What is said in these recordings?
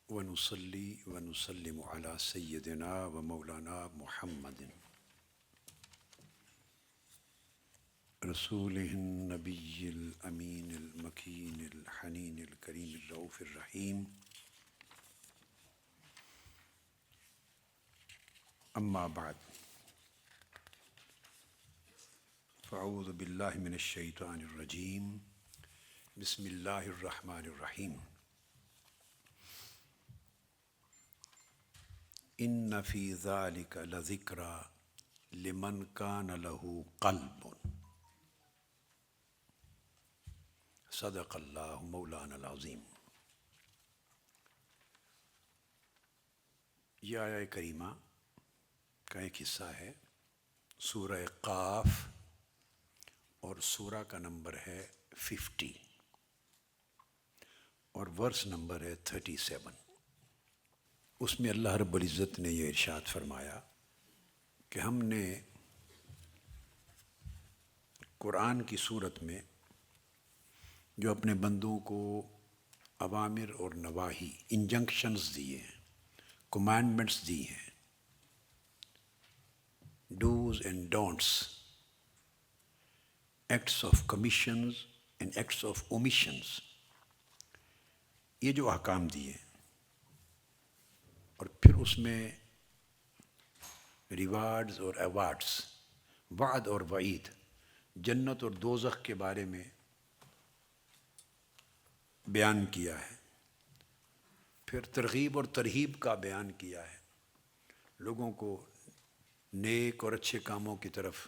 ونصلي ونسلم على سيدنا ومولانا محمد رسوله النبي الأمين المكين الحنين الكريم الرؤوف الرحيم. أما بعد، فأعوذ بالله من الشيطان الرجيم. بسم الله الرحمن الرحيم. إن في ذلك لذكرى لمن كان له قلب. صدق اللہ مولانا العظیم. یہ آیہ کریمہ کا ایک حصہ ہے سورہ قاف، اور سورہ کا نمبر ہے 50 اور ورس نمبر ہے 37. اس میں اللہ رب العزت نے یہ ارشاد فرمایا کہ ہم نے قرآن کی صورت میں جو اپنے بندوں کو اوامر اور نواہی، انجنکشنز دیے ہیں، کمانڈمنٹس دی ہیں، dos and don'ts, acts of commissions and acts of omissions, یہ جو احکام دیے، اور پھر اس میں ریوارڈز اور ایوارڈز، وعد اور وعید، جنت اور دوزخ کے بارے میں بیان کیا ہے، پھر ترغیب اور ترہیب کا بیان کیا ہے، لوگوں کو نیک اور اچھے کاموں کی طرف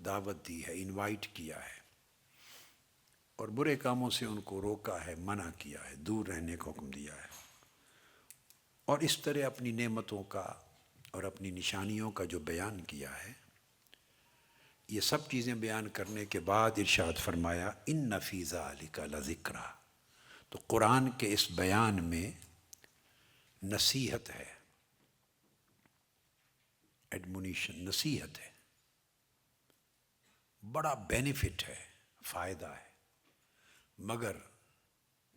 دعوت دی ہے، انوائٹ کیا ہے، اور برے کاموں سے ان کو روکا ہے، منع کیا ہے، دور رہنے کا حکم دیا ہے. اور اس طرح اپنی نعمتوں کا اور اپنی نشانیوں کا جو بیان کیا ہے، یہ سب چیزیں بیان کرنے کے بعد ارشاد فرمایا ان فی ذلک لذکریٰ. تو قرآن کے اس بیان میں نصیحت ہے، ایڈمونیشن، نصیحت ہے، بڑا بینیفٹ ہے، فائدہ ہے. مگر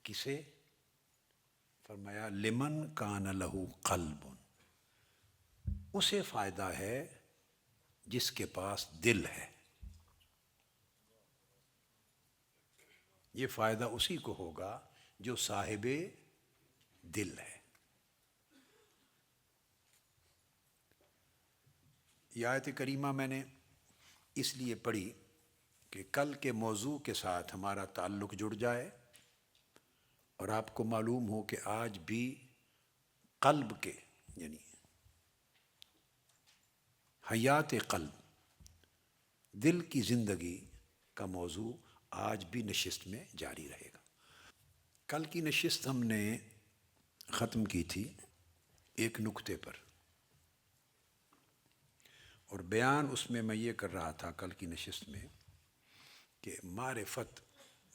کسے؟ فرمایا لمن کان لہ قلب، اسے فائدہ ہے جس کے پاس دل ہے. یہ فائدہ اسی کو ہوگا جو صاحب دل ہے. یہ آیت کریمہ میں نے اس لیے پڑھی کہ کل کے موضوع کے ساتھ ہمارا تعلق جڑ جائے، اور آپ کو معلوم ہو کہ آج بھی قلب کے، یعنی حیات قلب، دل کی زندگی کا موضوع آج بھی نشست میں جاری رہے گا. کل کی نشست ہم نے ختم کی تھی ایک نکتے پر، اور بیان اس میں یہ کر رہا تھا کل کی نشست میں کہ معرفت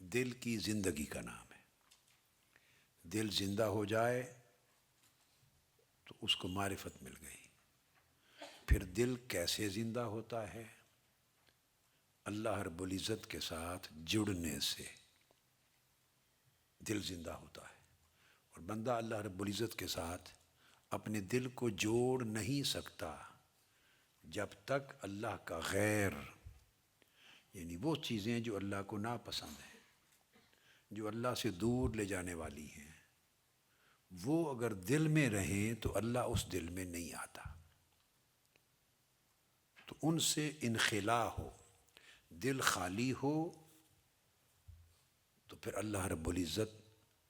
دل کی زندگی کا نام ہے. دل زندہ ہو جائے تو اس کو معرفت مل گئی. پھر دل کیسے زندہ ہوتا ہے؟ اللہ رب العزت کے ساتھ جڑنے سے دل زندہ ہوتا ہے. اور بندہ اللہ رب العزت کے ساتھ اپنے دل کو جوڑ نہیں سکتا جب تک اللہ کا غیر، یعنی وہ چیزیں جو اللہ کو ناپسند ہیں، جو اللہ سے دور لے جانے والی ہیں، وہ اگر دل میں رہیں تو اللہ اس دل میں نہیں آتا. تو ان سے انخلا ہو، دل خالی ہو، تو پھر اللہ رب العزت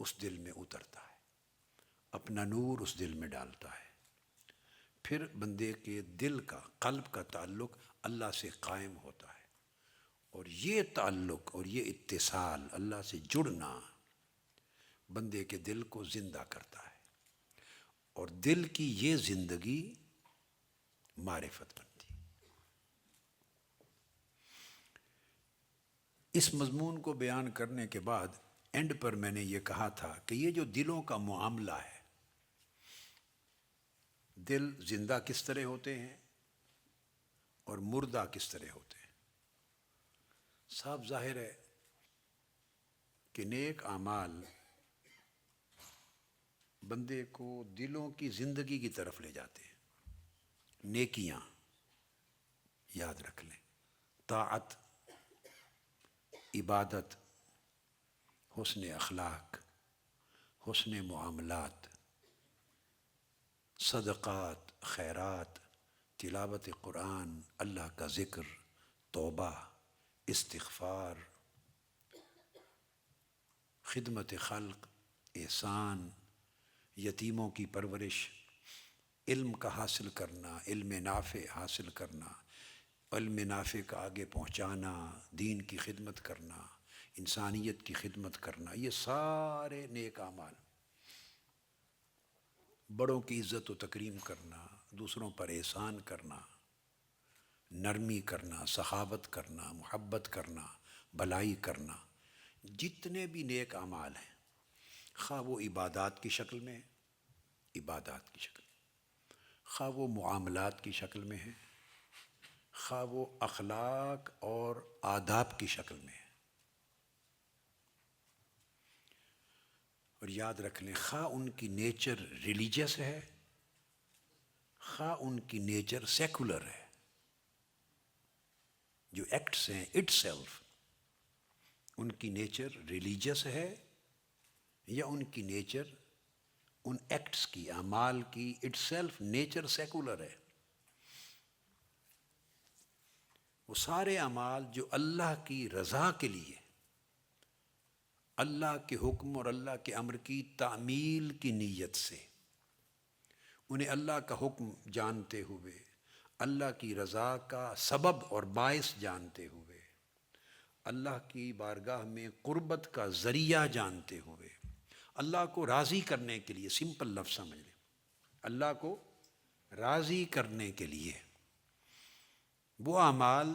اس دل میں اترتا ہے، اپنا نور اس دل میں ڈالتا ہے. پھر بندے کے دل کا، قلب کا تعلق اللہ سے قائم ہوتا ہے. اور یہ تعلق اور یہ اتصال، اللہ سے جڑنا، بندے کے دل کو زندہ کرتا ہے. اور دل کی یہ زندگی معرفت بنتی. اس مضمون کو بیان کرنے کے بعد اینڈ پر میں نے یہ کہا تھا کہ یہ جو دلوں کا معاملہ ہے، دل زندہ کس طرح ہوتے ہیں اور مردہ کس طرح ہوتے ہیں. صاف ظاہر ہے کہ نیک اعمال بندے کو دلوں کی زندگی کی طرف لے جاتے ہیں. نیکیاں یاد رکھ لیں، طاعت، عبادت، حسن اخلاق، حسن معاملات، صدقات، خیرات، تلاوت قرآن، اللہ کا ذکر، توبہ، استغفار، خدمت خلق، احسان، یتیموں کی پرورش، علم کا حاصل کرنا، علم نافع حاصل کرنا، علم نافع کا آگے پہنچانا، دین کی خدمت کرنا، انسانیت کی خدمت کرنا، یہ سارے نیک اعمال. بڑوں کی عزت و تکریم کرنا، دوسروں پر احسان کرنا، نرمی کرنا، سخاوت کرنا، محبت کرنا، بھلائی کرنا، جتنے بھی نیک اعمال ہیں، خواہ وہ عبادات کی شکل میں، عبادات کی شکل میں، خواہ وہ معاملات کی شکل میں ہے، خواہ وہ اخلاق اور آداب کی شکل میں ہے. اور یاد رکھ لیں، خواہ ان کی نیچر ریلیجیس ہے، خواہ ان کی نیچر سیکولر ہے. جو ایکٹس ہیں اٹ سیلف، ان کی نیچر ریلیجیس ہے یا ان کی نیچر ان ایکٹس کی، اعمال کی اٹ سیلف نیچر سیکولر ہے. وہ سارے اعمال جو اللہ کی رضا کے لیے، اللہ کے حکم اور اللہ کے امر کی تعمیل کی نیت سے، انہیں اللہ کا حکم جانتے ہوئے، اللہ کی رضا کا سبب اور باعث جانتے ہوئے، اللہ کی بارگاہ میں قربت کا ذریعہ جانتے ہوئے، اللہ کو راضی کرنے کے لیے، سمپل لفظ سمجھ لیں، اللہ کو راضی کرنے کے لیے وہ اعمال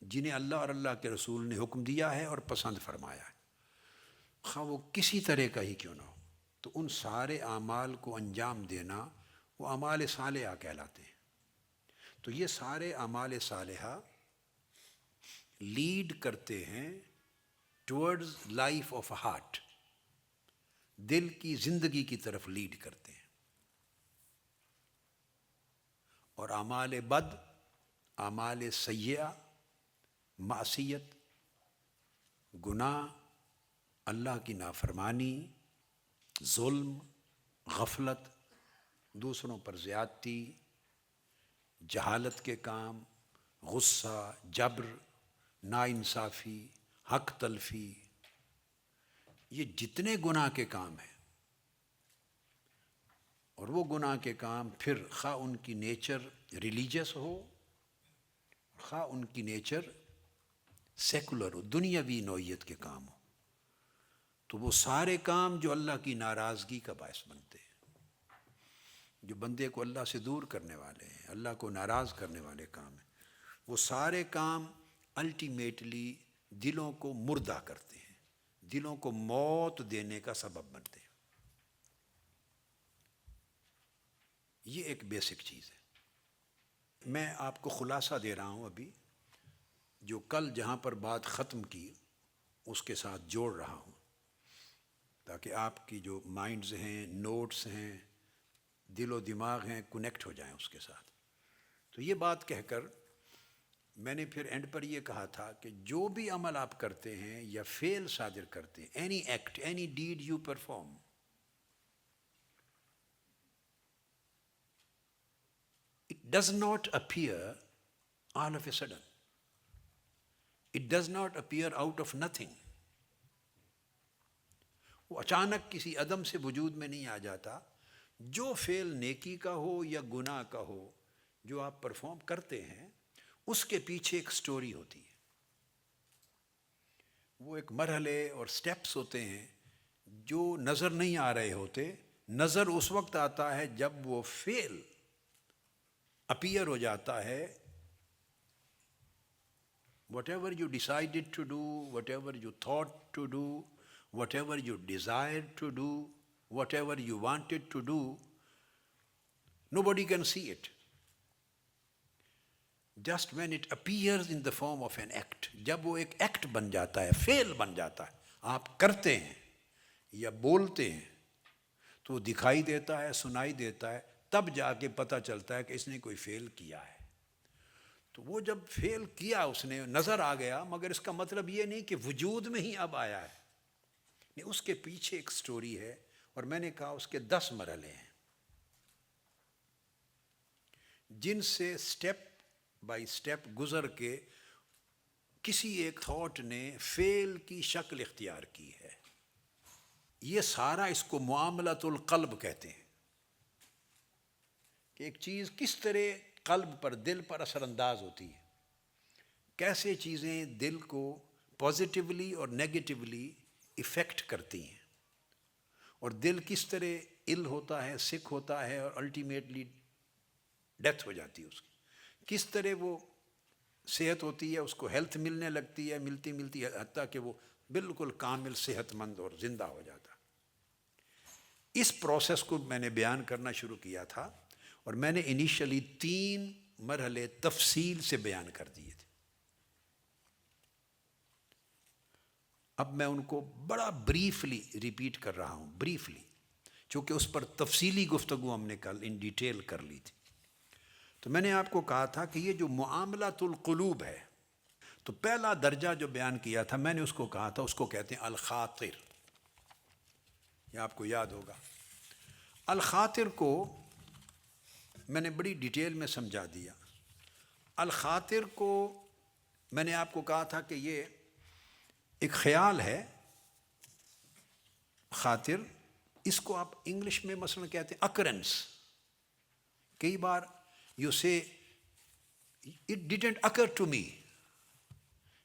جنہیں اللہ اور اللہ کے رسول نے حکم دیا ہے اور پسند فرمایا ہے، خواہ وہ کسی طرح کا ہی کیوں نہ ہو، تو ان سارے اعمال کو انجام دینا وہ اعمال صالحہ کہلاتے ہیں. تو یہ سارے اعمال صالحہ لیڈ کرتے ہیں ٹورڈز لائف آف ہارٹ، دل کی زندگی کی طرف لیڈ کرتے ہیں. اور اعمال بد، اعمال سیئہ، معصیت، گناہ، اللہ کی نافرمانی، ظلم، غفلت، دوسروں پر زیادتی، جہالت کے کام، غصہ، جبر، ناانصافی، حق تلفی، یہ جتنے گناہ کے کام ہیں، اور وہ گناہ کے کام پھر خواہ ان کی نیچر ریلیجیس ہو، خواہ ان کی نیچر سیکولر ہو، دنیاوی نوعیت کے کام ہو، تو وہ سارے کام جو اللہ کی ناراضگی کا باعث بنتے ہیں، جو بندے کو اللہ سے دور کرنے والے ہیں، اللہ کو ناراض کرنے والے کام ہیں، وہ سارے کام الٹیمیٹلی دلوں کو مردہ کرتے ہیں، دلوں کو موت دینے کا سبب بنتے ہیں. یہ ایک بیسک چیز ہے. میں آپ کو خلاصہ دے رہا ہوں ابھی، جو کل جہاں پر بات ختم کی اس کے ساتھ جوڑ رہا ہوں، تاکہ آپ کی جو مائنڈز ہیں، نوٹس ہیں، دل و دماغ ہیں، کنیکٹ ہو جائیں اس کے ساتھ. تو یہ بات کہہ کر میں نے پھر اینڈ پر یہ کہا تھا کہ جو بھی عمل آپ کرتے ہیں یا فعل صادر کرتے ہیں، any act, any did you perform, it does not appear all of a sudden. It does not appear out of nothing. وہ اچانک کسی عدم سے وجود میں نہیں آ جاتا. جو فعل نیکی کا ہو یا گناہ کا ہو جو آپ پرفارم کرتے ہیں، اس کے پیچھے ایک سٹوری ہوتی ہے. وہ ایک مرحلے اور سٹیپس ہوتے ہیں جو نظر نہیں آ رہے ہوتے. نظر اس وقت آتا ہے جب وہ فعل اپیئر ہو جاتا ہے. Whatever you decided to do, whatever you thought to do, whatever you desired to do, whatever you wanted to do, nobody can see it. Just when it appears in the form of an act, جب وہ ایک act بن جاتا ہے، فعل بن جاتا ہے، آپ کرتے ہیں یا بولتے ہیں، تو وہ دکھائی دیتا ہے، سنائی دیتا ہے، تب جا کے پتہ چلتا ہے کہ اس نے کوئی فعل کیا ہے۔ تو وہ جب فعل کیا اس نے نظر آ گیا، مگر اس کا مطلب یہ نہیں کہ وجود میں ہی اب آیا ہے، نہیں، اس کے پیچھے ایک سٹوری ہے، اور میں نے کہا اس کے 10 مرحلے ہیں جن سے سٹیپ بائی سٹیپ گزر کے کسی ایک تھاٹ نے فعل کی شکل اختیار کی ہے۔ یہ سارا اس کو معاملۃ القلب کہتے ہیں، کہ ایک چیز کس طرح قلب پر، دل پر اثر انداز ہوتی ہے، کیسے چیزیں دل کو پازیٹیولی اور نیگیٹیولی افیکٹ کرتی ہیں، اور دل کس طرح ill ہوتا ہے، سک ہوتا ہے، اور الٹیمیٹلی ڈیتھ ہو جاتی ہے اس کی، کس طرح وہ صحت ہوتی ہے، اس کو ہیلتھ ملنے لگتی ہے، ملتی ملتی حتیٰ کہ وہ بالکل کامل صحت مند اور زندہ ہو جاتا۔ اس پروسیس کو میں نے بیان کرنا شروع کیا تھا، اور میں نے انیشلی 3 مرحلے تفصیل سے بیان کر دیے تھے۔ اب میں ان کو بڑا بریفلی ریپیٹ کر رہا ہوں، بریفلی، چونکہ اس پر تفصیلی گفتگو ہم نے کل ان ڈیٹیل کر لی تھی۔ تو میں نے آپ کو کہا تھا کہ یہ جو معاملۃ القلوب ہے، تو پہلا درجہ جو بیان کیا تھا میں نے اس کو کہا تھا، اس کو کہتے ہیں الخاطر۔ یہ آپ کو یاد ہوگا۔ الخاطر کو میں نے بڑی ڈیٹیل میں سمجھا دیا۔ الخاطر کو میں نے آپ کو کہا تھا کہ یہ ایک خیال ہے، خاطر، اس کو آپ انگلش میں مثلا کہتے ہیں اکرنس۔ کئی بار you say it didn't occur to me,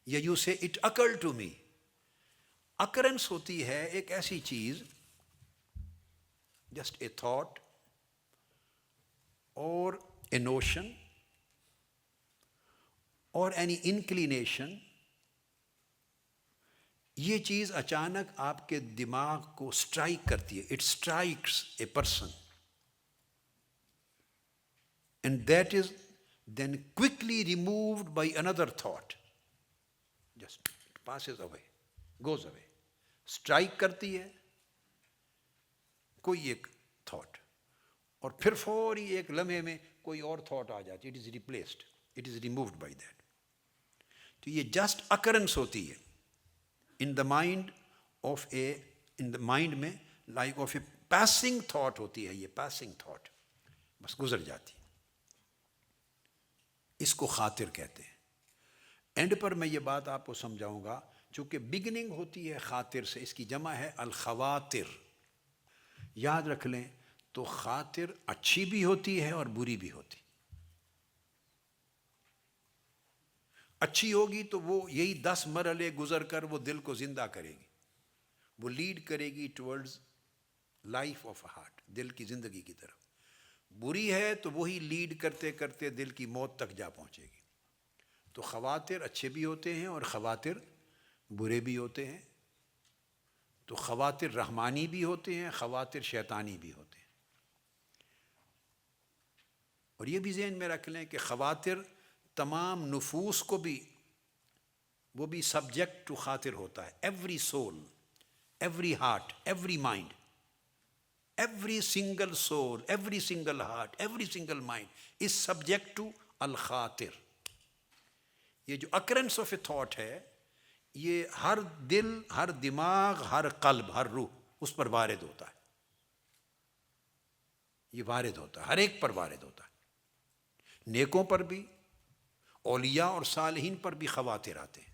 یا you say it occurred to me. Occurrence ہوتی ہے ایک ایسی چیز، جسٹ اے تھاٹ اور اے نوشن اور اینی انکلینیشن، یہ چیز اچانک آپ کے دماغ کو سٹرائک کرتی ہے، it strikes a person, and that is then quickly removed by another thought, just passes away, goes away. Strike کرتی ہے کوئی ایک تھاٹ، اور پھر فوری ایک لمحے میں کوئی اور تھاٹ آ جاتی ہے، it is replaced, it is removed by that. تو یہ جسٹ اکرنس ہوتی ہے in the mind of a, in the mind میں like of a passing thought ہوتی ہے، یہ پاسنگ تھاٹ بس گزر جاتی ہے، اس کو خاطر کہتے ہیں۔ اینڈ پر میں یہ بات آپ کو سمجھاؤں گا، چونکہ بگننگ ہوتی ہے خاطر سے، اس کی جمع ہے الخواطر۔ یاد رکھ لیں، تو خاطر اچھی بھی ہوتی ہے اور بری بھی ہوتی۔ اچھی ہوگی تو وہ یہی 10 مرحلے گزر کر وہ دل کو زندہ کرے گی، وہ لیڈ کرے گی ٹورڈز لائف آف ہارٹ، دل کی زندگی کی طرف۔ بری ہے تو وہی لیڈ کرتے کرتے دل کی موت تک جا پہنچے گی۔ تو خواطر اچھے بھی ہوتے ہیں اور خواطر برے بھی ہوتے ہیں۔ تو خواطر رحمانی بھی ہوتے ہیں، خواطر شیطانی بھی ہوتے ہیں۔ اور یہ بھی ذہن میں رکھ لیں کہ خواطر تمام نفوس کو بھی، وہ بھی سبجیکٹ ٹو خاطر ہوتا ہے۔ Every soul, every heart, every mind, every single soul, every single heart, every single mind is subject to الخاطر۔ یہ جو اکرنس آف اے تھاٹ ہے، یہ ہر دل، ہر دماغ، ہر قلب، ہر روح اس پر وارد ہوتا ہے۔ یہ وارد ہوتا ہے، ہر ایک پر وارد ہوتا ہے۔ نیکوں پر بھی، اولیاء اور صالحین پر بھی خواطر آتے ہیں،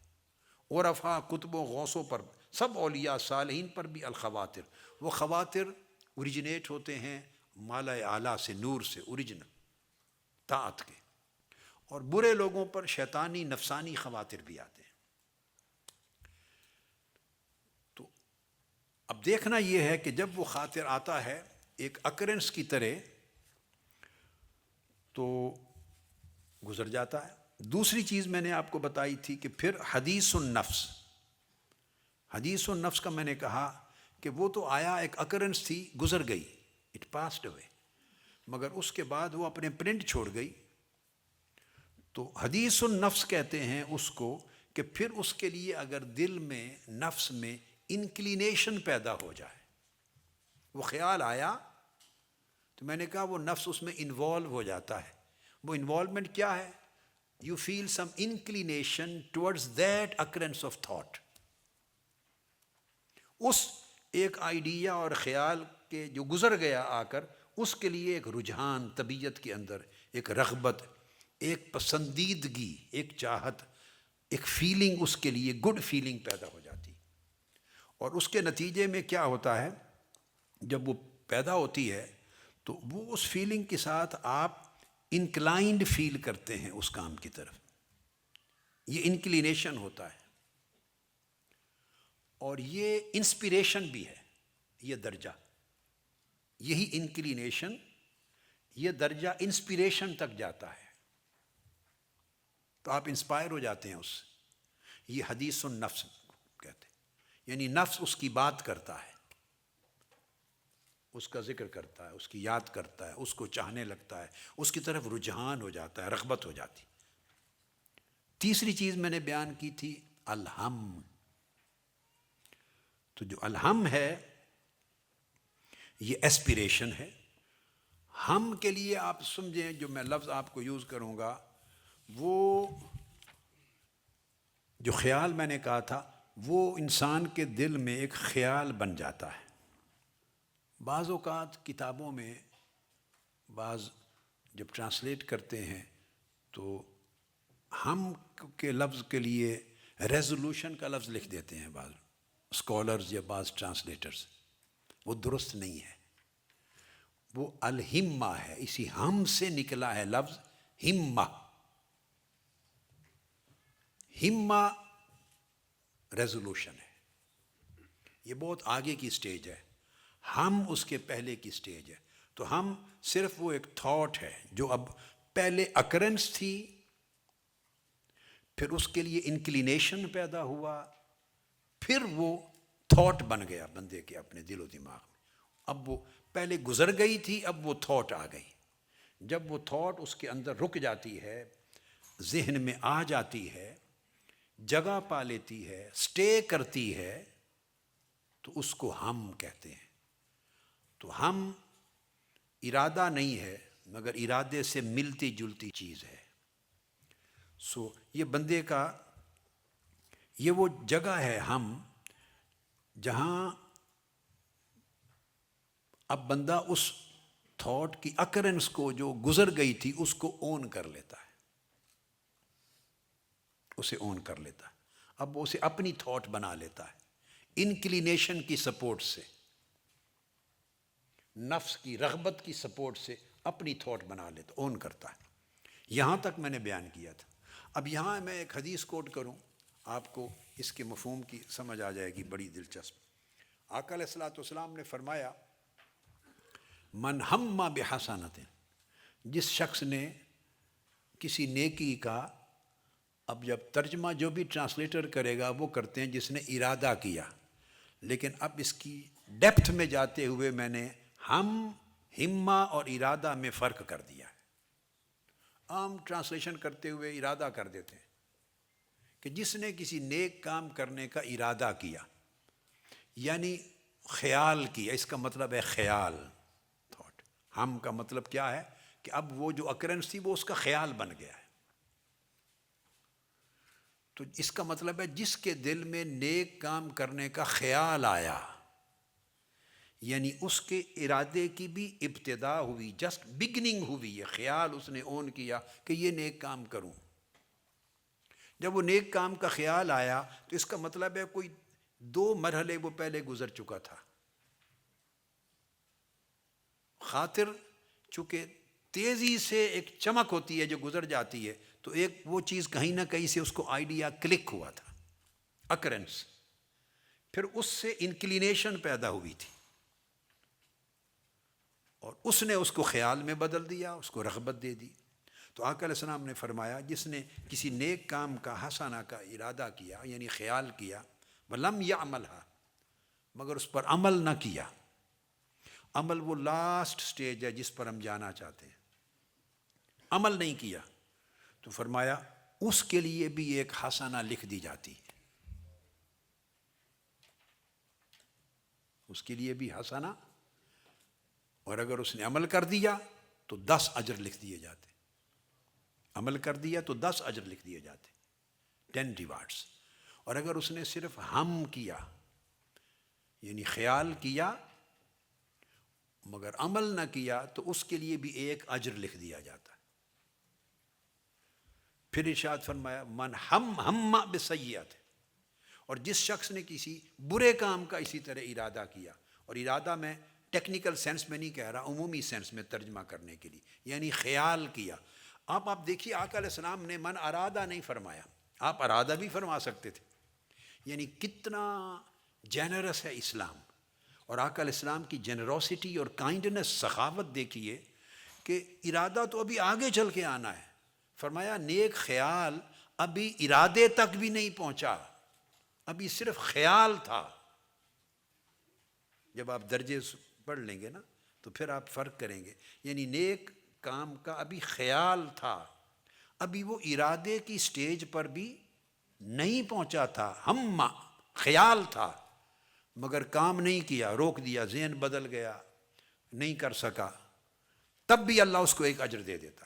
عرفاء، کتبوں، غوثوں پر، سب اولیاء صالحین پر بھی الخواطر۔ وہ خواطر اوریجنیٹ ہوتے ہیں مالا اعلیٰ سے، نور سے، اوریجنل طاعت کے۔ اور برے لوگوں پر شیطانی نفسانی خواطر بھی آتے ہیں۔ تو اب دیکھنا یہ ہے کہ جب وہ خاطر آتا ہے ایک اکرنس کی طرح تو گزر جاتا ہے۔ دوسری چیز میں نے آپ کو بتائی تھی کہ پھر حدیث النفس، حدیث النفس کا میں نے کہا کہ وہ تو آیا، ایک اکرنس تھی، گزر گئی، اٹ پاسڈ اوے، مگر اس کے بعد وہ اپنے پرنٹ چھوڑ گئی۔ تو حدیث النفس کہتے ہیں اس کو کہ پھر اس کے لیے اگر دل میں، نفس میں انکلینیشن پیدا ہو جائے، وہ خیال آیا تو میں نے کہا وہ نفس اس میں انوالو ہو جاتا ہے. وہ انوالومنٹ کیا ہے؟ You feel some inclination towards that occurrence of thought. اس ایک آئیڈیا اور خیال کے جو گزر گیا آ کر، اس کے لیے ایک رجحان طبیعت کے اندر، ایک رغبت، ایک پسندیدگی، ایک چاہت، ایک فیلنگ اس کے لیے گڈ فیلنگ پیدا ہو جاتی. اور اس کے نتیجے میں کیا ہوتا ہے، جب وہ پیدا ہوتی ہے تو وہ اس فیلنگ کے ساتھ آپ انکلائنڈ فیل کرتے ہیں اس کام کی طرف. یہ انکلینیشن ہوتا ہے، اور یہ انسپریشن بھی ہے. یہ درجہ، یہی انکلینیشن، یہ درجہ انسپریشن تک جاتا ہے. تو آپ انسپائر ہو جاتے ہیں اس سے. یہ حدیث النفس کہتے ہیں، یعنی نفس اس کی بات کرتا ہے، اس کا ذکر کرتا ہے، اس کی یاد کرتا ہے، اس کو چاہنے لگتا ہے، اس کی طرف رجحان ہو جاتا ہے، رغبت ہو جاتی. تیسری چیز میں نے بیان کی تھی الہم. تو جو الہم ہے یہ ایسپیریشن ہے. ہم کے لیے آپ سمجھیں، جو میں لفظ آپ کو یوز کروں گا، وہ جو خیال میں نے کہا تھا وہ انسان کے دل میں ایک خیال بن جاتا ہے. بعض اوقات کتابوں میں بعض جب ٹرانسلیٹ کرتے ہیں تو ہم کے لفظ کے لیے ریزولوشن کا لفظ لکھ دیتے ہیں بعض اسکالرز یا بعض ٹرانسلیٹرز. وہ درست نہیں ہے. وہ الہمہ ہے، اسی ہم سے نکلا ہے لفظ ہمہ. ہمہ ریزولوشن ہے. یہ بہت آگے کی سٹیج ہے. ہم اس کے پہلے کی سٹیج ہے. تو ہم صرف وہ ایک تھاٹ ہے جو اب پہلے اکرنس تھی، پھر اس کے لیے انکلینیشن پیدا ہوا، پھر وہ تھاٹ بن گیا بندے کے اپنے دل و دماغ میں. اب وہ پہلے گزر گئی تھی، اب وہ تھاٹ آ گئی. جب وہ تھاٹ اس کے اندر رک جاتی ہے، ذہن میں آ جاتی ہے، جگہ پا لیتی ہے، سٹے کرتی ہے، تو اس کو ہم کہتے ہیں. تو ہم ارادہ نہیں ہے مگر ارادے سے ملتی جلتی چیز ہے. سو یہ بندے کا، یہ وہ جگہ ہے ہم، جہاں اب بندہ اس تھاٹ کی اکرنس کو جو گزر گئی تھی اس کو اون کر لیتا ہے، اسے اون کر لیتا ہے. اب وہ اسے اپنی تھاٹ بنا لیتا ہے انکلینیشن کی سپورٹ سے، نفس کی رغبت کی سپورٹ سے اپنی تھاٹ بنا لیتا، اون کرتا ہے. یہاں تک میں نے بیان کیا تھا. اب یہاں میں ایک حدیث کوٹ کروں، آپ کو اس کے مفہوم کی سمجھ آ جائے گی، بڑی دلچسپ. آقا علیہ الصلوۃ والسلام نے فرمایا من ہم بحسنۃ، جس شخص نے کسی نیکی کا، اب جب ترجمہ جو بھی ٹرانسلیٹر کرے گا وہ کرتے ہیں جس نے ارادہ کیا، لیکن اب اس کی ڈیپتھ میں جاتے ہوئے میں نے ہمہ اور ارادہ میں فرق کر دیا ہے. عام ٹرانسلیشن کرتے ہوئے ارادہ کر دیتے ہیں کہ جس نے کسی نیک کام کرنے کا ارادہ کیا، یعنی خیال کیا. اس کا مطلب ہے خیال، تھاٹ. ہم کا مطلب کیا ہے کہ اب وہ جو اکرنس تھی وہ اس کا خیال بن گیا ہے. تو اس کا مطلب ہے جس کے دل میں نیک کام کرنے کا خیال آیا، یعنی اس کے ارادے کی بھی ابتدا ہوئی، جسٹ بگننگ ہوئی. یہ خیال اس نے اون کیا کہ یہ نیک کام کروں. جب وہ نیک کام کا خیال آیا تو اس کا مطلب ہے کوئی 2 مرحلے وہ پہلے گزر چکا تھا. خاطر چونکہ تیزی سے ایک چمک ہوتی ہے جو گزر جاتی ہے، تو ایک وہ چیز کہیں نہ کہیں سے اس کو آئیڈیا کلک ہوا تھا، اکرنس. پھر اس سے انکلینیشن پیدا ہوئی تھی، اور اس نے اس کو خیال میں بدل دیا، اس کو رغبت دے دی. تو آقا علیہ السلام نے فرمایا جس نے کسی نیک کام کا حسنہ کا ارادہ کیا، یعنی خیال کیا، وَلَمْ يَعْمَلْهَا، مگر اس پر عمل نہ کیا. عمل وہ لاسٹ سٹیج ہے جس پر ہم جانا چاہتے ہیں. عمل نہیں کیا تو فرمایا اس کے لیے بھی ایک حسنہ لکھ دی جاتی ہے. اس کے لیے بھی حسنہ اور اگر اس نے عمل کر دیا تو 10 اجر لکھ دیے جاتے. عمل کر دیا تو 10 اجر لکھ دیے جاتے، 10 ریوارڈس. اور اگر اس نے صرف ہم کیا یعنی خیال کیا مگر عمل نہ کیا تو اس کے لیے بھی 1 اجر لکھ دیا جاتا ہے. پھر ارشاد فرمایا من ہم بسیئۃ، اور جس شخص نے کسی برے کام کا اسی طرح ارادہ کیا، اور ارادہ میں ٹیکنیکل سینس میں نہیں کہہ رہا، عمومی سینس میں ترجمہ کرنے کے لیے، یعنی خیال کیا. آپ دیکھیے آقا علیہ السلام نے من ارادہ نہیں فرمایا، آپ ارادہ بھی فرما سکتے تھے. یعنی کتنا جینرس ہے اسلام. اور آقا علیہ السلام کی جنروسٹی اور کائنڈنس، سخاوت دیکھیے کہ ارادہ تو ابھی آگے چل کے آنا ہے. فرمایا نیک خیال ابھی ارادے تک بھی نہیں پہنچا، ابھی صرف خیال تھا. جب آپ درجے پڑھ لیں گے نا تو پھر آپ فرق کریں گے. یعنی نیک کام کا ابھی خیال تھا، ابھی وہ ارادے کی سٹیج پر بھی نہیں پہنچا تھا. ہم خیال تھا مگر کام نہیں کیا، روک دیا، ذہن بدل گیا، نہیں کر سکا، تب بھی اللہ اس کو 1 اجر دے دیتا.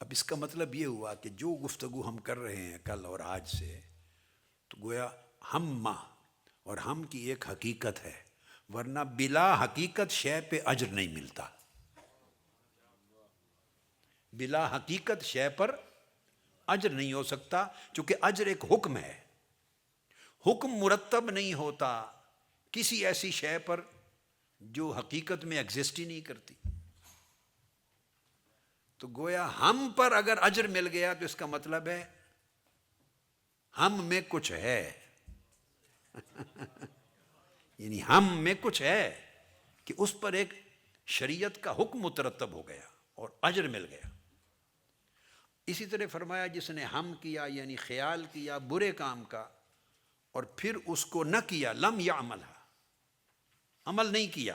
اب اس کا مطلب یہ ہوا کہ جو گفتگو ہم کر رہے ہیں کل اور آج سے، تو گویا ہم اور ہم کی ایک حقیقت ہے، ورنہ بلا حقیقت شے پہ اجر نہیں ملتا. بلا حقیقت شے پر اجر نہیں ہو سکتا، چونکہ اجر ایک حکم ہے. حکم مرتب نہیں ہوتا کسی ایسی شے پر جو حقیقت میں ایگزسٹ ہی نہیں کرتی. تو گویا ہم پر اگر اجر مل گیا تو اس کا مطلب ہے ہم میں کچھ ہے. یعنی ہم میں کچھ ہے کہ اس پر ایک شریعت کا حکم مترتب ہو گیا اور اجر مل گیا. اسی طرح فرمایا جس نے ہم کیا یعنی خیال کیا برے کام کا اور پھر اس کو نہ کیا، لم یعملھا، عمل نہیں کیا،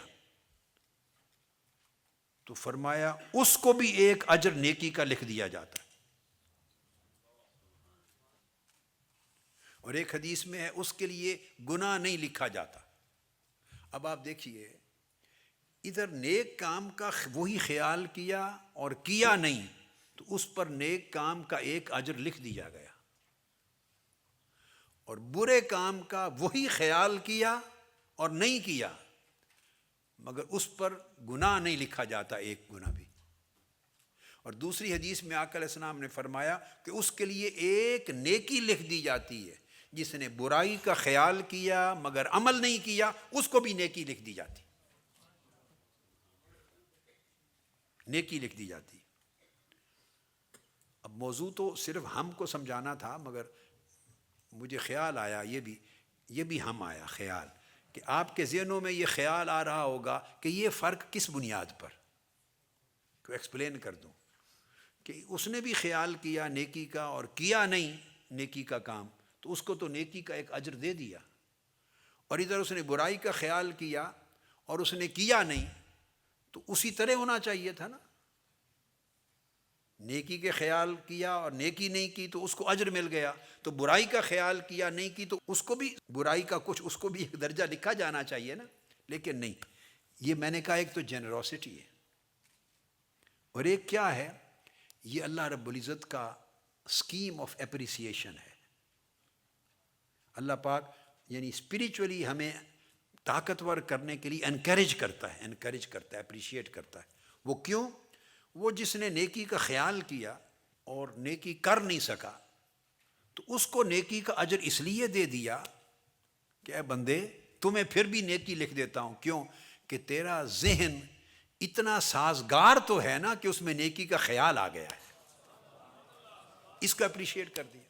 تو فرمایا اس کو بھی 1 اجر نیکی کا لکھ دیا جاتا ہے. اور ایک حدیث میں ہے اس کے لیے گناہ نہیں لکھا جاتا. اب آپ دیکھیے ادھر نیک کام کا وہی خیال کیا اور کیا نہیں تو اس پر نیک کام کا 1 اجر لکھ دیا گیا، اور برے کام کا وہی خیال کیا اور نہیں کیا مگر اس پر گناہ نہیں لکھا جاتا، 1 گناہ بھی. اور دوسری حدیث میں آقا علیہ السلام نے فرمایا کہ اس کے لیے 1 نیکی لکھ دی جاتی ہے. جس نے برائی کا خیال کیا مگر عمل نہیں کیا اس کو بھی نیکی لکھ دی جاتی، نیکی لکھ دی جاتی. اب موضوع تو صرف ہم کو سمجھانا تھا مگر مجھے خیال آیا، یہ بھی ہم آیا خیال، کہ آپ کے ذہنوں میں یہ خیال آ رہا ہوگا کہ یہ فرق کس بنیاد پر، کو ایکسپلین کر دوں کہ اس نے بھی خیال کیا نیکی کا اور کیا نہیں نیکی کا کام تو اس کو تو نیکی کا 1 اجر دے دیا، اور ادھر اس نے برائی کا خیال کیا اور اس نے کیا نہیں تو اسی طرح ہونا چاہیے تھا نا. نیکی کے خیال کیا اور نیکی نہیں کی تو اس کو اجر مل گیا، تو برائی کا خیال کیا نہیں کی تو اس کو بھی برائی کا کچھ، اس کو بھی 1 درجہ لکھا جانا چاہیے نا. لیکن نہیں، یہ میں نے کہا ایک تو جنروسٹی ہے اور ایک کیا ہے، یہ اللہ رب العزت کا اسکیم آف اپریسیشن ہے. اللہ پاک یعنی اسپریچولی ہمیں طاقتور کرنے کے لیے انکریج کرتا ہے، اپریشیٹ کرتا ہے. وہ کیوں؟ وہ جس نے نیکی کا خیال کیا اور نیکی کر نہیں سکا تو اس کو نیکی کا اجر اس لیے دے دیا کہ اے بندے تمہیں پھر بھی نیکی لکھ دیتا ہوں. کیوں؟ کہ تیرا ذہن اتنا سازگار تو ہے نا کہ اس میں نیکی کا خیال آ گیا ہے، اس کو اپریشیٹ کر دیا.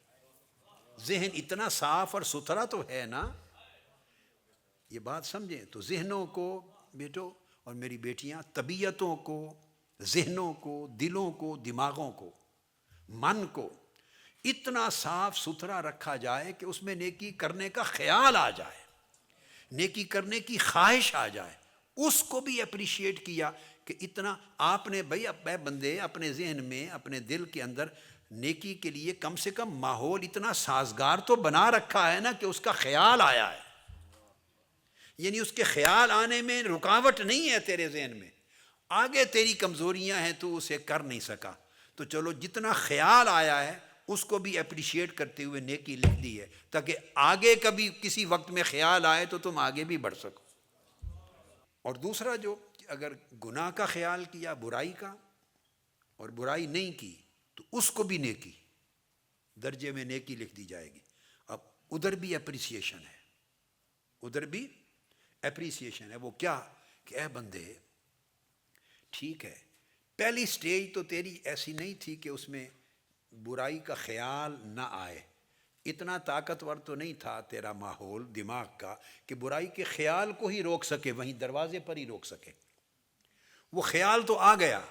ذہن اتنا صاف اور ستھرا تو ہے نا، یہ بات سمجھیں. تو ذہنوں کو بیٹو اور میری بیٹیاں، طبیعتوں کو، ذہنوں کو، دلوں کو، دماغوں کو، من کو اتنا صاف ستھرا رکھا جائے کہ اس میں نیکی کرنے کا خیال آ جائے، نیکی کرنے کی خواہش آ جائے. اس کو بھی اپریشیٹ کیا کہ اتنا آپ نے بھائی اپنے بندے اپنے ذہن میں اپنے دل کے اندر نیکی کے لیے کم سے کم ماحول اتنا سازگار تو بنا رکھا ہے نا کہ اس کا خیال آیا ہے. یعنی اس کے خیال آنے میں رکاوٹ نہیں ہے تیرے ذہن میں، آگے تیری کمزوریاں ہیں تو اسے کر نہیں سکا، تو چلو جتنا خیال آیا ہے اس کو بھی اپریشیٹ کرتے ہوئے نیکی لکھ دی ہے، تاکہ آگے کبھی کسی وقت میں خیال آئے تو تم آگے بھی بڑھ سکو۔ اور دوسرا جو اگر گناہ کا خیال کیا، برائی کا، اور برائی نہیں کی تو اس کو بھی نیکی درجے میں نیکی لکھ دی جائے گی۔ اب ادھر بھی اپریسیشن ہے، ادھر بھی اپریسیشن ہے۔ وہ کیا کہ اے بندے ٹھیک ہے، پہلی سٹیج تو تیری ایسی نہیں تھی کہ اس میں برائی کا خیال نہ آئے، اتنا طاقتور تو نہیں تھا تیرا ماحول دماغ کا کہ برائی کے خیال کو ہی روک سکے، وہیں دروازے پر ہی روک سکے۔ وہ خیال تو آ گیا،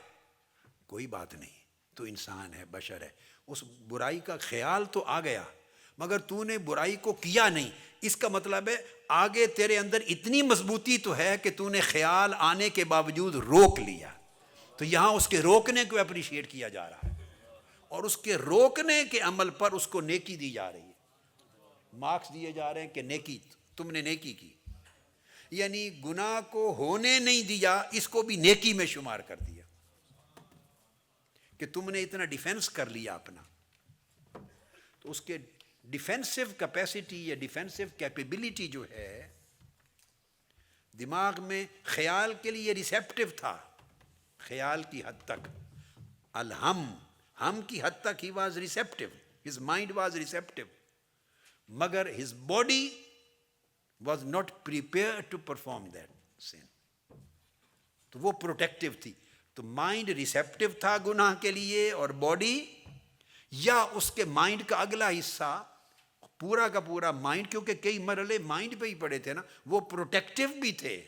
کوئی بات نہیں، تو انسان ہے، بشر ہے، اس برائی کا خیال تو آ گیا مگر تو نے برائی کو کیا نہیں۔ اس کا مطلب ہے آگے تیرے اندر اتنی مضبوطی تو ہے کہ تو نے خیال آنے کے باوجود روک لیا، تو یہاں اس کے روکنے کو اپریشیٹ کیا جا رہا ہے، اور اس کے روکنے کے عمل پر اس کو نیکی دی جا رہی ہے، مارکس دیے جا رہے ہیں کہ نیکی، تم نے نیکی کی، یعنی گناہ کو ہونے نہیں دیا، اس کو بھی نیکی میں شمار کر دیا کہ تم نے اتنا ڈیفینس کر لیا اپنا۔ تو اس کے ڈیفینسو کیپیسٹی یا ڈیفینسو کیپیبلٹی جو ہے دماغ میں خیال کے لیے ریسیپٹیو تھا، خیال کی حد تک، ہم کی حد تک he was receptive, his mind was receptive, مگر his body was not prepare to perform that scene, تو وہ پروٹیکٹیو تھی۔ تو مائنڈ ریسیپٹیو تھا گناہ کے لیے، اور باڈی یا اس کے مائنڈ کا اگلا حصہ، پورا کا پورا مائنڈ، کیونکہ کئی مرحلے مائنڈ پہ ہی پڑے تھے نا، وہ پروٹیکٹیو بھی تھے۔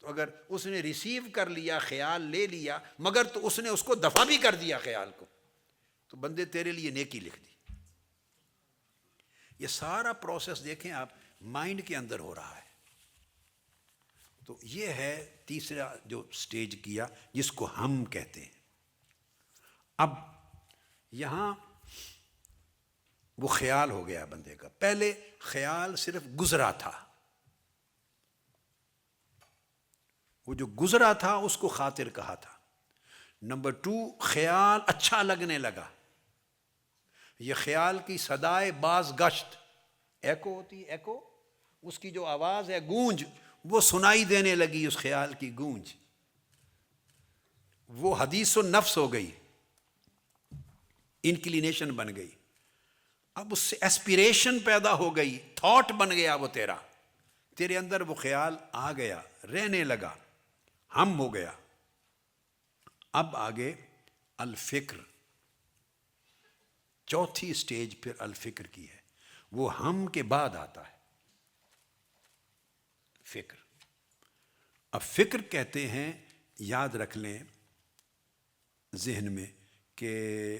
تو اگر اس نے ریسیو کر لیا، خیال لے لیا، مگر تو اس نے اس کو دفع بھی کر دیا خیال کو، تو بندے تیرے لیے نیکی لکھ دی۔ یہ سارا پروسیس دیکھیں آپ، مائنڈ کے اندر ہو رہا ہے۔ تو یہ ہے تیسرا جو سٹیج کیا، جس کو ہم کہتے ہیں۔ اب یہاں وہ خیال ہو گیا بندے کا، پہلے خیال صرف گزرا تھا، وہ جو گزرا تھا اس کو خاطر کہا تھا۔ نمبر 2، خیال اچھا لگنے لگا، یہ خیال کی صدائے باز گشت، ایکو ہوتی ہے، ایکو، اس کی جو آواز ہے، گونج، وہ سنائی دینے لگی، اس خیال کی گونج، وہ حدیث النفس ہو گئی، انکلینیشن بن گئی۔ اب اس سے ایسپیریشن پیدا ہو گئی، تھاٹ بن گیا وہ تیرا، تیرے اندر وہ خیال آ گیا، رہنے لگا، ہم ہو گیا۔ اب آگے الفکر، چوتھی سٹیج پھر الفکر کی ہے، وہ ہم کے بعد آتا ہے فکر۔ اب فکر کہتے ہیں، یاد رکھ لیں ذہن میں، کہ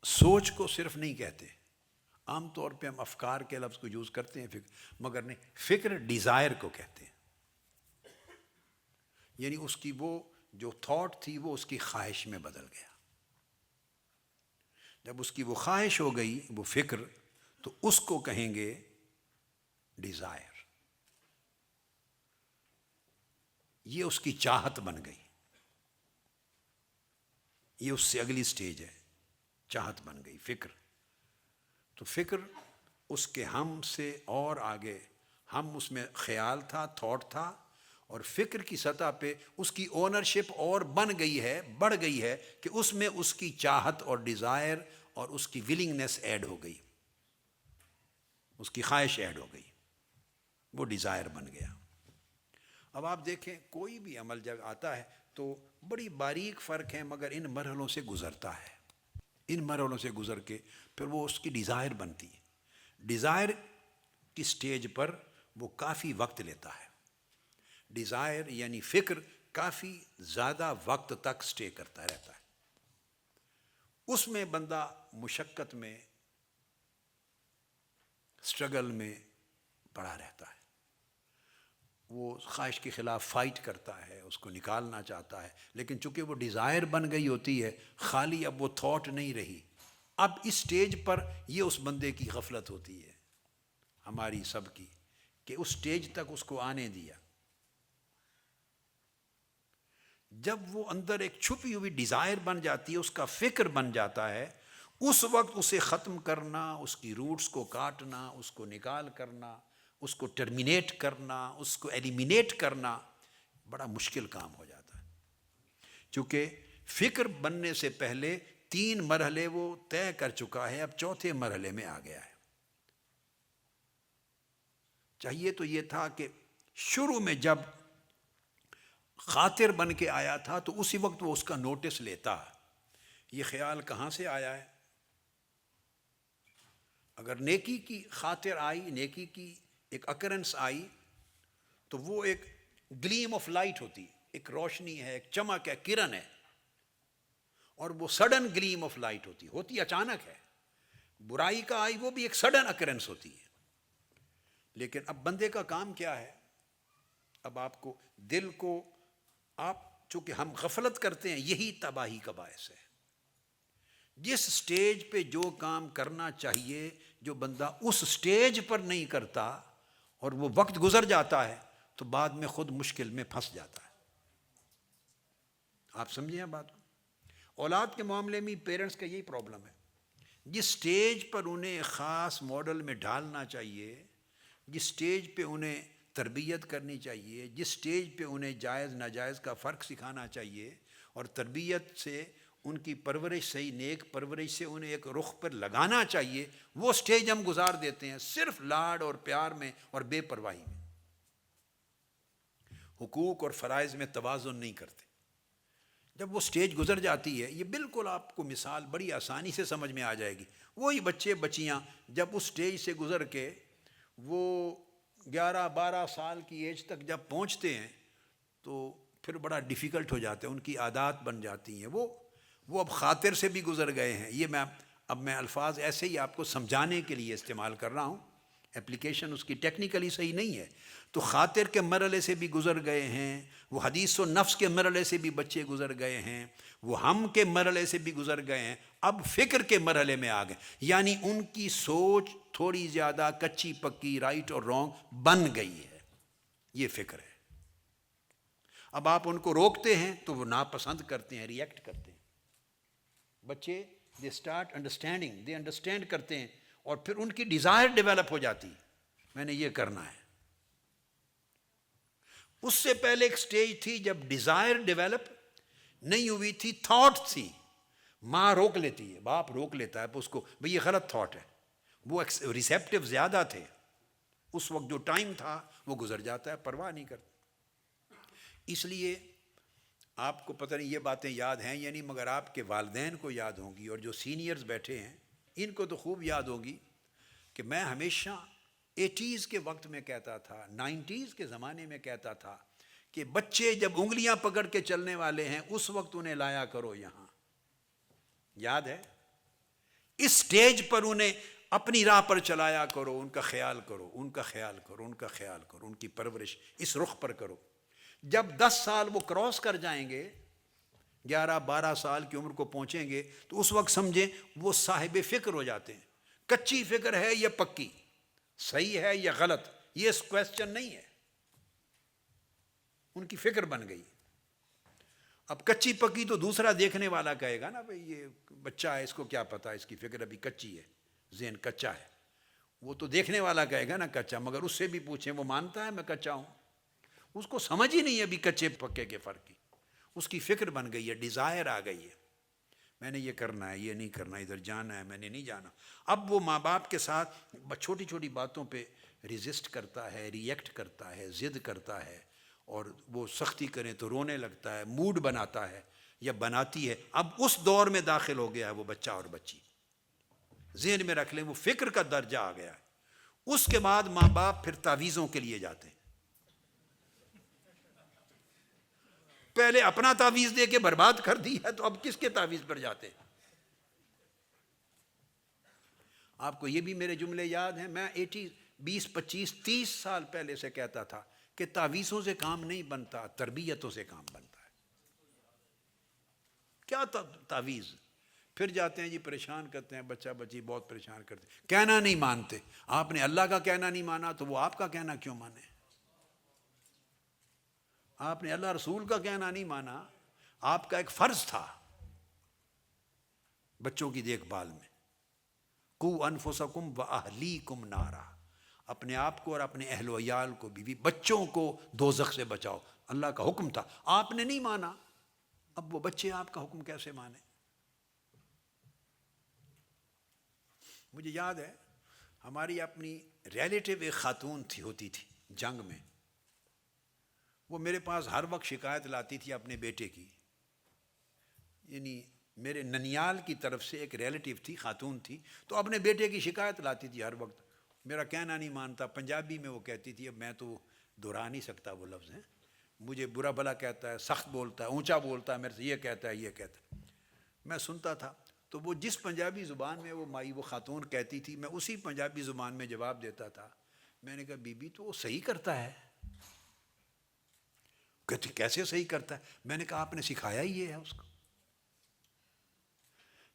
سوچ کو صرف نہیں کہتے، عام طور پہ ہم افکار کے لفظ کو یوز کرتے ہیں فکر، مگر نہیں، فکر ڈیزائر کو کہتے ہیں، یعنی اس کی وہ جو تھاٹ تھی وہ اس کی خواہش میں بدل گیا۔ جب اس کی وہ خواہش ہو گئی، وہ فکر، تو اس کو کہیں گے ڈیزائر، یہ اس کی چاہت بن گئی، یہ اس سے اگلی سٹیج ہے، چاہت بن گئی فکر۔ تو فکر اس کے ہم سے اور آگے، ہم اس میں خیال تھا، تھاٹ تھا، اور فکر کی سطح پہ اس کی اونرشپ اور بن گئی ہے، بڑھ گئی ہے، کہ اس میں اس کی چاہت اور ڈیزائر اور اس کی ولنگنس ایڈ ہو گئی، اس کی خواہش ایڈ ہو گئی، وہ ڈیزائر بن گیا۔ اب آپ دیکھیں کوئی بھی عمل جب آتا ہے تو بڑی باریک فرق ہے، مگر ان مرحلوں سے گزرتا ہے، ان مرحلوں سے گزر کے پھر وہ اس کی ڈیزائر بنتی ہے۔ ڈیزائر کی سٹیج پر وہ کافی وقت لیتا ہے، ڈیزائر یعنی فکر کافی زیادہ وقت تک سٹے کرتا رہتا ہے، اس میں بندہ مشقت میں، سٹرگل میں پڑا رہتا ہے، وہ خواہش کے خلاف فائٹ کرتا ہے، اس کو نکالنا چاہتا ہے، لیکن چونکہ وہ ڈیزائر بن گئی ہوتی ہے، خالی اب وہ تھاٹ نہیں رہی۔ اب اس سٹیج پر یہ اس بندے کی غفلت ہوتی ہے، ہماری سب کی، کہ اس سٹیج تک اس کو آنے دیا. جب وہ اندر ایک چھپی ہوئی ڈیزائر بن جاتی ہے، اس کا فکر بن جاتا ہے، اس وقت اسے ختم کرنا، اس کی روٹس کو کاٹنا، اس کو نکال کرنا، اس کو ٹرمینیٹ کرنا، اس کو ایلیمینیٹ کرنا بڑا مشکل کام ہو جاتا ہے. چونکہ فکر بننے سے پہلے 3 مرحلے وہ طے کر چکا ہے، اب 4تھے مرحلے میں آ گیا ہے. چاہیے تو یہ تھا کہ شروع میں جب خاطر بن کے آیا تھا تو اسی وقت وہ اس کا نوٹس لیتا. یہ خیال کہاں سے آیا ہے؟ اگر نیکی کی خاطر آئی، نیکی کی ایک اکرنس آئی، تو وہ ایک گلیم آف لائٹ ہوتی، ایک روشنی ہے، ایک چمک ہے، کرن ہے، اور وہ سڈن گلیم آف لائٹ ہوتی اچانک ہے. برائی کا آئی وہ بھی ایک سڈن اکرنس ہوتی ہے. لیکن اب بندے کا کام کیا ہے؟ اب آپ کو دل کو، آپ چونکہ ہم غفلت کرتے ہیں، یہی تباہی کا باعث ہے. جس سٹیج پہ جو کام کرنا چاہیے، جو بندہ اس سٹیج پر نہیں کرتا اور وہ وقت گزر جاتا ہے، تو بعد میں خود مشکل میں پھنس جاتا ہے. آپ سمجھیں بات کو؟ اولاد کے معاملے میں پیرنٹس کا یہی پرابلم ہے. جس سٹیج پر انہیں خاص ماڈل میں ڈالنا چاہیے، جس سٹیج پہ انہیں تربیت کرنی چاہیے، جس سٹیج پہ انہیں جائز ناجائز کا فرق سکھانا چاہیے، اور تربیت سے ان کی پرورش، صحیح نیک پرورش سے انہیں ایک رخ پر لگانا چاہیے، وہ سٹیج ہم گزار دیتے ہیں صرف لاڈ اور پیار میں اور بے پرواہی میں. حقوق اور فرائض میں توازن نہیں کرتے. جب وہ سٹیج گزر جاتی ہے، یہ بالکل آپ کو مثال بڑی آسانی سے سمجھ میں آ جائے گی. وہی بچے بچیاں جب اس سٹیج سے گزر کے وہ 11-12 سال کی ایج تک جب پہنچتے ہیں تو پھر بڑا ڈیفیکلٹ ہو جاتا ہے، ان کی عادات بن جاتی ہیں. وہ اب خاطر سے بھی گزر گئے ہیں. یہ میں الفاظ ایسے ہی آپ کو سمجھانے کے لیے استعمال کر رہا ہوں، اپلیکیشن اس کی ٹیکنیکلی صحیح نہیں ہے. تو خاطر کے مرحلے سے بھی گزر گئے ہیں، وہ حدیث و نفس کے مرحلے سے بھی بچے گزر گئے ہیں، وہ ہم کے مرحلے سے بھی گزر گئے ہیں، اب فکر کے مرحلے میں آ گئے. یعنی ان کی سوچ تھوڑی زیادہ کچی پکی، رائٹ اور رانگ بن گئی ہے. یہ فکر ہے. اب آپ ان کو روکتے ہیں تو وہ ناپسند کرتے ہیں، ریئیکٹ کرتے ہیں. بچے they start understanding, they understand کرتے ہیں، اور پھر ان کی ڈیزائر ڈیولپ ہو جاتی، میں نے یہ کرنا ہے. اس سے پہلے ایک سٹیج تھی جب ڈیزائر ڈیولپ نہیں ہوئی تھی، تھاٹ تھی. ماں روک لیتی ہے، باپ روک لیتا ہے اس کو، بھئی یہ غلط تھاٹ ہے. وہ ریسیپٹیو زیادہ تھے، اس وقت جو ٹائم تھا وہ گزر جاتا ہے، پرواہ نہیں کرتے. اس لیے آپ کو پتہ نہیں یہ باتیں یاد ہیں یا نہیں، مگر آپ کے والدین کو یاد ہوں گی، اور جو سینئرز بیٹھے ہیں ان کو تو خوب یاد ہوگی کہ میں ہمیشہ 80s کے وقت میں کہتا تھا، 90s کے زمانے میں کہتا تھا کہ بچے جب انگلیاں پکڑ کے چلنے والے ہیں اس وقت انہیں لایا کرو یہاں. یاد ہے؟ اس سٹیج پر انہیں اپنی راہ پر چلایا کرو، ان کا خیال کرو، ان کا خیال کرو، ان کا خیال کرو، ان کی پرورش اس رخ پر کرو. جب 10 سال وہ کراس کر جائیں گے، 11-12 سال کی عمر کو پہنچیں گے، تو اس وقت سمجھیں وہ صاحب فکر ہو جاتے ہیں. کچی فکر ہے یا پکی، صحیح ہے یا غلط، یہ کویسچن نہیں ہے، ان کی فکر بن گئی. اب کچی پکی تو دوسرا دیکھنے والا کہے گا نا، بھئی یہ بچہ ہے، اس کو کیا پتا، اس کی فکر ابھی کچی ہے، ذہن کچا ہے. وہ تو دیکھنے والا کہے گا نا کچا، مگر اس سے بھی پوچھیں وہ مانتا ہے میں کچا ہوں؟ اس کو سمجھ ہی نہیں ہے ابھی کچے پکے کے فرق کی. اس کی فکر بن گئی ہے، ڈیزائر آ گئی ہے، میں نے یہ کرنا ہے، یہ نہیں کرنا، ادھر جانا ہے، میں نے نہیں جانا. اب وہ ماں باپ کے ساتھ چھوٹی چھوٹی باتوں پہ ریزسٹ کرتا ہے، ریئیکٹ کرتا ہے، ضد کرتا ہے، اور وہ سختی کریں تو رونے لگتا ہے، موڈ بناتا ہے یا بناتی ہے. اب اس دور میں داخل ہو گیا ہے وہ بچہ اور بچی. ذہن میں رکھ لیں وہ فکر کا درجہ آ گیا ہے. اس کے بعد ماں باپ پھر تعویذوں کے لیے جاتے ہیں. پہلے اپنا تعویذ دے کے برباد کر دی ہے، تو اب کس کے تعویذ پر جاتے ہیں؟ آپ کو یہ بھی میرے جملے یاد ہیں، میں 20-25-30 سال پہلے سے کہتا تھا کہ تعویذوں سے کام نہیں بنتا، تربیتوں سے کام بنتا ہے. کیا تعویذ؟ پھر جاتے ہیں جی پریشان کرتے ہیں، بچہ بچی بہت پریشان کرتے ہیں، کہنا نہیں مانتے۔ آپ نے اللہ کا کہنا نہیں مانا تو وہ آپ کا کہنا کیوں مانے؟ آپ نے اللہ رسول کا کہنا نہیں مانا، آپ کا ایک فرض تھا بچوں کی دیکھ بھال میں، قو انفسکم واہلیکم نارا، اپنے آپ کو اور اپنے اہل و عیال کو، بیوی بچوں کو دوزخ سے بچاؤ، اللہ کا حکم تھا، آپ نے نہیں مانا، اب وہ بچے آپ کا حکم کیسے مانے؟ مجھے یاد ہے ہماری اپنی ریلیٹیو ایک خاتون ہوتی تھی جنگ میں، وہ میرے پاس ہر وقت شکایت لاتی تھی اپنے بیٹے کی، یعنی میرے ننیال کی طرف سے ایک ریلیٹیو تھی، خاتون تھی، تو اپنے بیٹے کی شکایت لاتی تھی ہر وقت، میرا کہنا نہیں مانتا، پنجابی میں وہ کہتی تھی، اب میں تو دہرا نہیں سکتا وہ لفظ ہیں، مجھے برا بھلا کہتا ہے، سخت بولتا ہے، اونچا بولتا ہے میرے سے، یہ کہتا ہے یہ کہتا ہے۔ میں سنتا تھا، تو وہ جس پنجابی زبان میں وہ خاتون کہتی تھی، میں اسی پنجابی زبان میں جواب دیتا تھا۔ میں نے کہا بی بی تو وہ صحیح کرتا ہے۔ کہتی کیسے صحیح کرتا ہے؟ میں نے کہا آپ نے سکھایا ہی یہ ہے اس کو،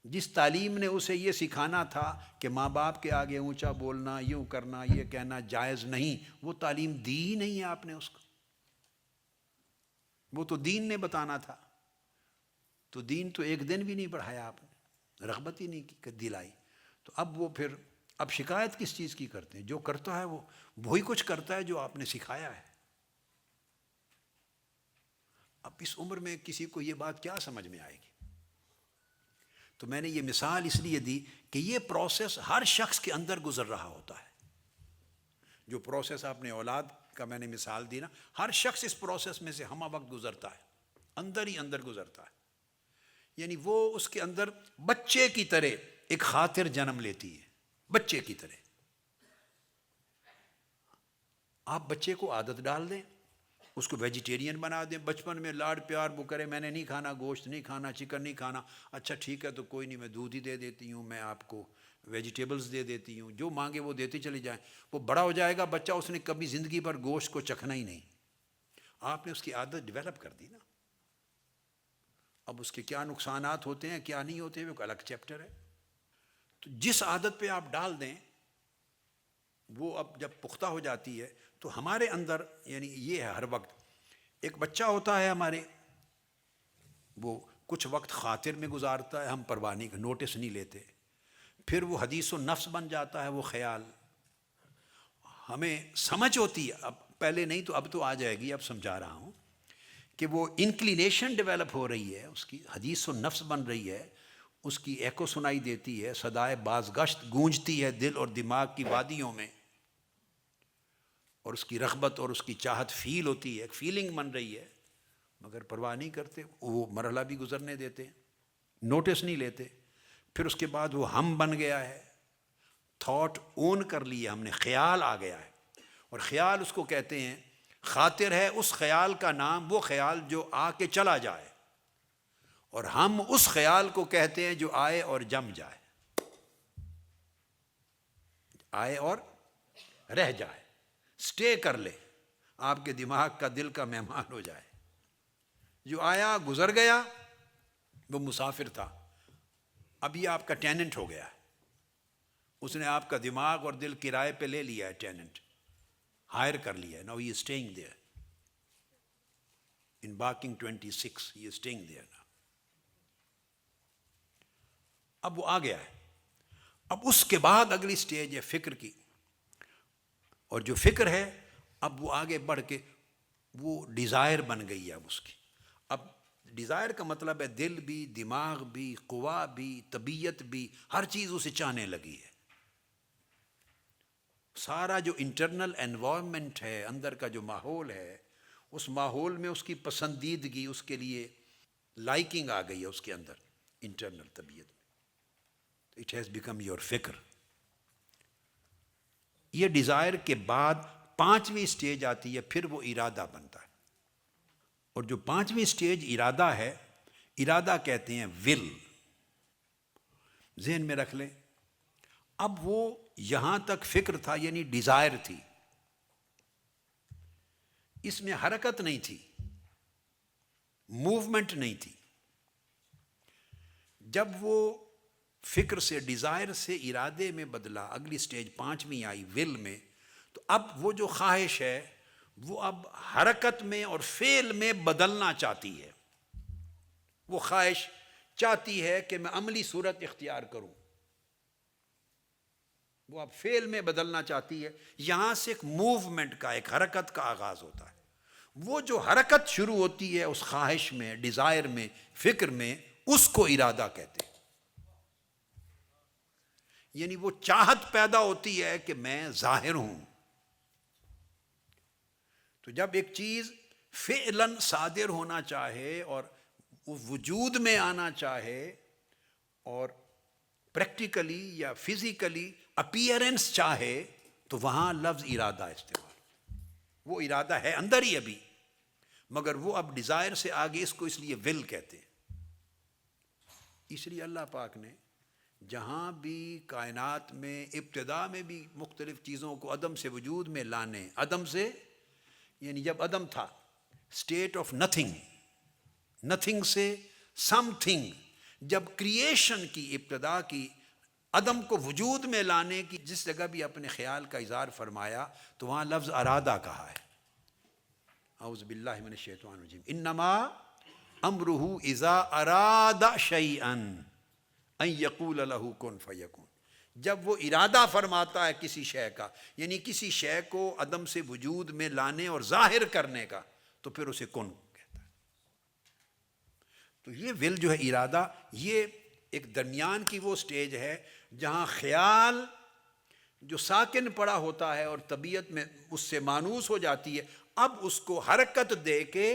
جس تعلیم نے اسے یہ سکھانا تھا کہ ماں باپ کے آگے اونچا بولنا، یوں کرنا، یہ کہنا جائز نہیں، وہ تعلیم دی ہی نہیں ہے آپ نے اس کو، وہ تو دین نے بتانا تھا، تو دین تو ایک دن بھی نہیں پڑھایا آپ نے، رغبت ہی نہیں دلائی، تو اب وہ پھر اب شکایت کس چیز کی کرتے ہیں؟ جو کرتا ہے وہ وہی کچھ کرتا ہے جو آپ نے سکھایا ہے۔ اب اس عمر میں کسی کو یہ بات کیا سمجھ میں آئے گی؟ تو میں نے یہ مثال اس لیے دی کہ یہ پروسیس ہر شخص کے اندر گزر رہا ہوتا ہے، جو پروسیس آپ نے اولاد کا میں نے مثال دی نا، ہر شخص اس پروسیس میں سے ہمہ وقت گزرتا ہے، اندر ہی اندر گزرتا ہے، یعنی وہ اس کے اندر بچے کی طرح ایک خاطر جنم لیتی ہے، بچے کی طرح۔ آپ بچے کو عادت ڈال دیں، اس کو ویجیٹیرین بنا دیں، بچپن میں لاڈ پیار وہ کرے، میں نے نہیں کھانا گوشت، نہیں کھانا چکن، نہیں کھانا، اچھا ٹھیک ہے تو کوئی نہیں، میں دودھ ہی دے دیتی ہوں، میں آپ کو ویجیٹیبلز دے دیتی ہوں، جو مانگے وہ دیتے چلے جائیں۔ وہ بڑا ہو جائے گا بچہ، اس نے کبھی زندگی پر گوشت کو چکھنا ہی نہیں، آپ نے اس کی عادت ڈیولپ کر دی نا۔ اب اس کے کیا نقصانات ہوتے ہیں کیا نہیں ہوتے ہیں وہ ایک الگ چیپٹر ہے۔ تو جس عادت پہ آپ ڈال دیں وہ اب جب پختہ ہو جاتی ہے تو ہمارے اندر یعنی یہ ہے، ہر وقت ایک بچہ ہوتا ہے ہمارے، وہ کچھ وقت خاطر میں گزارتا ہے، ہم پرواہ نہیں، نوٹس نہیں لیتے، پھر وہ حدیث و نفس بن جاتا ہے، وہ خیال ہمیں سمجھ ہوتی ہے، اب پہلے نہیں تو اب تو آ جائے گی، اب سمجھا رہا ہوں کہ وہ انکلینیشن ڈیولپ ہو رہی ہے، اس کی حدیث و نفس بن رہی ہے، اس کی ایکو سنائی دیتی ہے، صدائے بازگشت گونجتی ہے دل اور دماغ کی وادیوں میں، اور اس کی رغبت اور اس کی چاہت فیل ہوتی ہے، ایک فیلنگ بن رہی ہے، مگر پرواہ نہیں کرتے، وہ مرحلہ بھی گزرنے دیتے ہیں، نوٹس نہیں لیتے۔ پھر اس کے بعد وہ ہم بن گیا ہے، تھاٹ اون کر لیا ہم نے، خیال آ گیا ہے، اور خیال اس کو کہتے ہیں، خاطر ہے اس خیال کا نام وہ خیال جو آ کے چلا جائے، اور ہم اس خیال کو کہتے ہیں جو آئے اور جم جائے، آئے اور رہ جائے، سٹے کر لے، آپ کے دماغ کا دل کا مہمان ہو جائے۔ جو آیا گزر گیا وہ مسافر تھا، اب یہ آپ کا ٹیننٹ ہو گیا ہے، اس نے آپ کا دماغ اور دل کرائے پہ لے لیا ہے، ٹیننٹ ہائر کر لیا ہے، now he is staying there in Barking 26، he is staying there نا۔ اب وہ آ گیا ہے، اب اس کے بعد اگلی سٹیج ہے فکر کی، اور جو فکر ہے اب وہ آگے بڑھ کے وہ ڈیزائر بن گئی ہے اب اس کی۔ اب ڈیزائر کا مطلب ہے دل بھی، دماغ بھی، قوا بھی، طبیعت بھی، ہر چیز اسے چاہنے لگی ہے، سارا جو انٹرنل انوائرمنٹ ہے، اندر کا جو ماحول ہے، اس ماحول میں اس کی پسندیدگی، اس کے لیے لائکنگ آ گئی ہے اس کے اندر، انٹرنل طبیعت میں، اٹ ہیز بیکم یور فکر۔ یہ ڈیزائر کے بعد پانچویں سٹیج آتی ہے، پھر وہ ارادہ بنتا ہے، اور جو پانچویں سٹیج ارادہ ہے، ارادہ کہتے ہیں ول، ذہن میں رکھ لیں۔ اب وہ یہاں تک فکر تھا، یعنی ڈیزائر تھی، اس میں حرکت نہیں تھی، موومنٹ نہیں تھی۔ جب وہ فکر سے ڈیزائر سے ارادے میں بدلا، اگلی سٹیج 5ویں آئی ول میں، تو اب وہ جو خواہش ہے وہ اب حرکت میں اور فعل میں بدلنا چاہتی ہے. وہ خواہش چاہتی ہے کہ میں عملی صورت اختیار کروں، وہ اب فعل میں بدلنا چاہتی ہے. یہاں سے ایک موومنٹ کا، ایک حرکت کا آغاز ہوتا ہے. وہ جو حرکت شروع ہوتی ہے اس خواہش میں، ڈیزائر میں، فکر میں، اس کو ارادہ کہتے ہیں. یعنی وہ چاہت پیدا ہوتی ہے کہ میں ظاہر ہوں. تو جب ایک چیز فعلاً صادر ہونا چاہے اور وجود میں آنا چاہے اور پریکٹیکلی یا فزیکلی اپیئرنس چاہے تو وہاں لفظ ارادہ استعمال. وہ ارادہ ہے اندر ہی ابھی، مگر وہ اب ڈیزائر سے آگے، اس کو اس لیے ول کہتے ہیں. اس لیے اللہ پاک نے جہاں بھی کائنات میں ابتدا میں بھی مختلف چیزوں کو عدم سے وجود میں لانے، عدم سے یعنی جب عدم تھا، اسٹیٹ آف نتھنگ، نتھنگ سے سم تھنگ، جب کریشن کی ابتدا کی، عدم کو وجود میں لانے کی جس جگہ بھی اپنے خیال کا اظہار فرمایا تو وہاں لفظ ارادہ کہا ہے. اعوذ باللہ من الشیطان الرجیم. انما امرہ اذا اراد شیئا ان یقول لہ کن فیکون. جب وہ ارادہ فرماتا ہے کسی شے کا، یعنی کسی شے کو عدم سے وجود میں لانے اور ظاہر کرنے کا، تو پھر اسے کن کہتا ہے. تو یہ ول جو ہے ارادہ، یہ ایک درمیان کی وہ سٹیج ہے جہاں خیال جو ساکن پڑا ہوتا ہے اور طبیعت میں اس سے مانوس ہو جاتی ہے، اب اس کو حرکت دے کے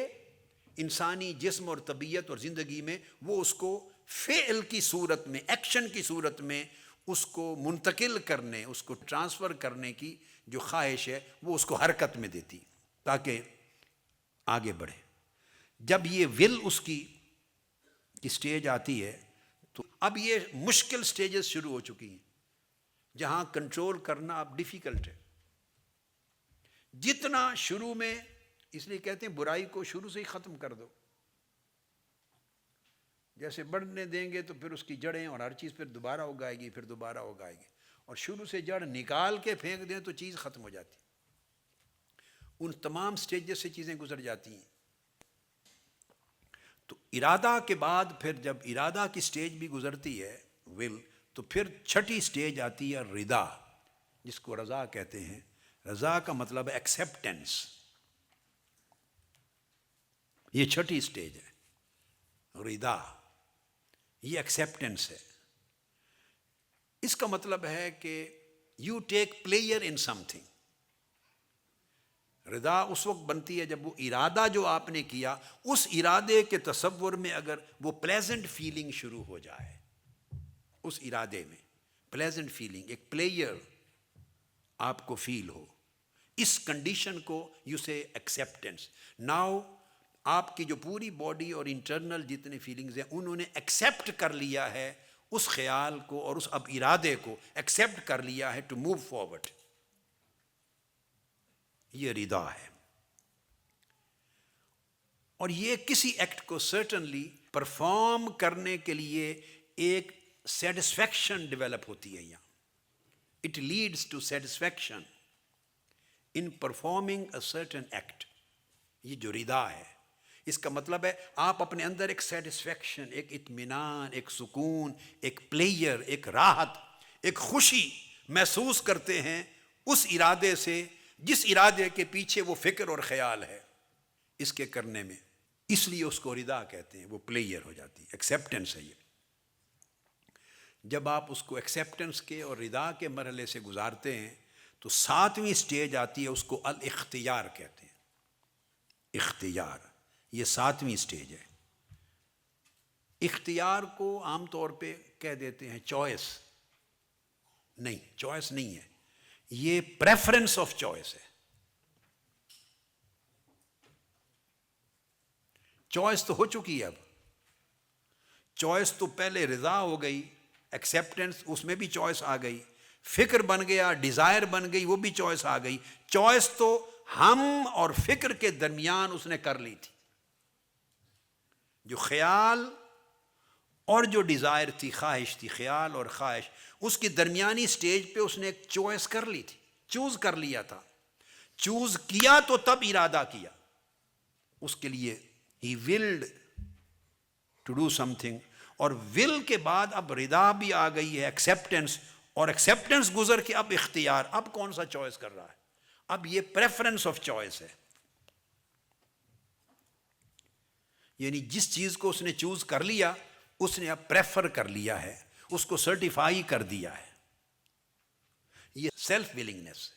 انسانی جسم اور طبیعت اور زندگی میں وہ اس کو فعل کی صورت میں، ایکشن کی صورت میں اس کو منتقل کرنے، اس کو ٹرانسفر کرنے کی جو خواہش ہے وہ اس کو حرکت میں دیتی تاکہ آگے بڑھے. جب یہ ول اس کی سٹیج آتی ہے تو اب یہ مشکل سٹیجز شروع ہو چکی ہیں جہاں کنٹرول کرنا اب ڈیفیکلٹ ہے. جتنا شروع میں، اس لیے کہتے ہیں برائی کو شروع سے ہی ختم کر دو. جیسے بڑھنے دیں گے تو پھر اس کی جڑیں اور ہر چیز پھر دوبارہ اگائے گی، پھر دوبارہ اگائے گی. اور شروع سے جڑ نکال کے پھینک دیں تو چیز ختم ہو جاتی. ان تمام سٹیجز سے چیزیں گزر جاتی ہیں. تو ارادہ کے بعد پھر جب ارادہ کی سٹیج بھی گزرتی ہے ول، تو پھر چھٹی سٹیج آتی ہے رضا، جس کو رضا کہتے ہیں. رضا کا مطلب ہے ایکسیپٹنس. یہ چھٹی سٹیج ہے رضا، یہ ایکسیپٹنس ہے. اس کا مطلب ہے کہ you take pleasure in something. رضا اس وقت بنتی ہے جب وہ ارادہ جو آپ نے کیا، اس ارادے کے تصور میں اگر وہ پلیزنٹ فیلنگ شروع ہو جائے، اس ارادے میں پلیزنٹ فیلنگ، ایک پلیئر آپ کو فیل ہو، اس کنڈیشن کو یو سے ایکسیپٹنس. ناؤ آپ کی جو پوری باڈی اور انٹرنل جتنے فیلنگز ہیں انہوں نے ایکسیپٹ کر لیا ہے اس خیال کو اور اس اب ارادے کو ایکسیپٹ کر لیا ہے ٹو موو فارورڈ. یہ رضا ہے. اور یہ کسی ایکٹ کو سرٹنلی پرفارم کرنے کے لیے ایک سیٹسفیکشن ڈیولپ ہوتی ہے. یہاں it leads to satisfaction in performing a certain act. یہ جو رضا ہے اس کا مطلب ہے آپ اپنے اندر ایک سیٹسفیکشن، ایک اطمینان، ایک سکون، ایک پلیئر، ایک راحت، ایک خوشی محسوس کرتے ہیں اس ارادے سے جس ارادے کے پیچھے وہ فکر اور خیال ہے اس کے کرنے میں. اس لیے اس کو رضا کہتے ہیں. وہ پلیئر ہو جاتی ہے، ایکسیپٹنس ہے. یہ جب آپ اس کو ایکسیپٹنس کے اور رضا کے مرحلے سے گزارتے ہیں تو 7ویں سٹیج آتی ہے، اس کو الاختیار کہتے ہیں. اختیار یہ 7ویں سٹیج ہے. اختیار کو عام طور پہ کہہ دیتے ہیں چوائس. نہیں، چوائس نہیں ہے، یہ پریفرنس آف چوائس ہے. چوائس تو ہو چکی ہے. اب چوائس تو پہلے رضا ہو گئی، ایکسیپٹنس، اس میں بھی چوائس آ گئی، فکر بن گیا، ڈیزائر بن گئی، وہ بھی چوائس آ گئی. چوائس تو ہم اور فکر کے درمیان اس نے کر لی تھی. جو خیال اور جو ڈیزائر تھی، خواہش تھی، خیال اور خواہش، اس کی درمیانی سٹیج پہ اس نے ایک چوائس کر لی تھی، چوز کر لیا تھا. چوز کیا تو تب ارادہ کیا، اس کے لیے ہی would to do something. اور ول کے بعد اب رضا بھی آ گئی ہے، ایکسیپٹنس، اور ایکسیپٹنس گزر کے اب اختیار. اب کون سا چوائس کر رہا ہے؟ اب یہ پریفرنس آف چوائس ہے. یعنی جس چیز کو اس نے چوز کر لیا اس نے اب پریفر کر لیا ہے، اس کو سرٹیفائی کر دیا ہے. یہ سیلف ولنگنس،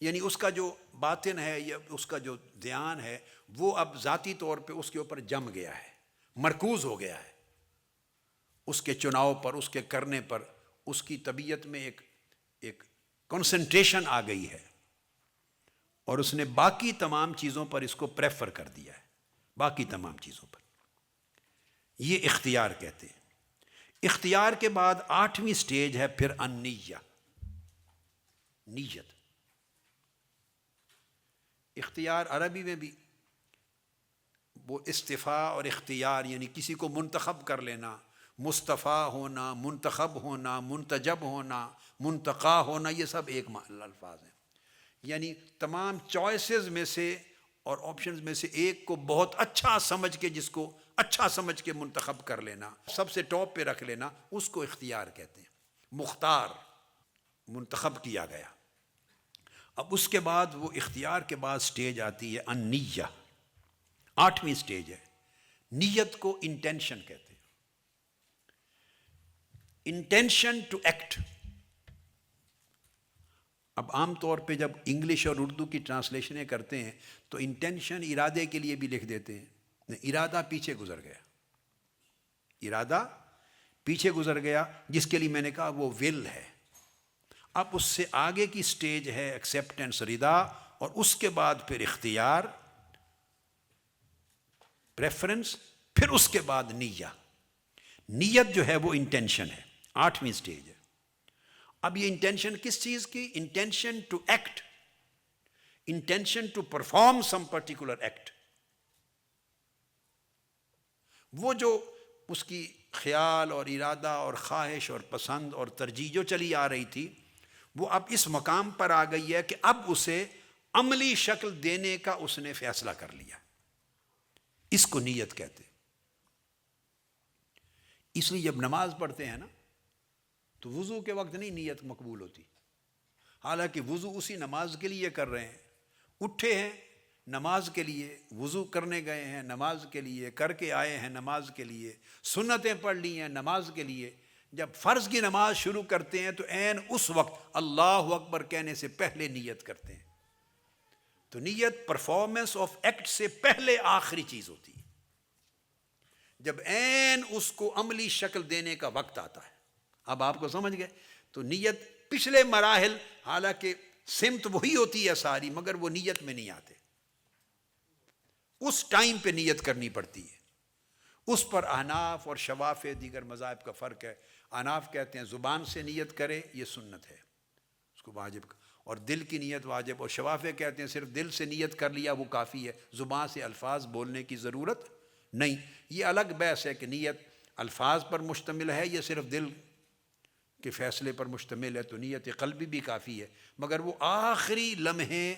یعنی اس کا جو باطن ہے یا اس کا جو دھیان ہے وہ اب ذاتی طور پہ اس کے اوپر جم گیا ہے، مرکوز ہو گیا ہے، اس کے چناؤ پر، اس کے کرنے پر. اس کی طبیعت میں ایک کنسنٹریشن آ گئی ہے، اور اس نے باقی تمام چیزوں پر اس کو پریفر کر دیا ہے، باقی تمام چیزوں پر. یہ اختیار کہتے ہیں. اختیار کے بعد 8ویں سٹیج ہے پھر النیہ، نیت. اختیار عربی میں بھی وہ استفاء اور اختیار، یعنی کسی کو منتخب کر لینا، مصطفیٰ ہونا، منتخب ہونا، منتجب ہونا، منتقی ہونا، یہ سب ایک الفاظ ہیں. یعنی تمام چوائسز میں سے اور آپشنز میں سے ایک کو بہت اچھا سمجھ کے، جس کو اچھا سمجھ کے منتخب کر لینا، سب سے ٹاپ پہ رکھ لینا، اس کو اختیار کہتے ہیں. مختار، منتخب کیا گیا. اب اس کے بعد وہ اختیار کے بعد سٹیج آتی ہے النیہ، 8ویں سٹیج ہے. نیت کو انٹینشن کہتے ہیں. Intention to act. اب عام طور پہ جب انگلش اور اردو کی ٹرانسلیشنیں کرتے ہیں تو انٹینشن ارادے کے لیے بھی لکھ دیتے ہیں. ارادہ پیچھے گزر گیا، ارادہ پیچھے گزر گیا، جس کے لیے میں نے کہا وہ ول ہے. اب اس سے آگے کی سٹیج ہے ایکسیپٹنس، رضا، اور اس کے بعد پھر اختیار، پریفرنس، پھر اس کے بعد نیہ. نیت جو ہے وہ انٹینشن ہے، 8ویں سٹیج ہے. اب یہ انٹینشن کس چیز کی؟ Intention to act, intention to perform some particular act. وہ جو اس کی خیال اور ارادہ اور خواہش اور پسند اور ترجیح جو چلی آ رہی تھی، وہ اب اس مقام پر آ گئی ہے کہ اب اسے عملی شکل دینے کا اس نے فیصلہ کر لیا. اس کو نیت کہتے. اس لیے جب نماز پڑھتے ہیں نا تو وضو کے وقت نہیں نیت مقبول ہوتی، حالانکہ وضو اسی نماز کے لیے کر رہے ہیں. اٹھے ہیں نماز کے لیے، وضو کرنے گئے ہیں نماز کے لیے، کر کے آئے ہیں نماز کے لیے، سنتیں پڑھ لی ہیں نماز کے لیے. جب فرض کی نماز شروع کرتے ہیں تو عین اس وقت اللہ اکبر کہنے سے پہلے نیت کرتے ہیں. تو نیت پرفارمنس آف ایکٹ سے پہلے آخری چیز ہوتی ہے. جب عین اس کو عملی شکل دینے کا وقت آتا ہے، اب آپ کو سمجھ گئے. تو نیت پچھلے مراحل، حالانکہ سمت وہی ہوتی ہے ساری، مگر وہ نیت میں نہیں آتے. اس ٹائم پہ نیت کرنی پڑتی ہے. اس پر احناف اور شواف دیگر مذاہب کا فرق ہے. احناف کہتے ہیں زبان سے نیت کرے یہ سنت ہے، اس کو واجب، اور دل کی نیت واجب. اور شواف کہتے ہیں صرف دل سے نیت کر لیا وہ کافی ہے، زبان سے الفاظ بولنے کی ضرورت نہیں. یہ الگ بحث ہے کہ نیت الفاظ پر مشتمل ہے یا صرف دل کے فیصلے پر مشتمل ہے. تو نیت قلبی بھی کافی ہے، مگر وہ آخری لمحے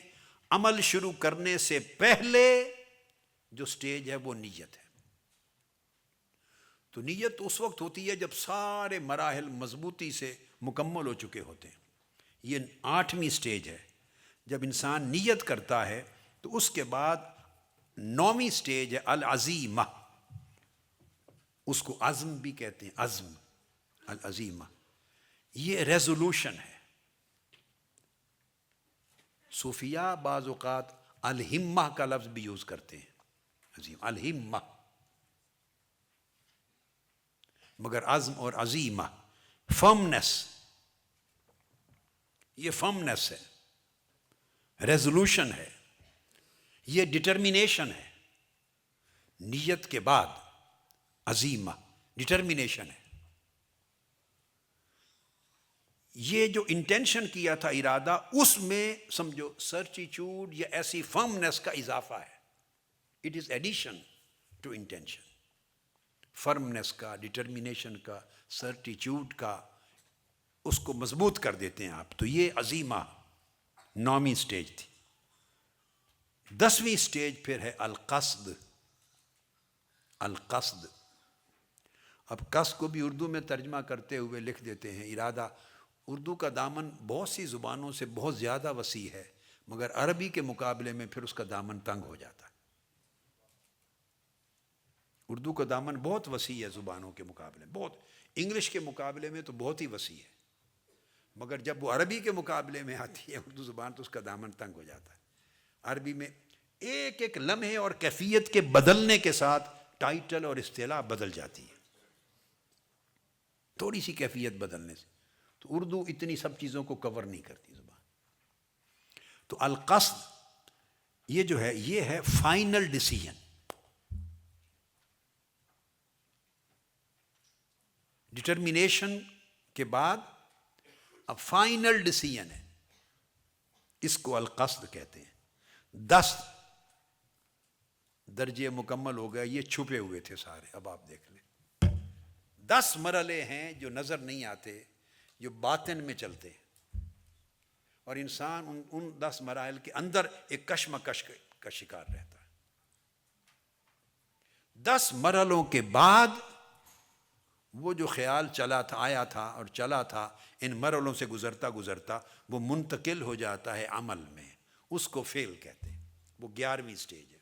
عمل شروع کرنے سے پہلے جو سٹیج ہے وہ نیت ہے. تو نیت اس وقت ہوتی ہے جب سارے مراحل مضبوطی سے مکمل ہو چکے ہوتے ہیں. یہ 8ویں سٹیج ہے. جب انسان نیت کرتا ہے تو اس کے بعد 9ویں سٹیج ہے العزیمہ. اس کو عزم بھی کہتے ہیں، عزم، العزیمہ. یہ ریزولوشن ہے. صوفیہ بعض اوقات الہمہ کا لفظ بھی یوز کرتے ہیں، عظیم، الہمہ، مگر عزم اور عزیمہ، فرمنس، یہ فرمنس ہے، ریزولوشن ہے، یہ ڈٹرمینیشن ہے. نیت کے بعد عزیمہ، ڈٹرمینیشن ہے. یہ جو انٹینشن کیا تھا ارادہ، اس میں سمجھو سرٹیچیوڈ یا ایسی فرمنس کا اضافہ ہے. It is addition to intention. Firmness کا، ڈٹرمینیشن کا، سرٹیچیوڈ کا، اس کو مضبوط کر دیتے ہیں آپ. تو یہ عظیمہ 9ویں سٹیج تھی. 10ویں سٹیج پھر ہے القصد. القصد، اب قصد کو بھی اردو میں ترجمہ کرتے ہوئے لکھ دیتے ہیں ارادہ. اردو کا دامن بہت سی زبانوں سے بہت زیادہ وسیع ہے، مگر عربی کے مقابلے میں پھر اس کا دامن تنگ ہو جاتا ہے. اردو کا دامن بہت وسیع ہے زبانوں کے مقابلے میں، بہت. انگلش کے مقابلے میں تو بہت ہی وسیع ہے، مگر جب وہ عربی کے مقابلے میں آتی ہے اردو زبان تو اس کا دامن تنگ ہو جاتا ہے. عربی میں ایک ایک لمحے اور کیفیت کے بدلنے کے ساتھ ٹائٹل اور اصطلاح بدل جاتی ہے، تھوڑی سی کیفیت بدلنے سے. تو اردو اتنی سب چیزوں کو کور نہیں کرتی زبان. تو القصد یہ جو ہے یہ ہے فائنل ڈیسیژن. ڈٹرمینیشن کے بعد اب فائنل ڈیسیژن ہے، اس کو القصد کہتے ہیں. 10 درجے مکمل ہو گئے، یہ چھپے ہوئے تھے سارے. اب آپ دیکھ لیں 10 مرحلے ہیں جو نظر نہیں آتے، جو باطن میں چلتے ہیں، اور انسان ان 10 مراحل کے اندر ایک کشمکش کا شکار رہتا ہے. 10 مرحلوں کے بعد وہ جو خیال چلا تھا، آیا تھا اور چلا تھا، ان مرحلوں سے گزرتا گزرتا وہ منتقل ہو جاتا ہے عمل میں. اس کو فعل کہتے ہیں. وہ 11ویں سٹیج ہے.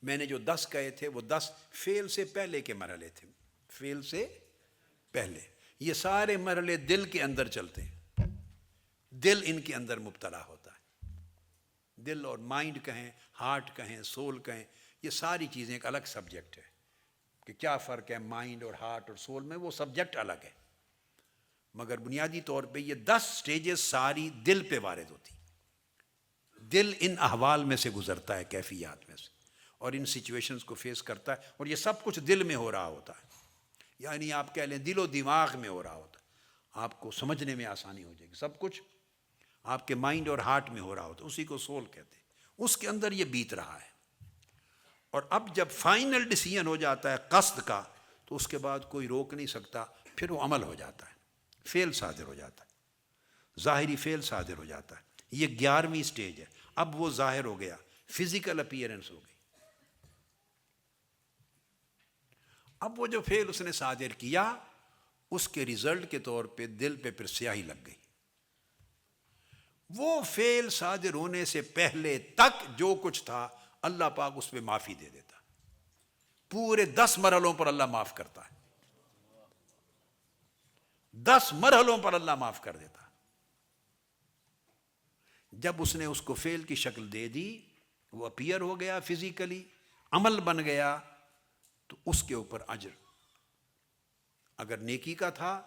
میں نے جو 10 کہے تھے وہ 10 فعل سے پہلے کے مرحلے تھے. فعل سے پہلے یہ سارے مرحلے دل کے اندر چلتے ہیں. دل ان کے اندر مبتلا ہوتا ہے. دل اور مائنڈ کہیں، ہارٹ کہیں، سول کہیں، یہ ساری چیزیں ایک الگ سبجیکٹ ہے کہ کیا فرق ہے مائنڈ اور ہارٹ اور سول میں، وہ سبجیکٹ الگ ہے. مگر بنیادی طور پہ یہ 10 سٹیجز ساری دل پہ وارد ہوتی. دل ان احوال میں سے گزرتا ہے، کیفیات میں سے، اور ان سچویشنز کو فیس کرتا ہے، اور یہ سب کچھ دل میں ہو رہا ہوتا ہے. یعنی آپ کہہ لیں دل و دماغ میں ہو رہا ہوتا ہے. آپ کو سمجھنے میں آسانی ہو جائے گی. سب کچھ آپ کے مائنڈ اور ہارٹ میں ہو رہا ہوتا ہے، اسی کو سول کہتے ہیں. اس کے اندر یہ بیت رہا ہے. اور اب جب فائنل ڈیسیژن ہو جاتا ہے قصد کا، تو اس کے بعد کوئی روک نہیں سکتا، پھر وہ عمل ہو جاتا ہے، فعل صادر ہو جاتا ہے، ظاہری فعل صادر ہو جاتا ہے. یہ 11ویں سٹیج ہے. اب وہ ظاہر ہو گیا، فزیکل اپیئرنس ہو گئی. اب وہ جو فعل اس نے صادر کیا، اس کے ریزلٹ کے طور پہ دل پہ پھر سیاہی لگ گئی. وہ فعل صادر ہونے سے پہلے تک جو کچھ تھا اللہ پاک اس پہ معافی دے دیتا. پورے 10 مرحلوں پر اللہ معاف کرتا ہے. 10 مرحلوں پر اللہ معاف کر دیتا. جب اس نے اس کو فعل کی شکل دے دی، وہ اپیئر ہو گیا فزیکلی، عمل بن گیا، تو اس کے اوپر اجر. اگر نیکی کا تھا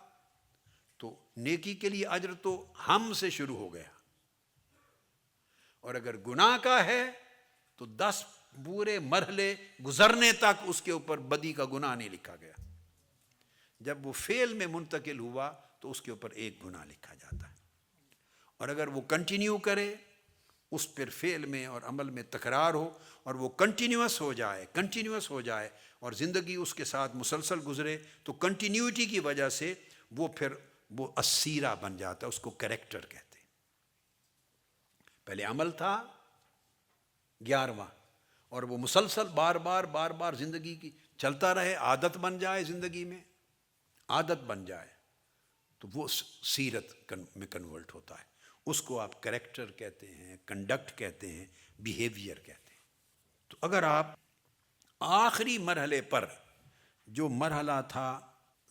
تو نیکی کے لیے اجر تو ہم سے شروع ہو گیا، اور اگر گناہ کا ہے تو 10 پورے مرحلے گزرنے تک اس کے اوپر بدی کا گناہ نہیں لکھا گیا. جب وہ فعل میں منتقل ہوا تو اس کے اوپر ایک گناہ لکھا جاتا ہے. اور اگر وہ کنٹینیو کرے، اس پر فعل میں اور عمل میں تکرار ہو، اور وہ کنٹینیوس ہو جائے اور زندگی اس کے ساتھ مسلسل گزرے، تو کنٹینیوٹی کی وجہ سے وہ پھر وہ السیرہ بن جاتا ہے. اس کو کریکٹر کہتے ہیں. پہلے عمل تھا 11واں، اور وہ مسلسل بار بار زندگی کی چلتا رہے، عادت بن جائے، زندگی میں عادت بن جائے، تو وہ سیرت میں کنورٹ ہوتا ہے. اس کو آپ کریکٹر کہتے ہیں، کنڈکٹ کہتے ہیں، بیہیویئر کہتے ہیں. تو اگر آپ آخری مرحلے پر، جو مرحلہ تھا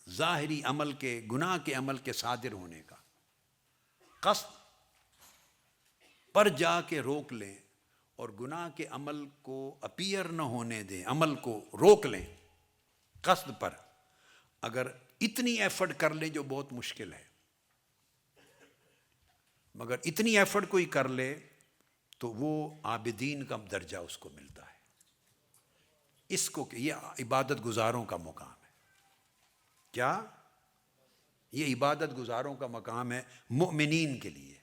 ظاہری عمل کے، گناہ کے عمل کے صادر ہونے کا، قصد پر جا کے روک لیں اور گناہ کے عمل کو اپیئر نہ ہونے دیں، عمل کو روک لیں قصد پر، اگر اتنی ایفرٹ کر لیں جو بہت مشکل ہے، مگر اتنی ایفرٹ کوئی کر لے تو وہ عابدین کا درجہ اس کو ملتا ہے. اس کو کہ یہ عبادت گزاروں کا مقام ہے. کیا؟ یہ عبادت گزاروں کا مقام ہے مؤمنین کے لیے،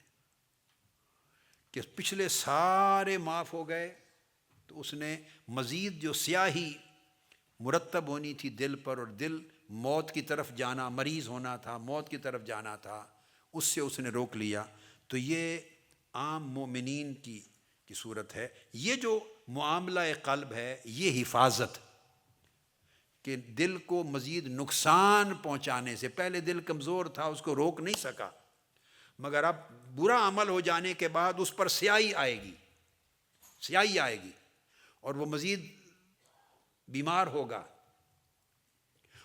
کہ پچھلے سارے معاف ہو گئے تو اس نے مزید جو سیاہی مرتب ہونی تھی دل پر، اور دل موت کی طرف جانا، مریض ہونا تھا، موت کی طرف جانا تھا، اس سے اس نے روک لیا۔ تو یہ عام مومنین کی صورت ہے۔ یہ جو معاملہ قلب ہے، یہ حفاظت کہ دل کو مزید نقصان پہنچانے سے، پہلے دل کمزور تھا، اس کو روک نہیں سکا، مگر اب برا عمل ہو جانے کے بعد اس پر سیاہی آئے گی، سیاہی آئے گی، اور وہ مزید بیمار ہوگا،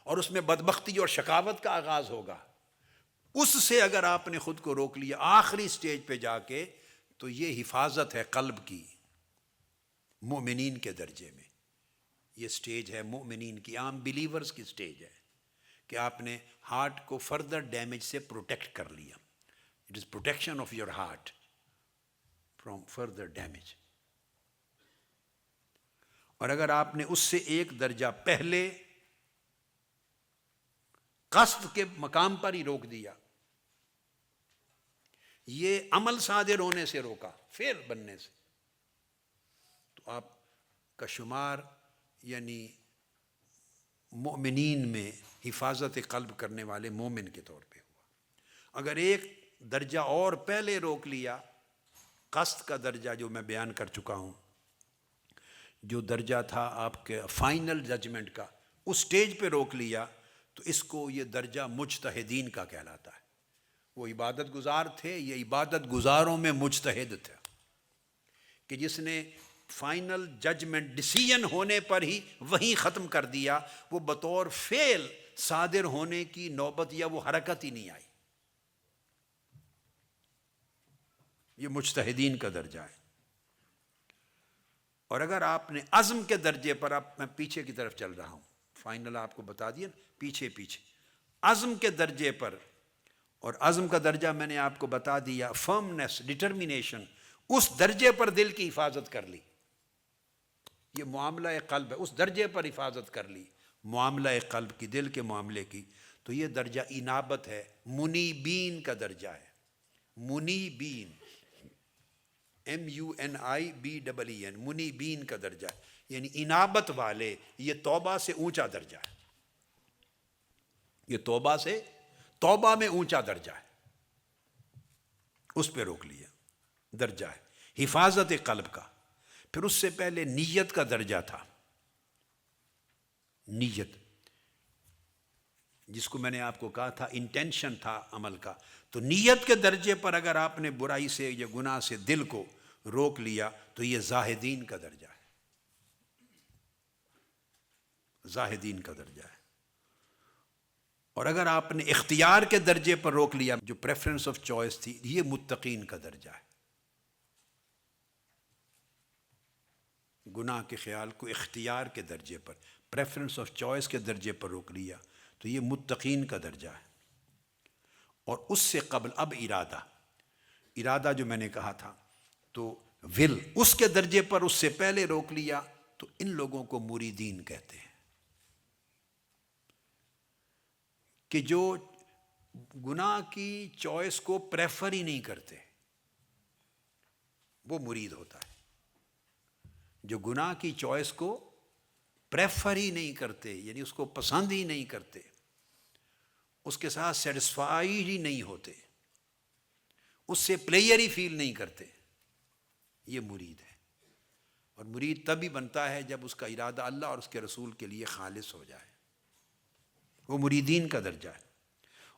اور اس میں بدبختی اور شقاوت کا آغاز ہوگا۔ اس سے اگر آپ نے خود کو روک لیا آخری سٹیج پہ جا کے، تو یہ حفاظت ہے قلب کی مومنین کے درجے میں۔ یہ سٹیج ہے مومنین کی، عام بلیورز کی سٹیج ہے کہ آپ نے ہارٹ کو فردر ڈیمیج سے پروٹیکٹ کر لیا۔ It is protection of your heart from further damage. اور اگر آپ نے اس سے ایک درجہ پہلے قصد کے مقام پر ہی روک دیا، یہ عمل صادر ہونے سے روکا، فعل بننے سے، تو آپ کا شمار یعنی مؤمنین میں حفاظت قلب کرنے والے مومن کے طور پہ ہوا۔ اگر ایک درجہ اور پہلے روک لیا، قصد کا درجہ جو میں بیان کر چکا ہوں، جو درجہ تھا آپ کے فائنل ججمنٹ کا، اس سٹیج پہ روک لیا، تو اس کو یہ درجہ مجتہدین کا کہلاتا ہے۔ وہ عبادت گزار تھے، یہ عبادت گزاروں میں مجتہد تھا کہ جس نے فائنل ججمنٹ ڈیسیژن ہونے پر ہی وہیں ختم کر دیا، وہ بطور فعل صادر ہونے کی نوبت یا وہ حرکت ہی نہیں آئی۔ یہ مجتہدین کا درجہ ہے۔ اور اگر آپ نے عزم کے درجے پر، اب میں پیچھے کی طرف چل رہا ہوں، فائنل آپ کو بتا دیا، پیچھے عزم کے درجے پر، اور عزم کا درجہ میں نے آپ کو بتا دیا فرمنس، ڈٹرمینیشن، اس درجے پر دل کی حفاظت کر لی۔ یہ معاملہ قلب ہے، اس درجے پر حفاظت کر لی، معاملہ قلب کی، دل کے معاملے کی، تو یہ درجہ انابت ہے، منیبین کا درجہ ہے۔ منیبین، MUNIBEEN، منیبین کا درجہ ہے، یعنی انابت والے۔ یہ توبہ سے اونچا درجہ ہے، یہ توبہ میں اونچا درجہ ہے، اس پہ روک لیا، درجہ ہے حفاظت قلب کا۔ پھر اس سے پہلے نیت کا درجہ تھا، نیت جس کو میں نے آپ کو کہا تھا انٹینشن تھا عمل کا۔ تو نیت کے درجے پر اگر آپ نے برائی سے یا گناہ سے دل کو روک لیا، تو یہ زاہدین کا درجہ ہے، زاہدین کا درجہ ہے۔ اور اگر آپ نے اختیار کے درجے پر روک لیا، جو پریفرنس آف چوائس تھی، یہ متقین کا درجہ ہے۔ گناہ کے خیال کو اختیار کے درجے پر، پریفرنس آف چوائس کے درجے پر روک لیا، تو یہ متقین کا درجہ ہے۔ اور اس سے قبل اب ارادہ جو میں نے کہا تھا، تو ول اس کے درجے پر اس سے پہلے روک لیا، تو ان لوگوں کو مریدین کہتے ہیں، کہ جو گناہ کی چوائس کو پریفر ہی نہیں کرتے، وہ مرید ہوتا ہے۔ جو گناہ کی چوائس کو پریفر ہی نہیں کرتے، یعنی اس کو پسند ہی نہیں کرتے، اس کے ساتھ سیٹسفائیڈ ہی نہیں ہوتے، اس سے پلیئر ہی فیل نہیں کرتے، یہ مرید ہے۔ اور مرید تبھی بنتا ہے جب اس کا ارادہ اللہ اور اس کے رسول کے لیے خالص ہو جائے، وہ مریدین کا درجہ ہے۔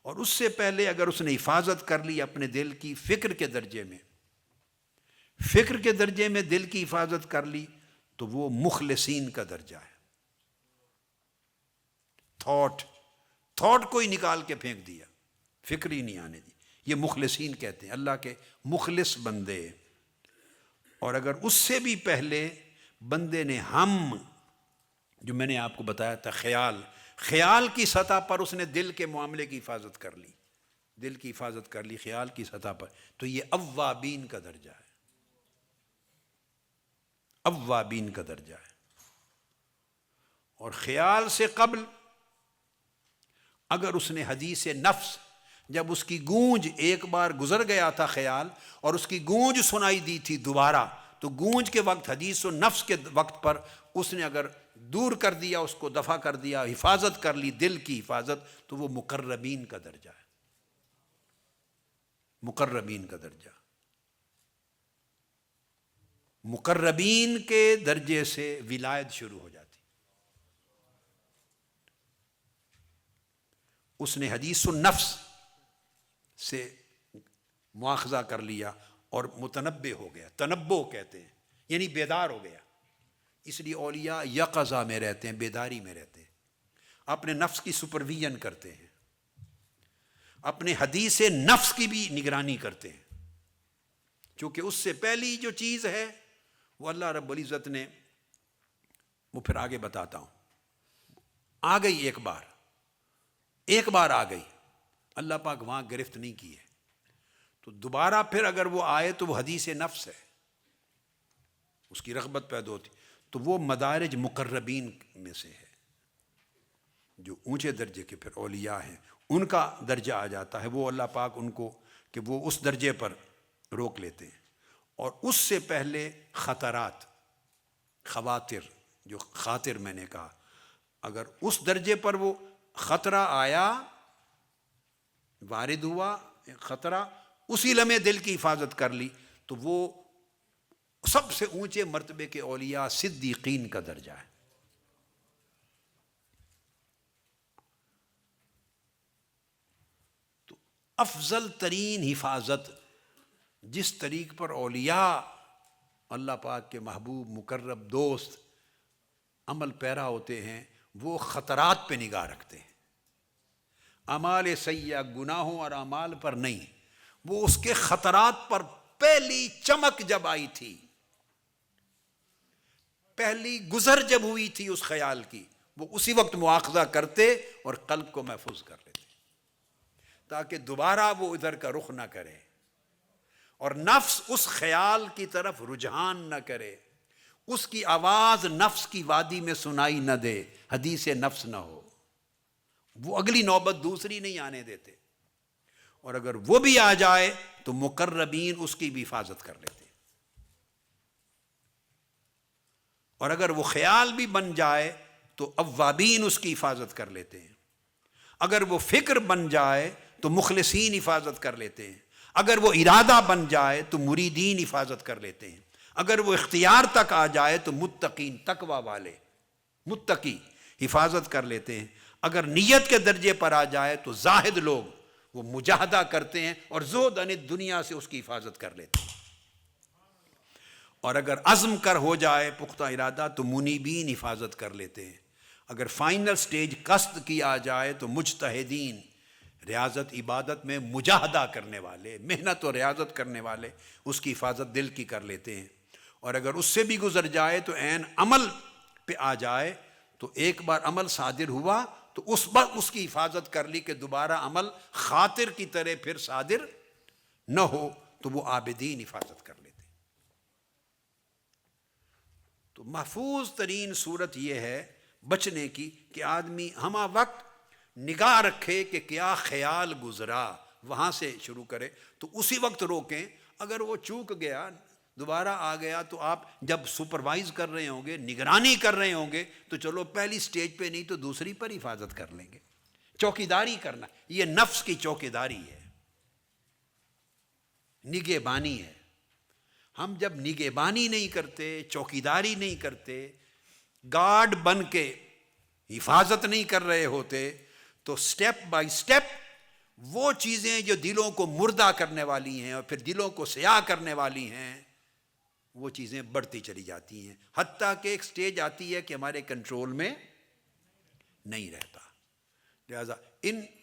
اور اس سے پہلے اگر اس نے حفاظت کر لی اپنے دل کی فکر کے درجے میں، فکر کے درجے میں دل کی حفاظت کر لی، تو وہ مخلصین کا درجہ ہے۔ تھاٹ کو ہی نکال کے پھینک دیا، فکر ہی نہیں آنے دی، یہ مخلصین کہتے ہیں، اللہ کے مخلص بندے۔ اور اگر اس سے بھی پہلے بندے نے جو میں نے آپ کو بتایا تھا، خیال کی سطح پر اس نے دل کے معاملے کی حفاظت کر لی، دل کی حفاظت کر لی خیال کی سطح پر، تو یہ اوابین کا درجہ ہے، اوابین کا درجہ ہے۔ اور خیال سے قبل اگر اس نے حدیث نفس، جب اس کی گونج ایک بار گزر گیا تھا خیال، اور اس کی گونج سنائی دی تھی دوبارہ، تو گونج کے وقت، حدیث و نفس کے وقت پر اس نے اگر دور کر دیا، اس کو دفع کر دیا، حفاظت کر لی، دل کی حفاظت، تو وہ مقربین کا درجہ ہے، مقربین کا درجہ۔ مقربین کے درجے سے ولایت شروع ہو جاتی۔ اس نے حدیث النفس سے مواخذہ کر لیا اور متنبع ہو گیا، تنبع کہتے ہیں، یعنی بیدار ہو گیا۔ اس لیے اولیاء یقظہ میں رہتے ہیں، بیداری میں رہتے ہیں، اپنے نفس کی سپرویژن کرتے ہیں، اپنے حدیث نفس کی بھی نگرانی کرتے ہیں، چونکہ اس سے پہلی جو چیز ہے وہ اللہ رب العزت نے، وہ پھر آگے بتاتا ہوں، آ گئی ایک بار آ گئی، اللہ پاک وہاں گرفت نہیں کی ہے، تو دوبارہ پھر اگر وہ آئے تو وہ حدیث نفس ہے، اس کی رغبت پیدا ہوتی، تو وہ مدارج مقربین میں سے ہے، جو اونچے درجے کے پھر اولیاء ہیں، ان کا درجہ آ جاتا ہے، وہ اللہ پاک ان کو کہ وہ اس درجے پر روک لیتے ہیں۔ اور اس سے پہلے خطرات، خواطر، جو خاطر میں نے کہا، اگر اس درجے پر وہ خطرہ آیا، وارد ہوا خطرہ، اسی لمحے دل کی حفاظت کر لی، تو وہ سب سے اونچے مرتبے کے اولیاء صدیقین کا درجہ ہے۔ تو افضل ترین حفاظت جس طریق پر اولیاء اللہ پاک کے محبوب مقرب دوست عمل پیرا ہوتے ہیں، وہ خطرات پہ نگاہ رکھتے ہیں، اعمال سیئہ گناہوں اور اعمال پر نہیں، وہ اس کے خطرات پر پہلی چمک جب آئی تھی، پہلی گزر جب ہوئی تھی اس خیال کی، وہ اسی وقت مواخذہ کرتے اور قلب کو محفوظ کر لیتے تاکہ دوبارہ وہ ادھر کا رخ نہ کرے اور نفس اس خیال کی طرف رجحان نہ کرے، اس کی آواز نفس کی وادی میں سنائی نہ دے، حدیث نفس نہ ہو، وہ اگلی نوبت دوسری نہیں آنے دیتے، اور اگر وہ بھی آ جائے تو مقربین اس کی بھی حفاظت کر لیتے، اور اگر وہ خیال بھی بن جائے تو اوابین اس کی حفاظت کر لیتے ہیں، اگر وہ فکر بن جائے تو مخلصین حفاظت کر لیتے ہیں، اگر وہ ارادہ بن جائے تو مریدین حفاظت کر لیتے ہیں، اگر وہ اختیار تک آ جائے تو متقین، تقوی والے متقی حفاظت کر لیتے ہیں، اگر نیت کے درجے پر آ جائے تو زاہد لوگ وہ مجاہدہ کرتے ہیں اور زہد عن دنیا سے اس کی حفاظت کر لیتے ہیں، اور اگر عزم کر ہو جائے پختہ ارادہ تو منیبین حفاظت کر لیتے ہیں، اگر فائنل سٹیج قصد کی آ جائے تو مجتہدین، ریاضت عبادت میں مجاہدہ کرنے والے، محنت اور ریاضت کرنے والے، اس کی حفاظت دل کی کر لیتے ہیں، اور اگر اس سے بھی گزر جائے تو عین عمل پہ آ جائے تو ایک بار عمل صادر ہوا تو اس بار اس کی حفاظت کر لی کہ دوبارہ عمل خاطر کی طرح پھر صادر نہ ہو، تو وہ عابدین حفاظت کر لیتے۔ تو محفوظ ترین صورت یہ ہے بچنے کی کہ آدمی ہمہ وقت نگاہ رکھے کہ کیا خیال گزرا، وہاں سے شروع کرے تو اسی وقت روکیں، اگر وہ چوک گیا دوبارہ آ گیا تو آپ جب سپروائز کر رہے ہوں گے، نگرانی کر رہے ہوں گے، تو چلو پہلی سٹیج پہ نہیں تو دوسری پر حفاظت کر لیں گے، چوکیداری کرنا، یہ نفس کی چوکیداری ہے، نگہبانی ہے۔ ہم جب نگہبانی نہیں کرتے، چوکیداری نہیں کرتے، گارڈ بن کے حفاظت نہیں کر رہے ہوتے، تو سٹیپ بائی سٹیپ وہ چیزیں جو دلوں کو مردہ کرنے والی ہیں اور پھر دلوں کو سیاہ کرنے والی ہیں، وہ چیزیں بڑھتی چلی جاتی ہیں، حتیٰ کہ ایک سٹیج آتی ہے کہ ہمارے کنٹرول میں نہیں رہتا۔ لہذا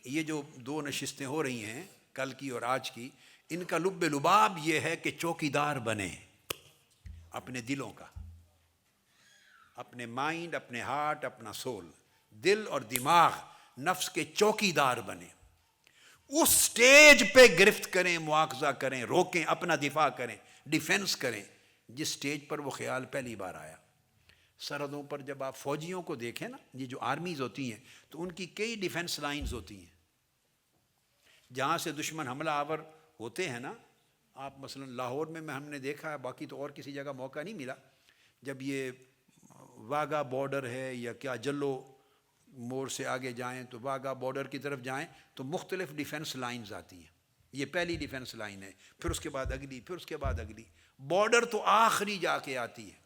یہ جو دو نشستیں ہو رہی ہیں کل کی اور آج کی، ان کا لب لباب یہ ہے کہ چوکیدار بنے اپنے دلوں کا، اپنے مائنڈ، اپنے ہارٹ، اپنا سول، دل اور دماغ نفس کے چوکیدار بنے، اس سٹیج پہ گرفت کریں، مواخذہ کریں، روکیں، اپنا دفاع کریں، ڈیفنس کریں جس سٹیج پر وہ خیال پہلی بار آیا۔ سرحدوں پر جب آپ فوجیوں کو دیکھیں نا، یہ جو آرمیز ہوتی ہیں تو ان کی کئی ڈیفنس لائنز ہوتی ہیں، جہاں سے دشمن حملہ آور ہوتے ہیں نا، آپ مثلا لاہور میں ہم نے دیکھا ہے، باقی تو اور کسی جگہ موقع نہیں ملا، جب یہ واگا بارڈر ہے یا کیا جلو موڑ سے آگے جائیں تو واگا بارڈر کی طرف جائیں تو مختلف ڈیفنس لائنز آتی ہیں. یہ پہلی ڈیفنس لائن ہے، پھر اس کے بعد اگلی، پھر اس کے بعد اگلی. بارڈر تو آخری جا کے آتی ہے.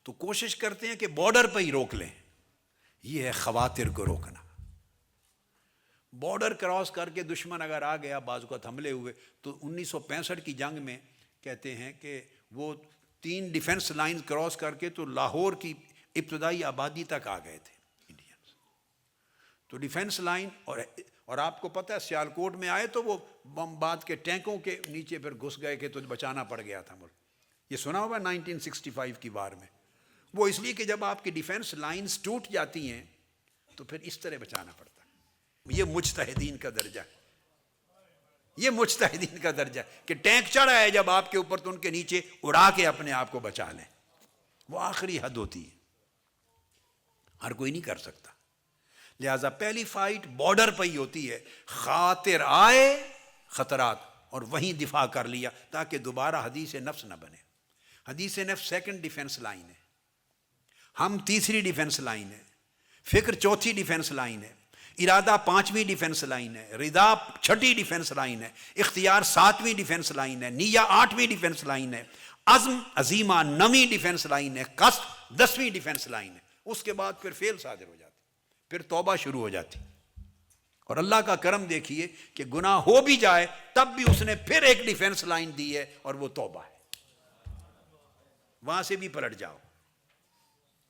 تو کوشش کرتے ہیں کہ بارڈر پہ ہی روک لیں. یہ ہے خواطر کو روکنا. بارڈر کراس کر کے دشمن اگر آ گیا، بعض اوقات حملے ہوئے تو 1965 کی جنگ میں کہتے ہیں کہ وہ 3 ڈیفنس لائنز کراس کر کے تو لاہور کی ابتدائی آبادی تک آ گئے تھے انڈینز. تو ڈیفنس لائن اور آپ کو پتہ ہے سیالکوٹ میں آئے تو وہ بم باد کے ٹینکوں کے نیچے پھر گھس گئے کہ تو بچانا پڑ گیا تھا ملک. یہ سنا ہوگا 1965 کی وار میں. وہ اس لیے کہ جب آپ کی ڈیفنس لائنز ٹوٹ جاتی ہیں تو پھر اس طرح بچانا پڑتا ہے. یہ مجتہدین کا درجہ ہے. یہ مجتہدین کا درجہ ہے کہ ٹینک چڑھا ہے جب آپ کے اوپر تو ان کے نیچے اڑا کے اپنے آپ کو بچا لیں. وہ آخری حد ہوتی ہے، ہر کوئی نہیں کر سکتا. لہذا پہلی فائٹ بارڈر پہ ہی ہوتی ہے. خاطر آئے خطرات اور وہیں دفاع کر لیا تاکہ دوبارہ حدیث نفس نہ بنے. حدیث نفس سیکنڈ ڈیفنس لائن ہے، ہم تیسری ڈیفنس لائن ہے، فکر چوتھی ڈیفنس لائن ہے، ارادہ 5ویں ڈیفنس لائن ہے، رضا 6ٹھی ڈیفنس لائن ہے، اختیار 7ویں ڈیفنس لائن ہے، نیہ 8ویں ڈیفنس لائن ہے، عزم عزیمہ 9ویں ڈیفنس لائن ہے، قصد 10ویں ڈیفنس لائن ہے. اس کے بعد پھر فیل صادر ہو جاتی، پھر توبہ شروع ہو جاتی. اور اللہ کا کرم دیکھیے کہ گناہ ہو بھی جائے تب بھی اس نے پھر ایک ڈیفنس لائن دی ہے اور وہ توبہ ہے. وہاں سے بھی پلٹ جاؤ،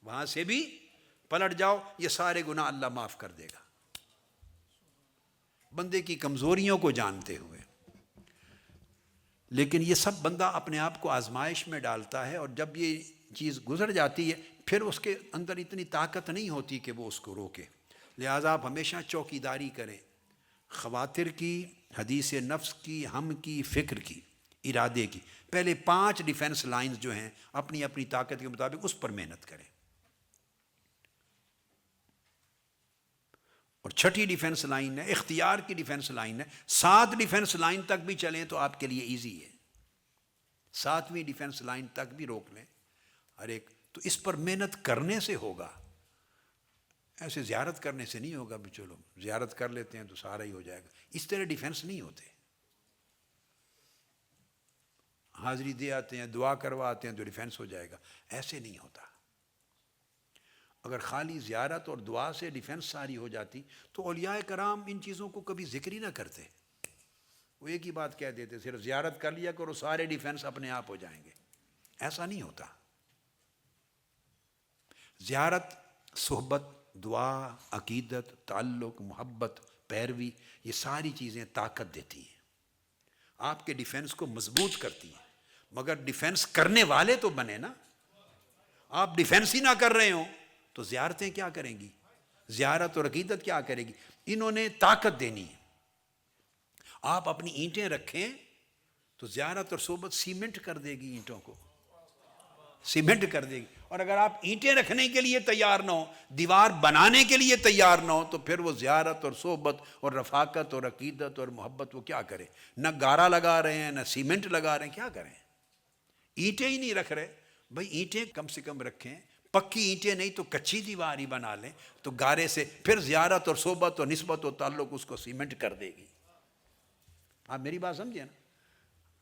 وہاں سے بھی پلٹ جاؤ، یہ سارے گناہ اللہ معاف کر دے گا بندے کی کمزوریوں کو جانتے ہوئے. لیکن یہ سب بندہ اپنے آپ کو آزمائش میں ڈالتا ہے، اور جب یہ چیز گزر جاتی ہے پھر اس کے اندر اتنی طاقت نہیں ہوتی کہ وہ اس کو روکے. لہٰذا آپ ہمیشہ چوکیداری کریں، خواطر کی، حدیث نفس کی، ہم کی، فکر کی، ارادے کی. پہلے 5 ڈیفنس لائنز جو ہیں اپنی اپنی طاقت کے مطابق اس پر محنت کریں. اور 6ٹھی ڈیفنس لائن ہے، اختیار کی ڈیفنس لائن ہے. 7 ڈیفنس لائن تک بھی چلیں تو آپ کے لیے ایزی ہے. 7ویں ڈیفنس لائن تک بھی روک لیں ہر ایک. تو اس پر محنت کرنے سے ہوگا، ایسے زیارت کرنے سے نہیں ہوگا. بھی چلو زیارت کر لیتے ہیں تو سارا ہی ہو جائے گا. اس طرح ڈیفنس نہیں ہوتے. حاضری دے آتے ہیں، دعا کروا آتے ہیں تو ڈیفنس ہو جائے گا، ایسے نہیں ہوتا. اگر خالی زیارت اور دعا سے ڈیفنس ساری ہو جاتی تو اولیاء کرام ان چیزوں کو کبھی ذکر ہی نہ کرتے. وہ ایک ہی بات کہہ دیتے، صرف زیارت کر لیا کرو سارے ڈیفنس اپنے آپ ہو جائیں گے. ایسا نہیں ہوتا. زیارت، صحبت، دعا، عقیدت، تعلق، محبت، پیروی، یہ ساری چیزیں طاقت دیتی ہیں، آپ کے ڈیفنس کو مضبوط کرتی ہیں. مگر ڈیفنس کرنے والے تو بنے نا. آپ ڈیفنس ہی نہ کر رہے ہوں تو زیارتیں کیا کریں گی، زیارت اور عقیدت کیا کرے گی. انہوں نے طاقت دینی ہے. آپ اپنی اینٹیں رکھیں تو زیارت اور صحبت سیمنٹ کر دے گی، اینٹوں کو سیمنٹ کر دے گی. اور اگر آپ اینٹیں رکھنے کے لیے تیار نہ ہو، دیوار بنانے کے لیے تیار نہ ہو، تو پھر وہ زیارت اور صحبت اور رفاقت اور عقیدت اور محبت وہ کیا کرے. نہ گارا لگا رہے ہیں، نہ سیمنٹ لگا رہے ہیں، کیا کریں. اینٹیں ہی نہیں رکھ رہے. بھائی اینٹیں کم سے کم رکھیں، پکی اینٹیں نہیں تو کچی دیوار ہی بنا لیں، تو گارے سے پھر زیارت اور صحبت اور نسبت اور تعلق اس کو سیمنٹ کر دے گی. آپ میری بات سمجھیں نا.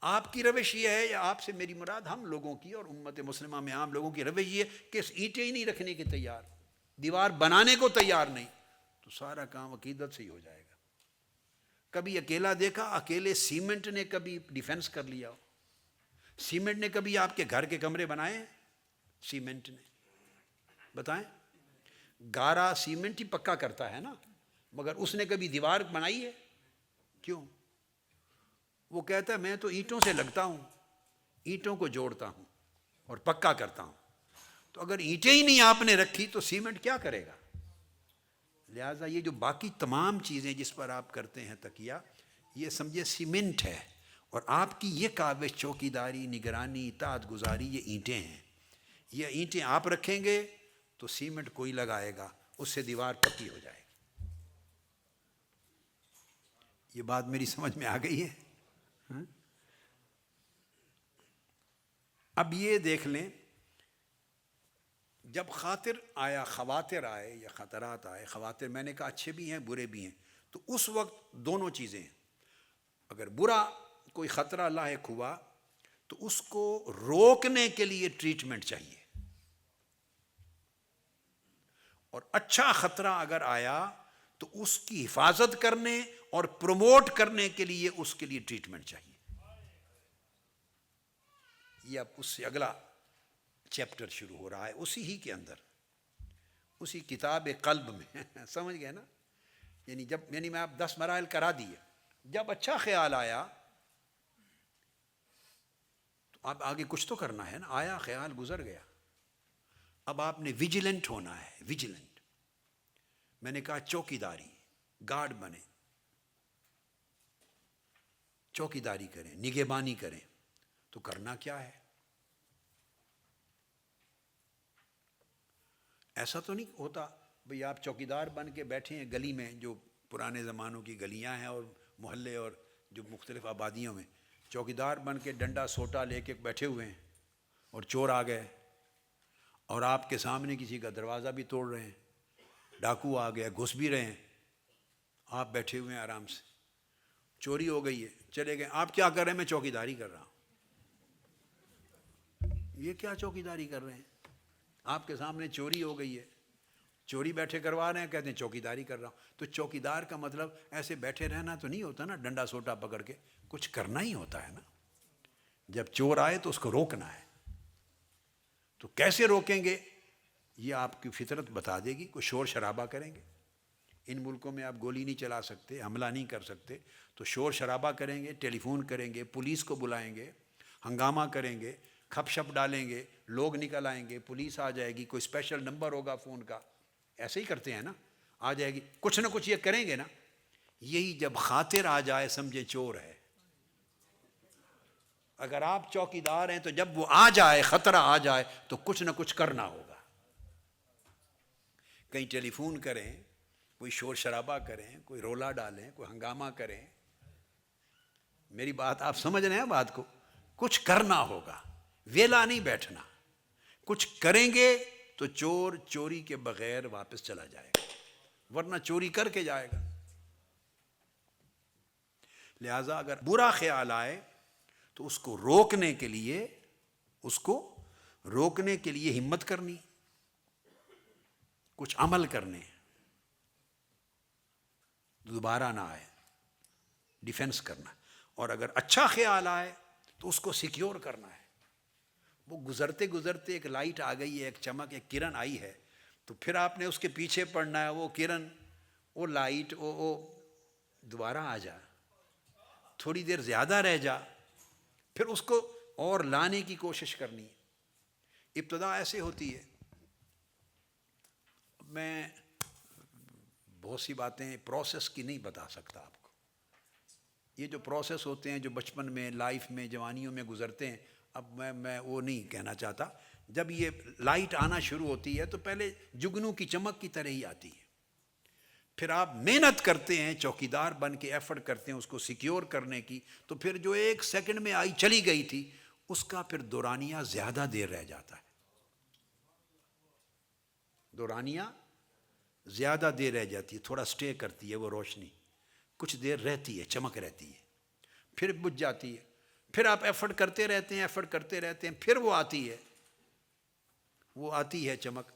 آپ کی روش یہ ہے، یا آپ سے میری مراد ہم لوگوں کی اور امت مسلمہ میں عام لوگوں کی روش یہ ہے کہ اینٹیں ہی نہیں رکھنے کے تیار، دیوار بنانے کو تیار نہیں، تو سارا کام عقیدت سے ہی ہو جائے گا. کبھی اکیلا دیکھا، اکیلے سیمنٹ نے کبھی ڈیفنس کر لیا ہو؟ سیمنٹ نے کبھی آپ کے گھر کے کمرے بنائے ہیں؟ سیمنٹ نے بتائیں. گارا سیمنٹ ہی پکا کرتا ہے نا، مگر اس نے کبھی دیوار بنائی ہے؟ کیوں؟ وہ کہتا ہے میں تو اینٹوں سے لگتا ہوں، اینٹوں کو جوڑتا ہوں اور پکا کرتا ہوں. تو اگر اینٹیں ہی نہیں آپ نے رکھی تو سیمنٹ کیا کرے گا. لہٰذا یہ جو باقی تمام چیزیں جس پر آپ کرتے ہیں تکیہ، یہ سمجھے سیمنٹ ہے. اور آپ کی یہ کاوش، چوکیداری، نگرانی، اطاعت گزاری، یہ اینٹیں ہیں. یہ اینٹیں آپ رکھیں گے تو سیمنٹ کوئی لگائے گا، اس سے دیوار پکی ہو جائے گی. یہ بات میری سمجھ میں آ گئی ہے؟ اب یہ دیکھ لیں جب خاطر آیا، خواطر آئے یا خطرات آئے، خواطر میں نے کہا اچھے بھی ہیں برے بھی ہیں، تو اس وقت دونوں چیزیں ہیں۔ اگر برا کوئی خطرہ لاحق ہوا تو اس کو روکنے کے لیے ٹریٹمنٹ چاہیے، اور اچھا خطرہ اگر آیا تو اس کی حفاظت کرنے اور پروموٹ کرنے کے لیے اس کے لیے ٹریٹمنٹ چاہیے۔ یہ اب اس سے اگلا چیپٹر شروع ہو رہا ہے اسی ہی کے اندر، اسی کتاب قلب میں سمجھ گئے نا؟ یعنی میں آپ 10 مراحل کرا دیے۔ جب اچھا خیال آیا تو اب آگے کچھ تو کرنا ہے نا، آیا خیال گزر گیا، اب آپ نے ویجیلنٹ ہونا ہے، ویجیلنٹ۔ میں نے کہا چوکی داری، گارڈ بنے، چوکی داری کریں، نگہبانی کریں۔ تو کرنا کیا ہے؟ ایسا تو نہیں ہوتا بھئی آپ چوکیدار بن کے بیٹھے ہیں گلی میں، جو پرانے زمانوں کی گلیاں ہیں اور محلے اور جو مختلف آبادیوں میں، چوکیدار بن کے ڈنڈا سوٹا لے کے بیٹھے ہوئے ہیں، اور چور آ گئے اور آپ کے سامنے کسی کا دروازہ بھی توڑ رہے ہیں، ڈاکو آ گیا گھس بھی رہے ہیں، آپ بیٹھے ہوئے ہیں آرام سے، چوری ہو گئی ہے، چلے گئے، آپ کیا کر رہے ہیں؟ میں چوکی داری کر رہا ہوں۔ یہ کیا چوکی داری کر رہے ہیں؟ آپ کے سامنے چوری ہو گئی ہے، چوری بیٹھے کروا رہے ہیں، کہتے ہیں چوکی داری کر رہا ہوں۔ تو چوکی دار کا مطلب ایسے بیٹھے رہنا تو نہیں ہوتا نا، ڈنڈا سوٹا پکڑ کے، کچھ کرنا ہی ہوتا ہے نا۔ جب چور آئے تو اس کو روکنا ہے۔ تو کیسے روکیں گے؟ یہ آپ کی فطرت بتا دے گی۔ کوئی شور شرابہ کریں گے، ان ملکوں میں آپ گولی نہیں چلا سکتے، حملہ نہیں کر سکتے، تو شور شرابہ کریں گے، ٹیلی فون کریں گے، پولیس کو بلائیں گے، ہنگامہ کریں گے، کھپ شپ ڈالیں گے، لوگ نکل آئیں گے، پولیس آ جائے گی، کوئی اسپیشل نمبر ہوگا فون کا، ایسے ہی کرتے ہیں نا، آ جائے گی، کچھ نہ کچھ یہ کریں گے نا۔ یہی جب خاطر آ جائے سمجھے چور ہے۔ اگر آپ چوکی دار ہیں تو جب وہ آ جائے، خطرہ آ جائے، تو کچھ نہ کچھ کرنا ہوگا۔ کہیں ٹیلی فون کریں، کوئی شور شرابہ کریں، کوئی رولا ڈالیں، کوئی ہنگامہ کریں۔ میری بات آپ سمجھ رہے ہیں بات کو؟ کچھ کرنا ہوگا، ویلا نہیں بیٹھنا۔ کچھ کریں گے تو چور چوری کے بغیر واپس چلا جائے گا، ورنہ چوری کر کے جائے گا۔ لہٰذا اگر برا خیال آئے تو اس کو روکنے کے لیے ہمت کرنی، کچھ عمل کرنے، دوبارہ نہ آئے، ڈیفنس کرنا۔ اور اگر اچھا خیال آئے تو اس کو سیکیور کرنا ہے۔ وہ گزرتے گزرتے ایک لائٹ آ گئی ہے، ایک چمک، ایک کرن آئی ہے، تو پھر آپ نے اس کے پیچھے پڑنا ہے۔ وہ کرن، وہ لائٹ، وہ دوبارہ آ جا، تھوڑی دیر زیادہ رہ جا، پھر اس کو اور لانے کی کوشش کرنی ہے۔ ابتدا ایسے ہوتی ہے۔ میں بہت سی باتیں پروسیس کی نہیں بتا سکتا آپ کو۔ یہ جو پروسیس ہوتے ہیں، جو بچپن میں، لائف میں، جوانیوں میں گزرتے ہیں، اب میں وہ نہیں کہنا چاہتا۔ جب یہ لائٹ آنا شروع ہوتی ہے تو پہلے جگنو کی چمک کی طرح ہی آتی ہے، پھر آپ محنت کرتے ہیں، چوکیدار بن کے ایفرٹ کرتے ہیں اس کو سیکیور کرنے کی، تو پھر جو 1 سیکنڈ میں آئی چلی گئی تھی، اس کا پھر دورانیہ زیادہ دیر رہ جاتا ہے۔ دورانیہ زیادہ دیر رہ جاتی ہے، تھوڑا سٹے کرتی ہے وہ روشنی، کچھ دیر رہتی ہے، چمک رہتی ہے، پھر بجھ جاتی ہے۔ پھر آپ ایفرٹ کرتے رہتے ہیں، پھر وہ آتی ہے چمک۔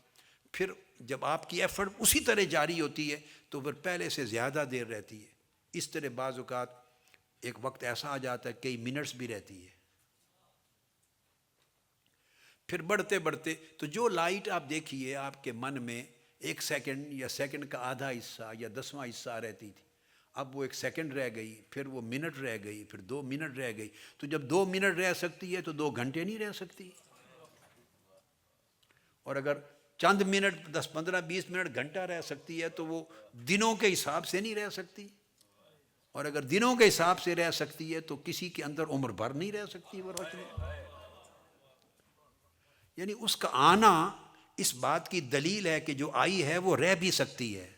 پھر جب آپ کی ایفرٹ اسی طرح جاری ہوتی ہے تو پھر پہلے سے زیادہ دیر رہتی ہے۔ اس طرح بعض اوقات ایک وقت ایسا آ جاتا ہے کئی منٹس بھی رہتی ہے۔ پھر بڑھتے بڑھتے تو جو لائٹ آپ دیکھیے آپ کے من میں 1 سیکنڈ یا سیکنڈ کا آدھا حصہ یا 10واں حصہ رہتی تھی، اب وہ 1 سیکنڈ رہ گئی، پھر وہ منٹ رہ گئی، پھر 2 منٹ رہ گئی۔ تو جب 2 منٹ رہ سکتی ہے تو 2 گھنٹے نہیں رہ سکتی۔ اور اگر چند منٹ، 10 15 20 منٹ، گھنٹہ رہ سکتی ہے تو وہ دنوں کے حساب سے نہیں رہ سکتی۔ اور اگر دنوں کے حساب سے رہ سکتی ہے تو کسی کے اندر عمر بھر نہیں رہ سکتی وہ روشنی۔ یعنی اس کا آنا اس بات کی دلیل ہے کہ جو آئی ہے وہ رہ بھی سکتی ہے،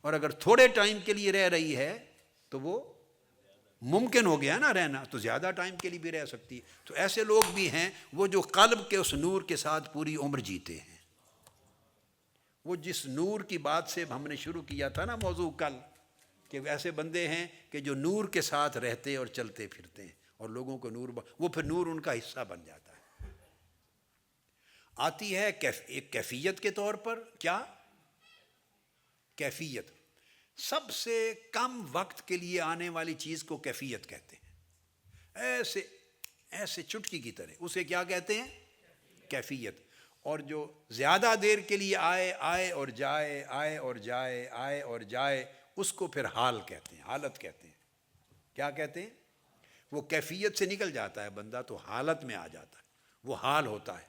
اور اگر تھوڑے ٹائم کے لیے رہ رہی ہے تو وہ ممکن ہو گیا نا رہنا، تو زیادہ ٹائم کے لیے بھی رہ سکتی ہے۔ تو ایسے لوگ بھی ہیں وہ جو قلب کے اس نور کے ساتھ پوری عمر جیتے ہیں۔ وہ جس نور کی بات سے ہم نے شروع کیا تھا نا موضوع کل، کہ ایسے بندے ہیں کہ جو نور کے ساتھ رہتے اور چلتے پھرتے ہیں اور لوگوں کو نور وہ پھر نور ان کا حصہ بن جاتا ہے۔ آتی ہے ایک کیفیت کے طور پر، کیا کیفیت؟ سب سے کم وقت کے لیے آنے والی چیز کو کیفیت کہتے ہیں، ایسے چٹکی کی طرح، اسے کیا کہتے ہیں؟ کیفیت۔ اور جو زیادہ دیر کے لیے آئے اور جائے، آئے اور جائے، آئے اور جائے، اس کو پھر حال کہتے ہیں، حالت کہتے ہیں۔ کیا کہتے ہیں؟ وہ کیفیت سے نکل جاتا ہے بندہ تو حالت میں آ جاتا ہے، وہ حال ہوتا ہے۔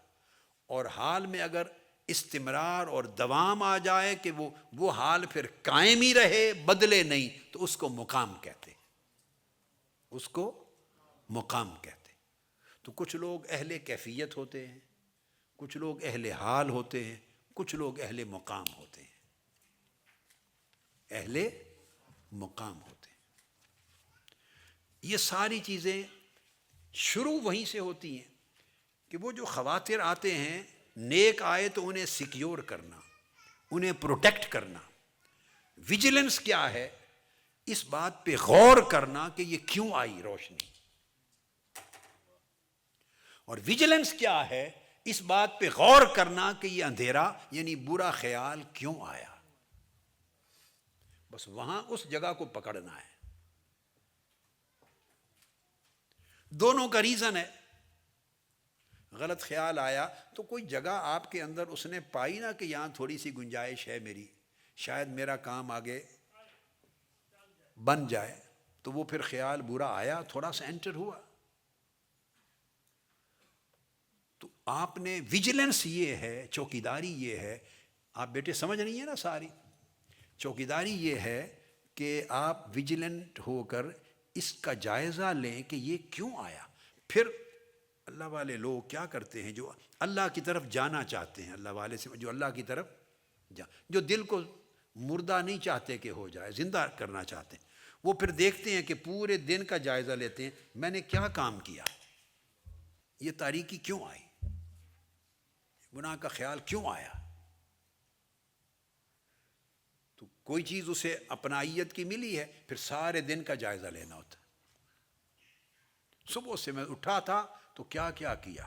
اور حال میں اگر استمرار اور دوام آ جائے کہ وہ حال پھر قائم ہی رہے، بدلے نہیں، تو اس کو مقام کہتے ہیں، اس کو مقام کہتے ہیں۔ تو کچھ لوگ اہل کیفیت ہوتے ہیں، کچھ لوگ اہل حال ہوتے ہیں، کچھ لوگ اہل مقام ہوتے ہیں، اہل مقام ہوتے ہیں۔ یہ ساری چیزیں شروع وہیں سے ہوتی ہیں کہ وہ جو خواطر آتے ہیں، نیک آئے تو انہیں سیکیور کرنا، انہیں پروٹیکٹ کرنا۔ ویجیلنس کیا ہے؟ اس بات پہ غور کرنا کہ یہ کیوں آئی روشنی، اور ویجیلنس کیا ہے؟ اس بات پہ غور کرنا کہ یہ اندھیرا یعنی برا خیال کیوں آیا۔ بس وہاں اس جگہ کو پکڑنا ہے۔ دونوں کا ریزن ہے۔ غلط خیال آیا تو کوئی جگہ آپ کے اندر اس نے پائی نا کہ یہاں تھوڑی سی گنجائش ہے میری، شاید میرا کام آگے بن جائے، تو وہ پھر خیال برا آیا، تھوڑا سا انٹر ہوا۔ تو آپ نے ویجیلنس یہ ہے، چوکیداری یہ ہے، آپ بیٹے سمجھ نہیں ہے نا ساری چوکیداری یہ ہے کہ آپ ویجیلنٹ ہو کر اس کا جائزہ لیں کہ یہ کیوں آیا۔ پھر اللہ والے لوگ کیا کرتے ہیں؟ جو اللہ کی طرف جانا چاہتے ہیں، اللہ والے سے جو اللہ کی طرف جو دل کو مردہ نہیں چاہتے کہ ہو جائے، زندہ کرنا چاہتے ہیں، وہ پھر دیکھتے ہیں کہ پورے دن کا جائزہ لیتے ہیں، میں نے کیا کام کیا، یہ تاریکی کیوں آئی، گناہ کا خیال کیوں آیا۔ تو کوئی چیز اسے اپنائیت کی ملی ہے، پھر سارے دن کا جائزہ لینا ہوتا ہے۔ صبح سے میں اٹھا تھا تو کیا کیا کیا،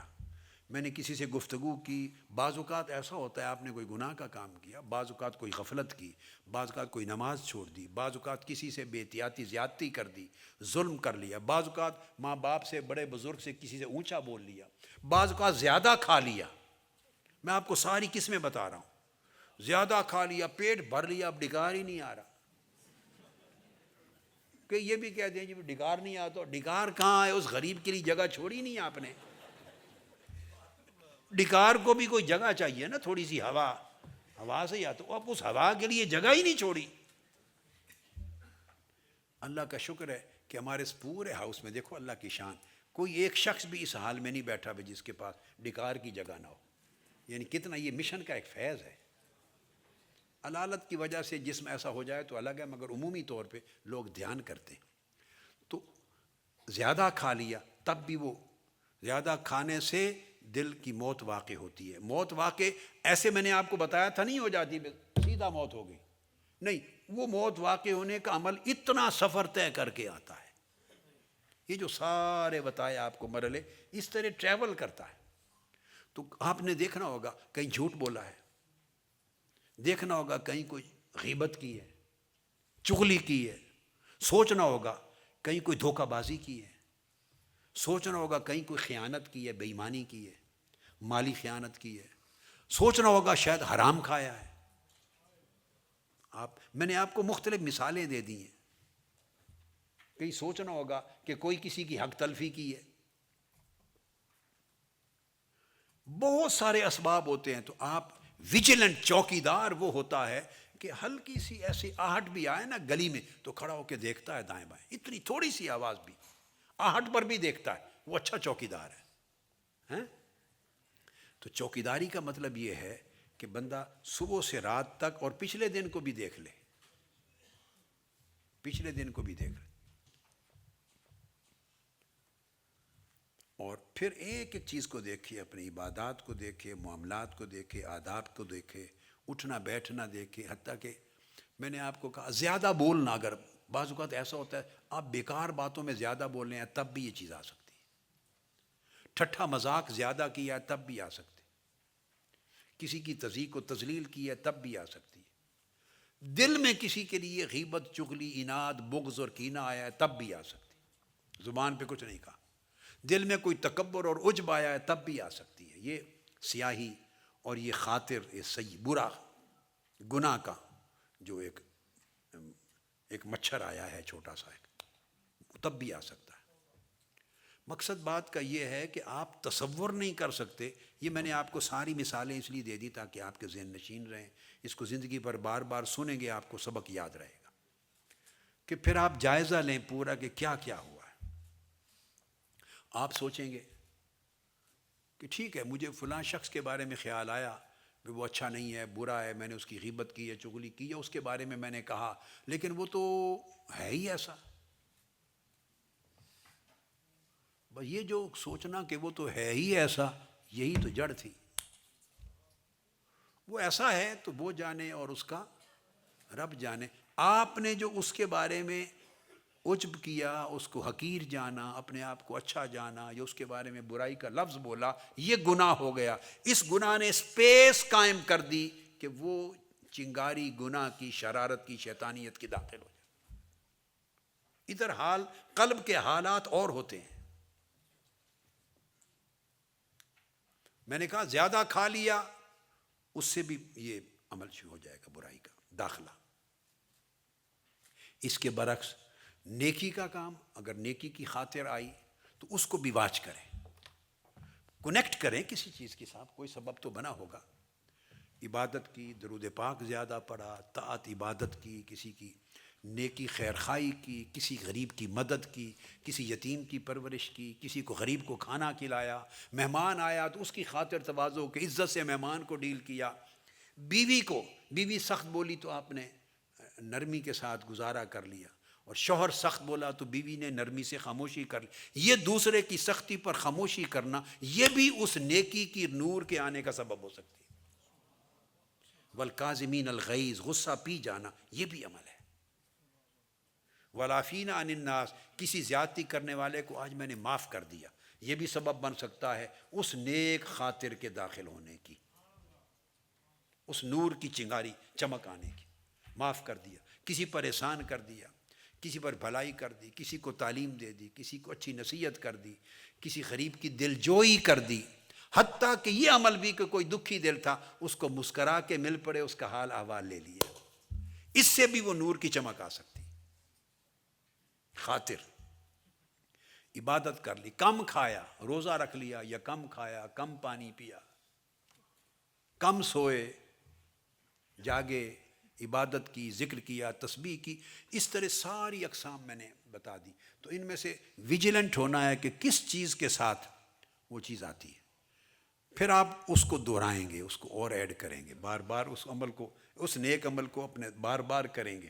میں نے کسی سے گفتگو کی، بعض اوقات ایسا ہوتا ہے آپ نے کوئی گناہ کا کام کیا، بعض اوقات کوئی غفلت کی، بعض اوقات کوئی نماز چھوڑ دی، بعض اوقات کسی سے بے احتیاطی زیادتی کر دی، ظلم کر لیا، بعض اوقات ماں باپ سے، بڑے بزرگ سے کسی سے اونچا بول لیا، بعض اوقات زیادہ کھا لیا۔ میں آپ کو ساری قسمیں بتا رہا ہوں۔ زیادہ کھا لیا، پیٹ بھر لیا، اب ڈکار ہی نہیں آ رہا۔ کہ یہ بھی کہتے ہیں جی ڈکار نہیں آتا، ڈکار کہاں ہے؟ اس غریب کے لیے جگہ چھوڑی نہیں آپ نے۔ ڈکار کو بھی کوئی جگہ چاہیے نا، تھوڑی سی ہوا سے ہی آتا، اب اس ہوا کے لیے جگہ ہی نہیں چھوڑی۔ اللہ کا شکر ہے کہ ہمارے اس پورے ہاؤس میں دیکھو اللہ کی شان، کوئی ایک شخص بھی اس حال میں نہیں بیٹھا بھی جس کے پاس ڈکار کی جگہ نہ ہو۔ یعنی کتنا یہ مشن کا ایک فیض ہے۔ علالت کی وجہ سے جسم ایسا ہو جائے تو الگ ہے، مگر عمومی طور پہ لوگ دھیان کرتے ہیں۔ تو زیادہ کھا لیا، تب بھی وہ زیادہ کھانے سے دل کی موت واقع ہوتی ہے۔ موت واقع ایسے میں نے آپ کو بتایا تھا نہیں ہو جاتی سیدھا موت ہو گئی، نہیں، وہ موت واقع ہونے کا عمل اتنا سفر طے کر کے آتا ہے۔ یہ جو سارے بتائے آپ کو مرحلے، اس طرح ٹریول کرتا ہے۔ تو آپ نے دیکھنا ہوگا کہیں جھوٹ بولا ہے، دیکھنا ہوگا کہیں کوئی غیبت کی ہے، چغلی کی ہے، سوچنا ہوگا کہیں کوئی دھوکہ بازی کی ہے، سوچنا ہوگا کہیں کوئی خیانت کی ہے، بے ایمانی کی ہے، مالی خیانت کی ہے، سوچنا ہوگا شاید حرام کھایا ہے۔ میں نے آپ کو مختلف مثالیں دے دی ہیں۔ کہیں سوچنا ہوگا کہ کوئی کسی کی حق تلفی کی ہے۔ بہت سارے اسباب ہوتے ہیں۔ تو آپ ویجیلنٹ چوکیدار وہ ہوتا ہے کہ ہلکی سی ایسی آہٹ بھی آئے نا گلی میں تو کھڑا ہو کے دیکھتا ہے دائیں بائیں، اتنی تھوڑی سی آواز بھی، آہٹ پر بھی دیکھتا ہے، وہ اچھا چوکیدار ہے۔ تو چوکیداری کا مطلب یہ ہے کہ بندہ صبح سے رات تک اور پچھلے دن کو بھی دیکھ لے، پچھلے دن کو بھی دیکھ لے۔ اور پھر ایک ایک چیز کو دیکھے، اپنی عبادات کو دیکھے، معاملات کو دیکھے، آداب کو دیکھے، اٹھنا بیٹھنا دیکھے، حتیٰ کہ میں نے آپ کو کہا زیادہ بولنا، اگر بعض اوقات ایسا ہوتا ہے آپ بیکار باتوں میں زیادہ بول رہے ہیں تب بھی یہ چیز آ سکتی ہے، ٹھٹھا مذاق زیادہ کیا ہے تب بھی آ سکتی ہے، کسی کی تضحیق و تذلیل کی ہے تب بھی آ سکتی ہے، دل میں کسی کے لیے غیبت، چغلی، اناد، بغض اور کینہ آیا ہے تب بھی آ سکتی ہے، زبان پہ کچھ نہیں کہا، دل میں کوئی تکبر اور عجب آیا ہے تب بھی آ سکتی ہے۔ یہ سیاہی اور یہ خاطر، یہ صحیح برا گناہ کا جو ایک مچھر آیا ہے چھوٹا سا، تب بھی آ سکتا ہے۔ مقصد بات کا یہ ہے کہ آپ تصور نہیں کر سکتے، یہ میں نے آپ کو ساری مثالیں اس لیے دے دی تاکہ آپ کے ذہن نشین رہیں، اس کو زندگی پر بار بار سنیں گے آپ کو سبق یاد رہے گا، کہ پھر آپ جائزہ لیں پورا کہ کیا کیا ہوا ہے۔ آپ سوچیں گے کہ ٹھیک ہے مجھے فلاں شخص کے بارے میں خیال آیا کہ وہ اچھا نہیں ہے، برا ہے، میں نے اس کی غیبت کی ہے، چغلی کی ہے، اس کے بارے میں نے کہا، لیکن وہ تو ہے ہی ایسا۔ بس یہ جو سوچنا کہ وہ تو ہے ہی ایسا، یہی تو جڑ تھی۔ وہ ایسا ہے تو وہ جانے اور اس کا رب جانے۔ آپ نے جو اس کے بارے میں عجب کیا، اس کو حقیر جانا، اپنے آپ کو اچھا جانا، یا اس کے بارے میں برائی کا لفظ بولا، یہ گناہ ہو گیا۔ اس گناہ نے سپیس قائم کر دی کہ وہ چنگاری گناہ کی، شرارت کی، شیطانیت کی داخل ہو جائے۔ ادھر حال قلب کے حالات اور ہوتے ہیں۔ میں نے کہا زیادہ کھا لیا، اس سے بھی یہ عمل شروع ہو جائے گا برائی کا داخلہ۔ اس کے برعکس نیکی کا کام، اگر نیکی کی خاطر آئی تو اس کو بھی واچ کریں، کنیکٹ کریں کسی چیز کے ساتھ، کوئی سبب تو بنا ہوگا۔ عبادت کی، درود پاک زیادہ پڑھا، طاعت عبادت کی، کسی کی نیکی خیر خواہی کی، کسی غریب کی مدد کی، کسی یتیم کی پرورش کی، کسی کو غریب کو کھانا کھلایا، مہمان آیا تو اس کی خاطر تواضع کہ عزت سے مہمان کو ڈیل کیا، بیوی سخت بولی تو آپ نے نرمی کے ساتھ گزارا کر لیا، اور شوہر سخت بولا تو بیوی نے نرمی سے خاموشی کر لی۔ یہ دوسرے کی سختی پر خاموشی کرنا، یہ بھی اس نیکی کی نور کے آنے کا سبب ہو سکتی ہے۔ والکاظمین الغیظ، غصہ پی جانا، یہ بھی عمل ہے۔ والعافین عن الناس، کسی زیادتی کرنے والے کو آج میں نے معاف کر دیا، یہ بھی سبب بن سکتا ہے اس نیک خاطر کے داخل ہونے کی، اس نور کی چنگاری چمک آنے کی۔ معاف کر دیا، کسی پر احسان کر دیا، کسی پر بھلائی کر دی، کسی کو تعلیم دے دی، کسی کو اچھی نصیحت کر دی، کسی غریب کی دلجوئی کر دی، حتیٰ کہ یہ عمل بھی کہ کوئی دکھی دل تھا اس کو مسکرا کے مل پڑے، اس کا حال احوال لے لیا، اس سے بھی وہ نور کی چمک آ سکتی۔ خاطر عبادت کر لی، کم کھایا، روزہ رکھ لیا، یا کم کھایا، کم پانی پیا، کم سوئے، جاگے، عبادت کی، ذکر کیا، تسبیح کی، اس طرح ساری اقسام میں نے بتا دی۔ تو ان میں سے ویجیلنٹ ہونا ہے کہ کس چیز کے ساتھ وہ چیز آتی ہے، پھر آپ اس کو دہرائیں گے، اس کو اور ایڈ کریں گے، بار بار اس عمل کو، اس نیک عمل کو اپنے بار بار کریں گے،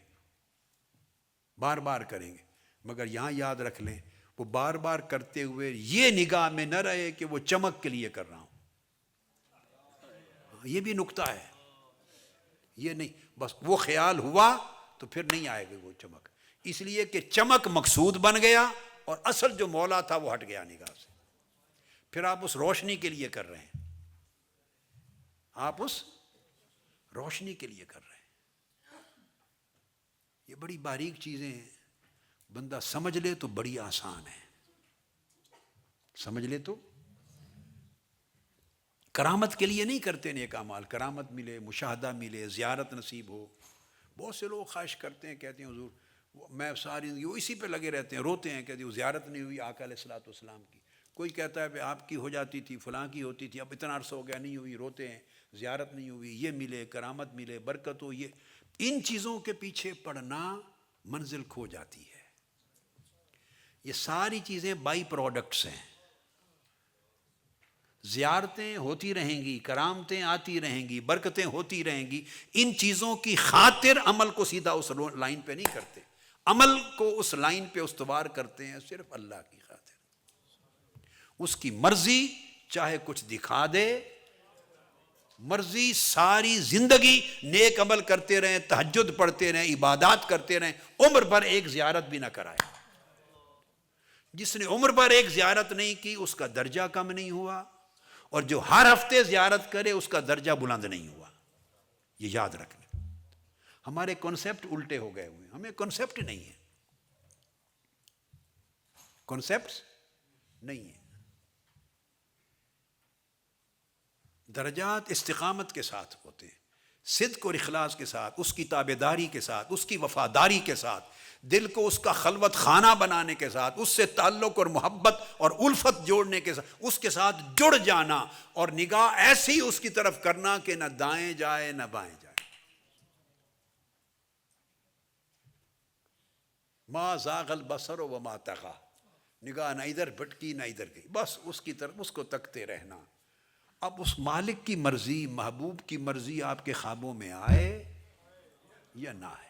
بار بار کریں گے، مگر یہاں یاد رکھ لیں وہ بار بار کرتے ہوئے یہ نگاہ میں نہ رہے کہ وہ چمک کے لیے کر رہا ہوں، یہ بھی نکتہ ہے۔ یہ نہیں بس وہ خیال ہوا تو پھر نہیں آئے گا وہ چمک، اس لیے کہ چمک مقصود بن گیا اور اصل جو مولا تھا وہ ہٹ گیا نگاہ سے، پھر آپ اس روشنی کے لیے کر رہے ہیں، آپ اس روشنی کے لیے کر رہے ہیں۔ یہ بڑی باریک چیزیں ہیں، بندہ سمجھ لے تو بڑی آسان ہے، سمجھ لے تو۔ کرامت کے لیے نہیں کرتے نیک اعمال، کرامت ملے، مشاہدہ ملے، زیارت نصیب ہو۔ بہت سے لوگ خواہش کرتے ہیں، کہتے ہیں حضور میں ساری زندگی وہ اسی پہ لگے رہتے ہیں، روتے ہیں، کہتے ہیں زیارت نہیں ہوئی آقا علیہ الصلوۃ والسلام کی۔ کوئی کہتا ہے کہ آپ کی ہو جاتی تھی، فلاں کی ہوتی تھی، اب اتنا عرصہ ہو گیا نہیں ہوئی، روتے ہیں، زیارت نہیں ہوئی، یہ ملے، کرامت ملے، برکت ہو۔ یہ ان چیزوں کے پیچھے پڑنا منزل کھو جاتی ہے۔ یہ ساری چیزیں بائی پروڈکٹس ہیں، زیارتیں ہوتی رہیں گی، کرامتیں آتی رہیں گی، برکتیں ہوتی رہیں گی، ان چیزوں کی خاطر عمل کو سیدھا اس لائن پہ نہیں کرتے، عمل کو اس لائن پہ استوار کرتے ہیں صرف اللہ کی خاطر۔ اس کی مرضی چاہے کچھ دکھا دے، مرضی ساری زندگی نیک عمل کرتے رہیں، تہجد پڑھتے رہیں، عبادات کرتے رہیں، عمر بھر ایک زیارت بھی نہ کرائے۔ جس نے عمر بھر ایک زیارت نہیں کی اس کا درجہ کم نہیں ہوا، اور جو ہر ہفتے زیارت کرے اس کا درجہ بلند نہیں ہوا۔ یہ یاد رکھ لیں۔ ہمارے کانسیپٹ الٹے ہو گئے ہوئے، ہمیں کانسیپٹ نہیں ہے، کانسیپٹس نہیں ہے۔ درجات استقامت کے ساتھ ہوتے ہیں، صدق اور اخلاص کے ساتھ، اس کی تابعداری کے ساتھ، اس کی وفاداری کے ساتھ، دل کو اس کا خلوت خانہ بنانے کے ساتھ، اس سے تعلق اور محبت اور الفت جوڑنے کے ساتھ، اس کے ساتھ جڑ جانا، اور نگاہ ایسی اس کی طرف کرنا کہ نہ دائیں جائے نہ بائیں جائے۔ ما زاغ البصر وما طغى، نگاہ نہ ادھر بھٹکی نہ ادھر گئی، بس اس کی طرف، اس کو تکتے رہنا۔ اب اس مالک کی مرضی، محبوب کی مرضی آپ کے خوابوں میں آئے یا نہ آئے،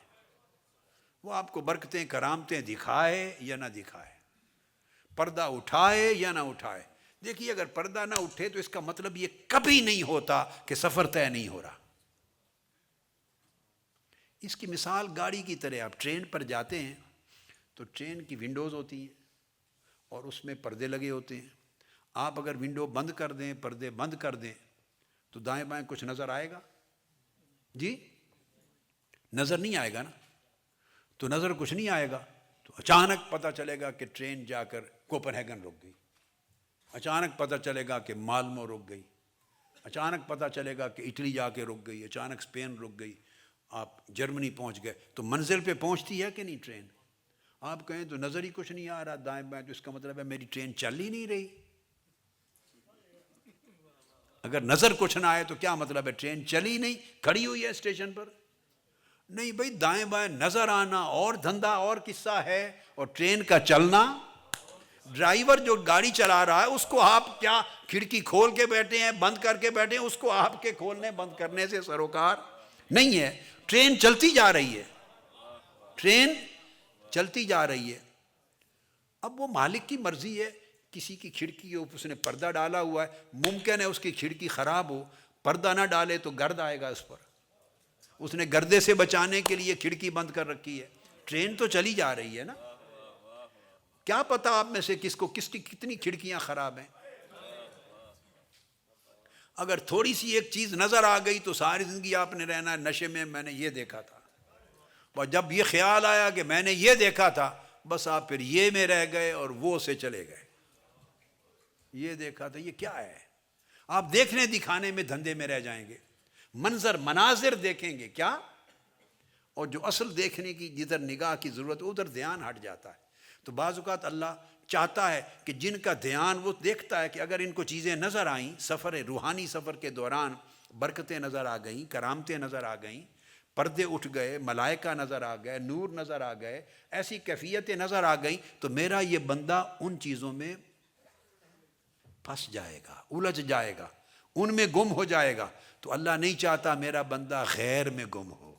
وہ آپ کو برکتیں کرامتیں دکھائے یا نہ دکھائے، پردہ اٹھائے یا نہ اٹھائے۔ دیکھیے اگر پردہ نہ اٹھے تو اس کا مطلب یہ کبھی نہیں ہوتا کہ سفر طے نہیں ہو رہا۔ اس کی مثال گاڑی کی طرح، آپ ٹرین پر جاتے ہیں تو ٹرین کی ونڈوز ہوتی ہیں اور اس میں پردے لگے ہوتے ہیں۔ آپ اگر ونڈو بند کر دیں، پردے بند کر دیں، تو دائیں بائیں کچھ نظر آئے گا؟ جی نظر نہیں آئے گا نا، تو نظر کچھ نہیں آئے گا، تو اچانک پتہ چلے گا کہ ٹرین جا کر کوپن ہیگن رک گئی، اچانک پتہ چلے گا کہ مالمو رک گئی، اچانک پتہ چلے گا کہ اٹلی جا کے رک گئی، اچانک اسپین رک گئی، آپ جرمنی پہنچ گئے۔ تو منزل پہ پہنچتی ہے کہ نہیں ٹرین؟ آپ کہیں تو نظر ہی کچھ نہیں آ رہا دائیں بائیں، تو اس کا مطلب ہے میری ٹرین چل ہی نہیں رہی۔ اگر نظر کچھ نہ آئے تو کیا مطلب ہے؟ ٹرین چلی نہیں، کھڑی ہوئی ہے اسٹیشن پر؟ نہیں بھائی، دائیں بائیں نظر آنا اور دھندا اور قصہ ہے، اور ٹرین کا چلنا۔ ڈرائیور جو گاڑی چلا رہا ہے اس کو آپ کیا کھڑکی کھول کے بیٹھے ہیں، بند کر کے بیٹھے ہیں؟ اس کو آپ کے کھولنے بند کرنے سے سروکار نہیں ہے۔ ٹرین چلتی جا رہی ہے، ٹرین چلتی جا رہی ہے۔ اب وہ مالک کی مرضی ہے، کسی کی کھڑکی ہو اس نے پردہ ڈالا ہوا ہے، ممکن ہے اس کی کھڑکی خراب ہو، پردہ نہ ڈالے تو گرد آئے گا اس پر، اس نے گردے سے بچانے کے لیے کھڑکی بند کر رکھی ہے۔ ٹرین تو چلی جا رہی ہے نا، کیا پتا آپ میں سے کس کی کتنی کھڑکیاں خراب ہیں۔ اگر تھوڑی سی ایک چیز نظر آ گئی تو ساری زندگی آپ نے رہنا ہے نشے میں نے یہ دیکھا تھا، اور جب یہ خیال آیا کہ میں نے یہ دیکھا تھا، بس آپ پھر یہ میں رہ گئے اور وہ سے چلے گئے۔ یہ دیکھا تھا، یہ کیا ہے؟ آپ دیکھنے دکھانے میں دھندے میں رہ جائیں گے، مناظر دیکھیں گے کیا، اور جو اصل دیکھنے کی جدھر نگاہ کی ضرورت ہے ادھر دھیان ہٹ جاتا ہے۔ تو بعض اوقات اللہ چاہتا ہے کہ جن کا دھیان، وہ دیکھتا ہے کہ اگر ان کو چیزیں نظر آئیں، روحانی سفر کے دوران برکتیں نظر آ گئیں، کرامتیں نظر آ گئیں، پردے اٹھ گئے، ملائکہ نظر آ گئے، نور نظر آ گئے، ایسی کیفیتیں نظر آ گئیں، تو میرا یہ بندہ ان چیزوں میں پھنس جائے گا، الجھ جائے گا، ان میں گم ہو جائے گا۔ تو اللہ نہیں چاہتا میرا بندہ غیر میں گم ہو،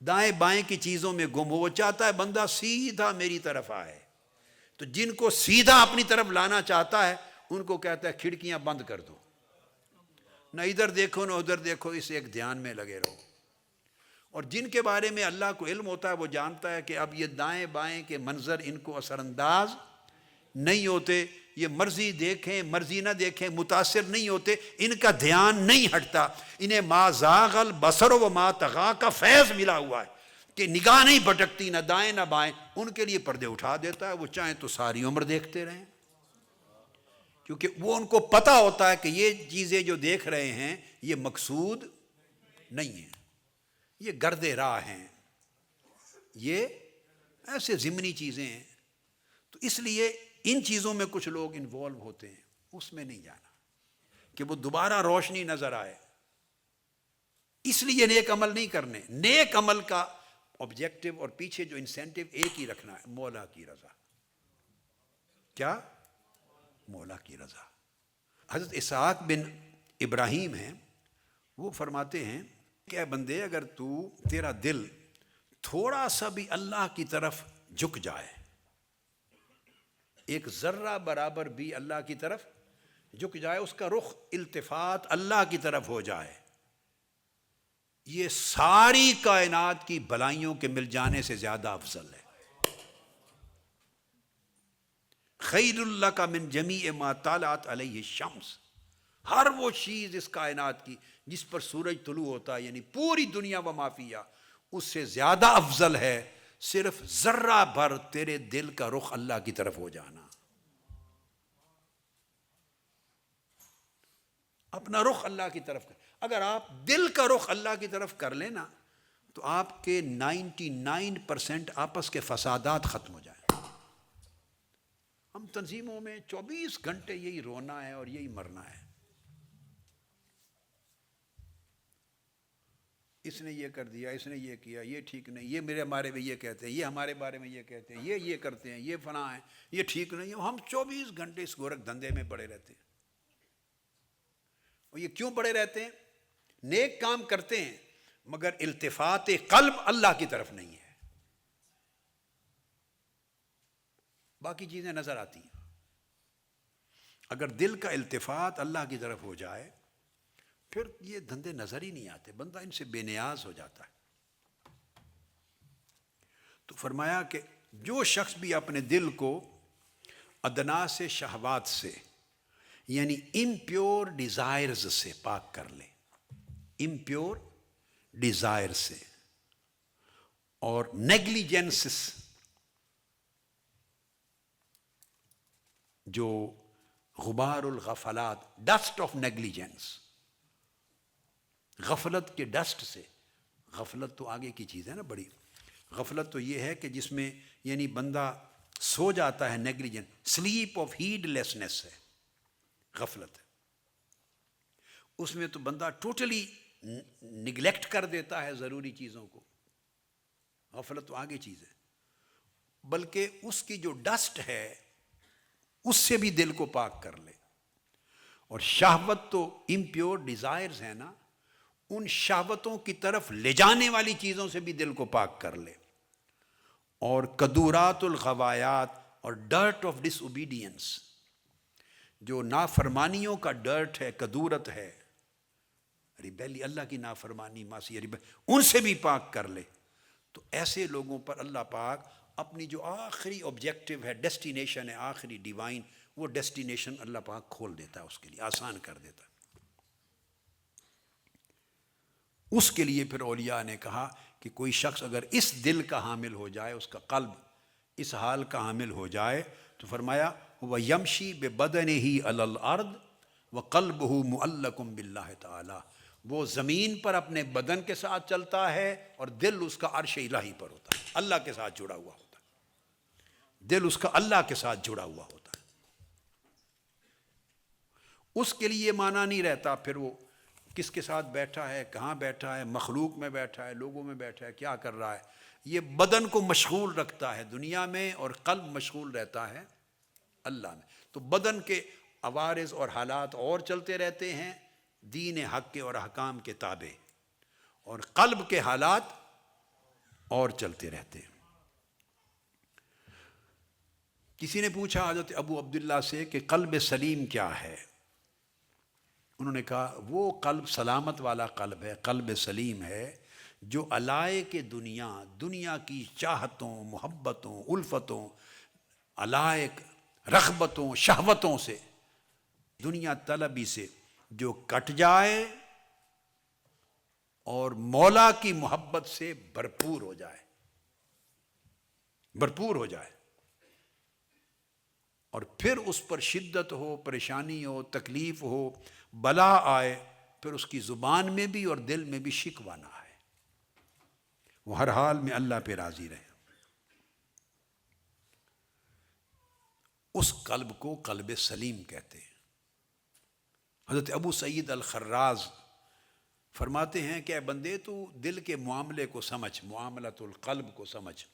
دائیں بائیں کی چیزوں میں گم ہو، وہ چاہتا ہے بندہ سیدھا میری طرف آئے۔ تو جن کو سیدھا اپنی طرف لانا چاہتا ہے ان کو کہتا ہے کھڑکیاں بند کر دو، نہ ادھر دیکھو نہ ادھر دیکھو، اس ایک دھیان میں لگے رہو۔ اور جن کے بارے میں اللہ کو علم ہوتا ہے وہ جانتا ہے کہ اب یہ دائیں بائیں کے منظر ان کو اثر انداز نہیں ہوتے، یہ مرضی دیکھیں مرضی نہ دیکھیں متاثر نہیں ہوتے، ان کا دھیان نہیں ہٹتا، انہیں ما زاغ البصر و ما طغى کا فیض ملا ہوا ہے کہ نگاہ نہیں بھٹکتی نہ دائیں نہ بائیں۔ ان کے لیے پردے اٹھا دیتا ہے، وہ چاہیں تو ساری عمر دیکھتے رہیں، کیونکہ وہ ان کو پتہ ہوتا ہے کہ یہ چیزیں جو دیکھ رہے ہیں یہ مقصود نہیں ہیں، یہ گرد راہ ہیں، یہ ایسے ضمنی چیزیں ہیں۔ تو اس لیے ان چیزوں میں کچھ لوگ انوالو ہوتے ہیں، اس میں نہیں جانا کہ وہ دوبارہ روشنی نظر آئے۔ اس لیے نیک عمل نہیں کرنے، نیک عمل کا آبجیکٹو اور پیچھے جو انسینٹو ایک ہی رکھنا ہے، مولا کی رضا۔ کیا؟ مولا کی رضا۔ حضرت اسحاق بن ابراہیم ہیں، وہ فرماتے ہیں کہ اے بندے، اگر تیرا دل تھوڑا سا بھی اللہ کی طرف جھک جائے، ایک ذرہ برابر بھی اللہ کی طرف جھک جائے، اس کا رخ التفات اللہ کی طرف ہو جائے، یہ ساری کائنات کی بھلائیوں کے مل جانے سے زیادہ افضل ہے۔ خیر اللہ کا من جمیع ما طالعت علیہ الشمس، ہر وہ چیز اس کائنات کی جس پر سورج طلوع ہوتا ہے، یعنی پوری دنیا و ما فیہا، اس سے زیادہ افضل ہے صرف ذرہ بھر تیرے دل کا رخ اللہ کی طرف ہو جانا۔ اپنا رخ اللہ کی طرف کر، اگر آپ دل کا رخ اللہ کی طرف کر لینا تو آپ کے 99% آپس کے فسادات ختم ہو جائیں۔ ہم تنظیموں میں 24 گھنٹے یہی رونا ہے اور یہی مرنا ہے، اس نے یہ کر دیا، اس نے یہ کیا، یہ ٹھیک نہیں، یہ میرے بارے میں یہ کہتے ہیں، یہ ہمارے بارے میں یہ کہتے ہیں، یہ کرتے ہیں، یہ فلاں ہیں، یہ ٹھیک نہیں ہے۔ ہم 24 گھنٹے اس گورکھ دھندے میں پڑے رہتے ہیں۔ اور یہ کیوں پڑے رہتے ہیں؟ نیک کام کرتے ہیں مگر التفات قلب اللہ کی طرف نہیں ہے، باقی چیزیں نظر آتی ہیں۔ اگر دل کا التفات اللہ کی طرف ہو جائے پھر یہ دھندے نظر ہی نہیں آتے، بندہ ان سے بے نیاز ہو جاتا ہے۔ تو فرمایا کہ جو شخص بھی اپنے دل کو ادنا سے شہوات سے، یعنی امپیور ڈیزائرز سے پاک کر لے، امپیور ڈیزائر سے اور نیگلیجنس، جو غبار الغفلات، ڈسٹ آف نیگلیجنس، غفلت کے ڈسٹ سے، غفلت تو آگے کی چیز ہے نا بڑی، غفلت تو یہ ہے کہ جس میں یعنی بندہ سو جاتا ہے، negligence, sleep of heedlessness ہے غفلت، اس میں تو بندہ ٹوٹلی نگلیکٹ کر دیتا ہے ضروری چیزوں کو، غفلت تو آگے چیز ہے۔ بلکہ اس کی جو ڈسٹ ہے اس سے بھی دل کو پاک کر لے، اور شہوت تو امپیور ڈیزائرز ہے نا، ان شہوتوں کی طرف لے جانے والی چیزوں سے بھی دل کو پاک کر لے، اور کدورات الغوایات اور ڈرٹ آف ڈس اوبیڈینس، جو نافرمانیوں کا ڈرٹ ہے، کدورت ہے، ریبیلی، اللہ کی نافرمانی، معصیت، ان سے بھی پاک کر لے، تو ایسے لوگوں پر اللہ پاک اپنی جو آخری آبجیکٹو ہے، ڈیسٹینیشن ہے آخری ڈیوائن، وہ ڈیسٹینیشن اللہ پاک کھول دیتا ہے، اس کے لیے آسان کر دیتا ہے۔ اس کے لیے پھر اولیاء نے کہا کہ کوئی شخص اگر اس دل کا حامل ہو جائے، اس کا قلب اس حال کا حامل ہو جائے، تو فرمایا وَيَمْشِي بِبَدَنِهِ عَلَى الْأَرْضِ وَقَلْبُهُ مُعَلَّقٌ بِاللَّهِ تَعَالَى، وہ زمین پر اپنے بدن کے ساتھ چلتا ہے اور دل اس کا عرش الہی پر ہوتا ہے، اللہ کے ساتھ جڑا ہوا ہوتا ہے، دل اس کا اللہ کے ساتھ جڑا ہوا ہوتا ہے۔ اس کے لیے معنی نہیں رہتا پھر وہ کس کے ساتھ بیٹھا ہے، کہاں بیٹھا ہے، مخلوق میں بیٹھا ہے، لوگوں میں بیٹھا ہے، کیا کر رہا ہے، یہ بدن کو مشغول رکھتا ہے دنیا میں، اور قلب مشغول رہتا ہے اللہ میں۔ تو بدن کے عوارض اور حالات اور چلتے رہتے ہیں دین حق کے اور احکام کے تابع، اور قلب کے حالات اور چلتے رہتے ہیں۔ کسی نے پوچھا حضرت ابو عبداللہ سے کہ قلب سلیم کیا ہے؟ انہوں نے کہا وہ قلب سلامت والا قلب ہے، قلب سلیم ہے جو علائق دنیا کی چاہتوں، محبتوں، الفتوں، علائق، رغبتوں، شہوتوں سے، دنیا طلبی سے جو کٹ جائے اور مولا کی محبت سے بھرپور ہو جائے، بھرپور ہو جائے، اور پھر اس پر شدت ہو، پریشانی ہو، تکلیف ہو، بلا آئے، پھر اس کی زبان میں بھی اور دل میں بھی شکوہ نہ آئے، وہ ہر حال میں اللہ پہ راضی رہے۔ اس قلب کو قلب سلیم کہتے ہیں۔ حضرت ابو سعید الخراز فرماتے ہیں کہ اے بندے تو دل کے معاملے کو سمجھ، معاملۃ القلب کو سمجھ،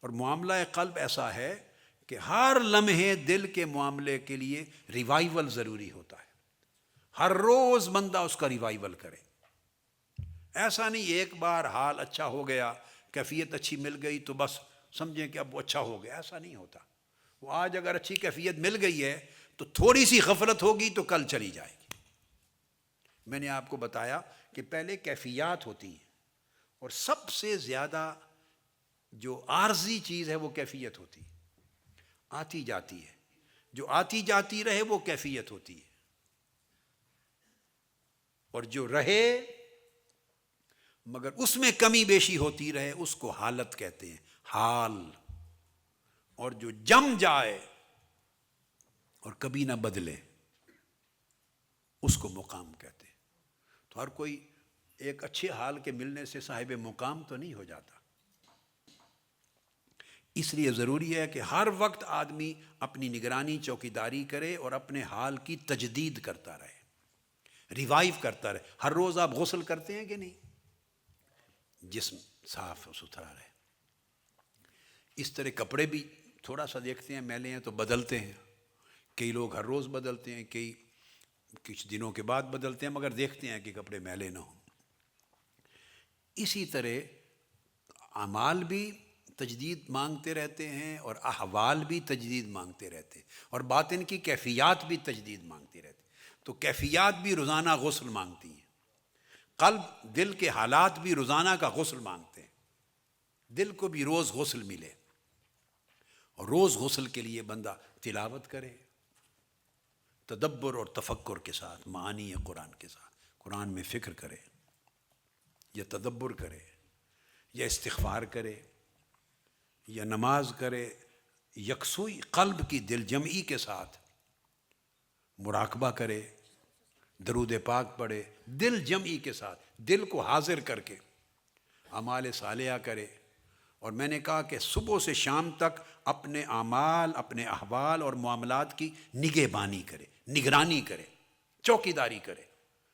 اور معاملہ قلب ایسا ہے کہ ہر لمحے دل کے معاملے کے لیے ریوائیول ضروری ہوتا ہے، ہر روز بندہ اس کا ریوائیول کرے، ایسا نہیں ایک بار حال اچھا ہو گیا، کیفیت اچھی مل گئی تو بس سمجھیں کہ اب وہ اچھا ہو گیا، ایسا نہیں ہوتا، وہ آج اگر اچھی کیفیت مل گئی ہے تو تھوڑی سی غفلت ہوگی تو کل چلی جائے گی۔ میں نے آپ کو بتایا کہ پہلے کیفیات ہوتی ہیں، اور سب سے زیادہ جو عارضی چیز ہے وہ کیفیت ہوتی ہے، آتی جاتی ہے، جو آتی جاتی رہے وہ کیفیت ہوتی ہے، اور جو رہے مگر اس میں کمی بیشی ہوتی رہے اس کو حالت کہتے ہیں، حال۔ اور جو جم جائے اور کبھی نہ بدلے اس کو مقام کہتے ہیں۔ تو ہر کوئی ایک اچھے حال کے ملنے سے صاحب مقام تو نہیں ہو جاتا، اس لیے ضروری ہے کہ ہر وقت آدمی اپنی نگرانی چوکیداری کرے اور اپنے حال کی تجدید کرتا رہے، ریوائیو کرتا رہے۔ ہر روز آپ غسل کرتے ہیں کہ نہیں؟ جسم صاف و ستھرا رہے۔ اس طرح کپڑے بھی تھوڑا سا دیکھتے ہیں میلے ہیں تو بدلتے ہیں، کئی لوگ ہر روز بدلتے ہیں، کئی کچھ دنوں کے بعد بدلتے ہیں، مگر دیکھتے ہیں کہ کپڑے میلے نہ ہوں۔ اسی طرح اعمال بھی تجدید مانگتے رہتے ہیں اور احوال بھی تجدید مانگتے رہتے ہیں، اور باطن کی کیفیات بھی تجدید مانگتی رہتی ہیں۔ تو کیفیات بھی روزانہ غسل مانگتی ہیں، قلب دل کے حالات بھی روزانہ کا غسل مانگتے ہیں، دل کو بھی روز غسل ملے، اور روز غسل کے لیے بندہ تلاوت کرے تدبر اور تفکر کے ساتھ، معانی قرآن کے ساتھ، قرآن میں فکر کرے یا تدبر کرے یا استغفار کرے یا نماز کرے، یکسوئی قلب کی دل جمعی کے ساتھ مراقبہ کرے، درود پاک پڑھے، دل جمعی کے ساتھ، دل کو حاضر کر کے اعمال صالحہ کرے۔ اور میں نے کہا کہ صبح سے شام تک اپنے اعمال، اپنے احوال اور معاملات کی نگہبانی کرے، نگرانی کرے، چوکیداری کرے،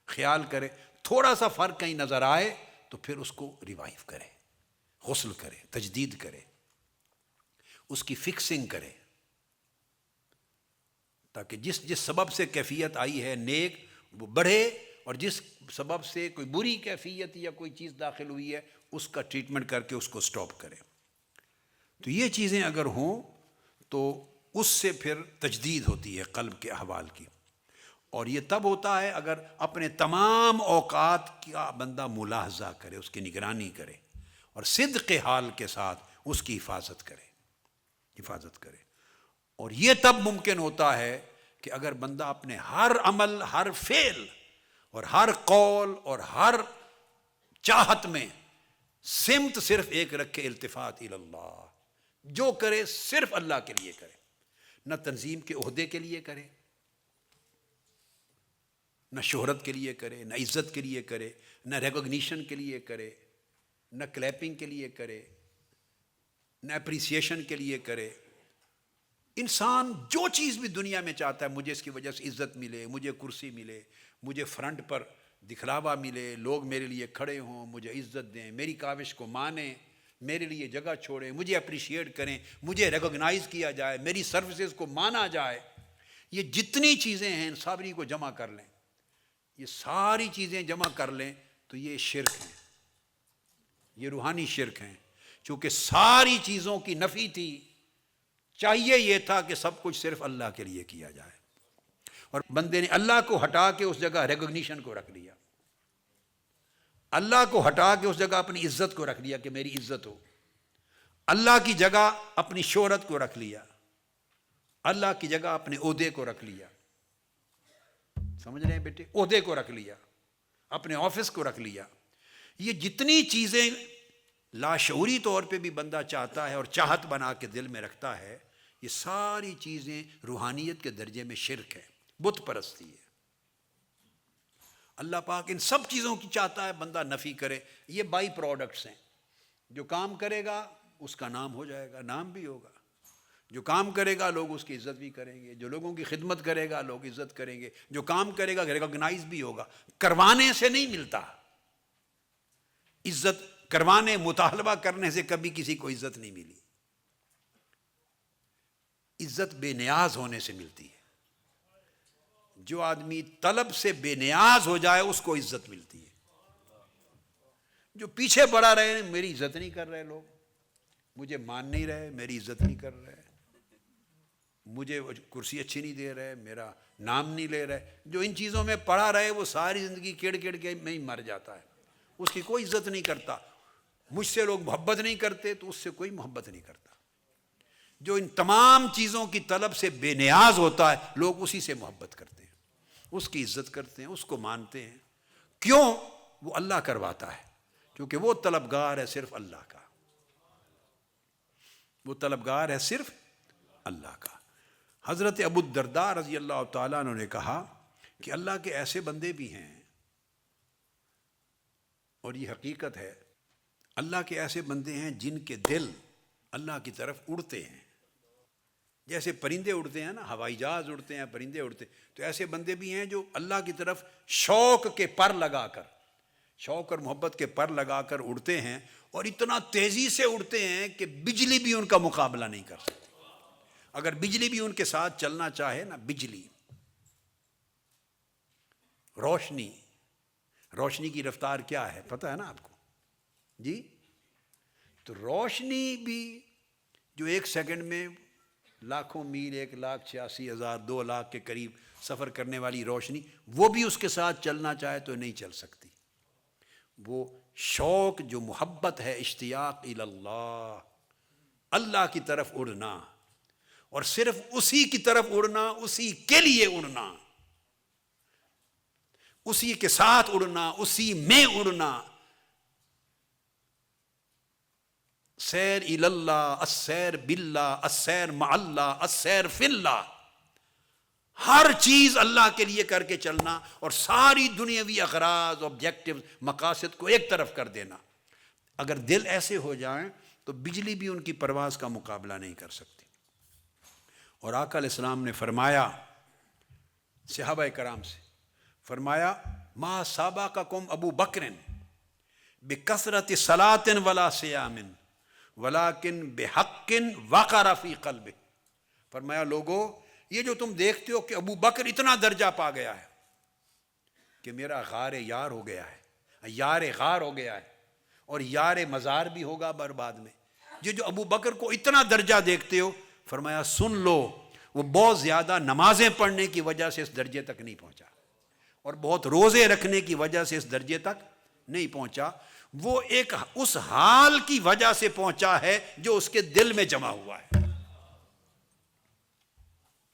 خیال کرے، تھوڑا سا فرق کہیں نظر آئے تو پھر اس کو ریوائیو کرے، غسل کرے، تجدید کرے، اس کی فکسنگ کرے، تاکہ جس جس سبب سے کیفیت آئی ہے نیک وہ بڑھے، اور جس سبب سے کوئی بری کیفیت یا کوئی چیز داخل ہوئی ہے اس کا ٹریٹمنٹ کر کے اس کو سٹاپ کرے۔ تو یہ چیزیں اگر ہوں تو اس سے پھر تجدید ہوتی ہے قلب کے احوال کی، اور یہ تب ہوتا ہے اگر اپنے تمام اوقات کا بندہ ملاحظہ کرے، اس کی نگرانی کرے، اور صدق حال کے ساتھ اس کی حفاظت کرے۔ اور یہ تب ممکن ہوتا ہے کہ اگر بندہ اپنے ہر عمل، ہر فعل اور ہر قول اور ہر چاہت میں سمت صرف ایک رکھے، التفات اللہ، جو کرے صرف اللہ کے لیے کرے، نہ تنظیم کے عہدے کے لیے کرے، نہ شہرت کے لیے کرے، نہ عزت کے لیے کرے، نہ ریکگنیشن کے لیے کرے، نہ کلیپنگ کے لیے کرے، نہ اپریسیشن کے لیے کرے۔ انسان جو چیز بھی دنیا میں چاہتا ہے، مجھے اس کی وجہ سے عزت ملے، مجھے کرسی ملے، مجھے فرنٹ پر دکھلاوا ملے، لوگ میرے لیے کھڑے ہوں، مجھے عزت دیں، میری کاوش کو مانیں، میرے لیے جگہ چھوڑیں، مجھے اپریشیٹ کریں، مجھے ریکگنائز کیا جائے، میری سروسز کو مانا جائے۔ یہ جتنی چیزیں ہیں ان ساری کو جمع کر لیں، یہ ساری چیزیں جمع کر لیں تو یہ شرک ہیں، یہ روحانی شرک ہیں، چونکہ ساری چیزوں کی نفی تھی۔ چاہیے یہ تھا کہ سب کچھ صرف اللہ کے لیے کیا جائے، اور بندے نے اللہ کو ہٹا کے اس جگہ ریکگنیشن کو رکھ لیا، اللہ کو ہٹا کے اس جگہ اپنی عزت کو رکھ لیا کہ میری عزت ہو، اللہ کی جگہ اپنی شہرت کو رکھ لیا، اللہ کی جگہ اپنے عہدے کو رکھ لیا۔ سمجھ رہے ہیں بیٹے؟ عہدے کو رکھ لیا، اپنے آفس کو رکھ لیا۔ یہ جتنی چیزیں لاشعوری طور پہ بھی بندہ چاہتا ہے اور چاہت بنا کے دل میں رکھتا ہے، یہ ساری چیزیں روحانیت کے درجے میں شرک ہے، بت پرستی ہے۔ اللہ پاک ان سب چیزوں کی چاہتا ہے بندہ نفی کرے۔ یہ بائی پروڈکٹس ہیں، جو کام کرے گا اس کا نام ہو جائے گا، نام بھی ہوگا، جو کام کرے گا لوگ اس کی عزت بھی کریں گے، جو لوگوں کی خدمت کرے گا لوگ عزت کریں گے، جو کام کرے گا ریکگنائز بھی ہوگا۔ کروانے سے نہیں ملتا عزت، کروانے، مطالبہ کرنے سے کبھی کسی کو عزت نہیں ملی۔ عزت بے نیاز ہونے سے ملتی ہے۔ جو آدمی طلب سے بے نیاز ہو جائے اس کو عزت ملتی ہے۔ جو پیچھے پڑا رہے، میری عزت نہیں کر رہے لوگ، مجھے مان نہیں رہے، میری عزت نہیں کر رہے، مجھے کرسی اچھی نہیں دے رہے، میرا نام نہیں لے رہے، جو ان چیزوں میں پڑا رہے وہ ساری زندگی کیڑ کیڑ کے میں ہی مر جاتا ہے، اس کی کوئی عزت نہیں کرتا۔ مجھ سے لوگ محبت نہیں کرتے تو اس سے کوئی محبت نہیں کرتا۔ جو ان تمام چیزوں کی طلب سے بے نیاز ہوتا ہے، لوگ اسی سے محبت کرتے ہیں، اس کی عزت کرتے ہیں، اس کو مانتے ہیں۔ کیوں؟ وہ اللہ کرواتا ہے، کیونکہ وہ طلبگار ہے صرف اللہ کا، وہ طلبگار ہے صرف اللہ کا۔ حضرت ابو الدرداء رضی اللہ تعالیٰ عنہ نے کہا کہ اللہ کے ایسے بندے بھی ہیں، اور یہ حقیقت ہے، اللہ کے ایسے بندے ہیں جن کے دل اللہ کی طرف اڑتے ہیں، جیسے پرندے اڑتے ہیں نا، ہوائی جہاز اڑتے ہیں، پرندے اڑتے ہیں، تو ایسے بندے بھی ہیں جو اللہ کی طرف شوق کے پر لگا کر، شوق اور محبت کے پر لگا کر اڑتے ہیں، اور اتنا تیزی سے اڑتے ہیں کہ بجلی بھی ان کا مقابلہ نہیں کر سکتی۔ اگر بجلی بھی ان کے ساتھ چلنا چاہے نا، بجلی، روشنی کی رفتار کیا ہے پتہ ہے نا آپ کو؟ جی، تو روشنی بھی جو ایک سیکنڈ میں لاکھوں میل، 1,86,000 2 لاکھ کے قریب سفر کرنے والی روشنی، وہ بھی اس کے ساتھ چلنا چاہے تو نہیں چل سکتی۔ وہ شوق جو محبت ہے، اشتیاق اللہ، اللہ کی طرف اڑنا، اور صرف اسی کی طرف اڑنا، اسی کے لیے اڑنا، اسی کے ساتھ اڑنا، اسی میں اڑنا۔ سیر اللہ، السیر باللہ، السیر مع اللہ، السیر فی اللہ، ہر چیز اللہ کے لیے کر کے چلنا، اور ساری دنیاوی اغراض، آبجیکٹو، مقاصد کو ایک طرف کر دینا۔ اگر دل ایسے ہو جائیں تو بجلی بھی ان کی پرواز کا مقابلہ نہیں کر سکتی۔ اور آقا علیہ السلام نے فرمایا صحابہ کرام سے، فرمایا ما سابقکم ابو بکر بکثرت صلاۃ ولا صیام ولیکن بحق وقر فی قلبہ۔ فرمایا لوگو، یہ جو تم دیکھتے ہو کہ ابو بکر اتنا درجہ پا گیا ہے کہ میرا غار یار ہو گیا ہے، یار غار ہو گیا ہے، اور یار مزار بھی ہوگا بعد میں، یہ جو ابو بکر کو اتنا درجہ دیکھتے ہو، فرمایا سن لو، وہ بہت زیادہ نمازیں پڑھنے کی وجہ سے اس درجے تک نہیں پہنچا، اور بہت روزے رکھنے کی وجہ سے اس درجے تک نہیں پہنچا، وہ ایک اس حال کی وجہ سے پہنچا ہے جو اس کے دل میں جمع ہوا ہے،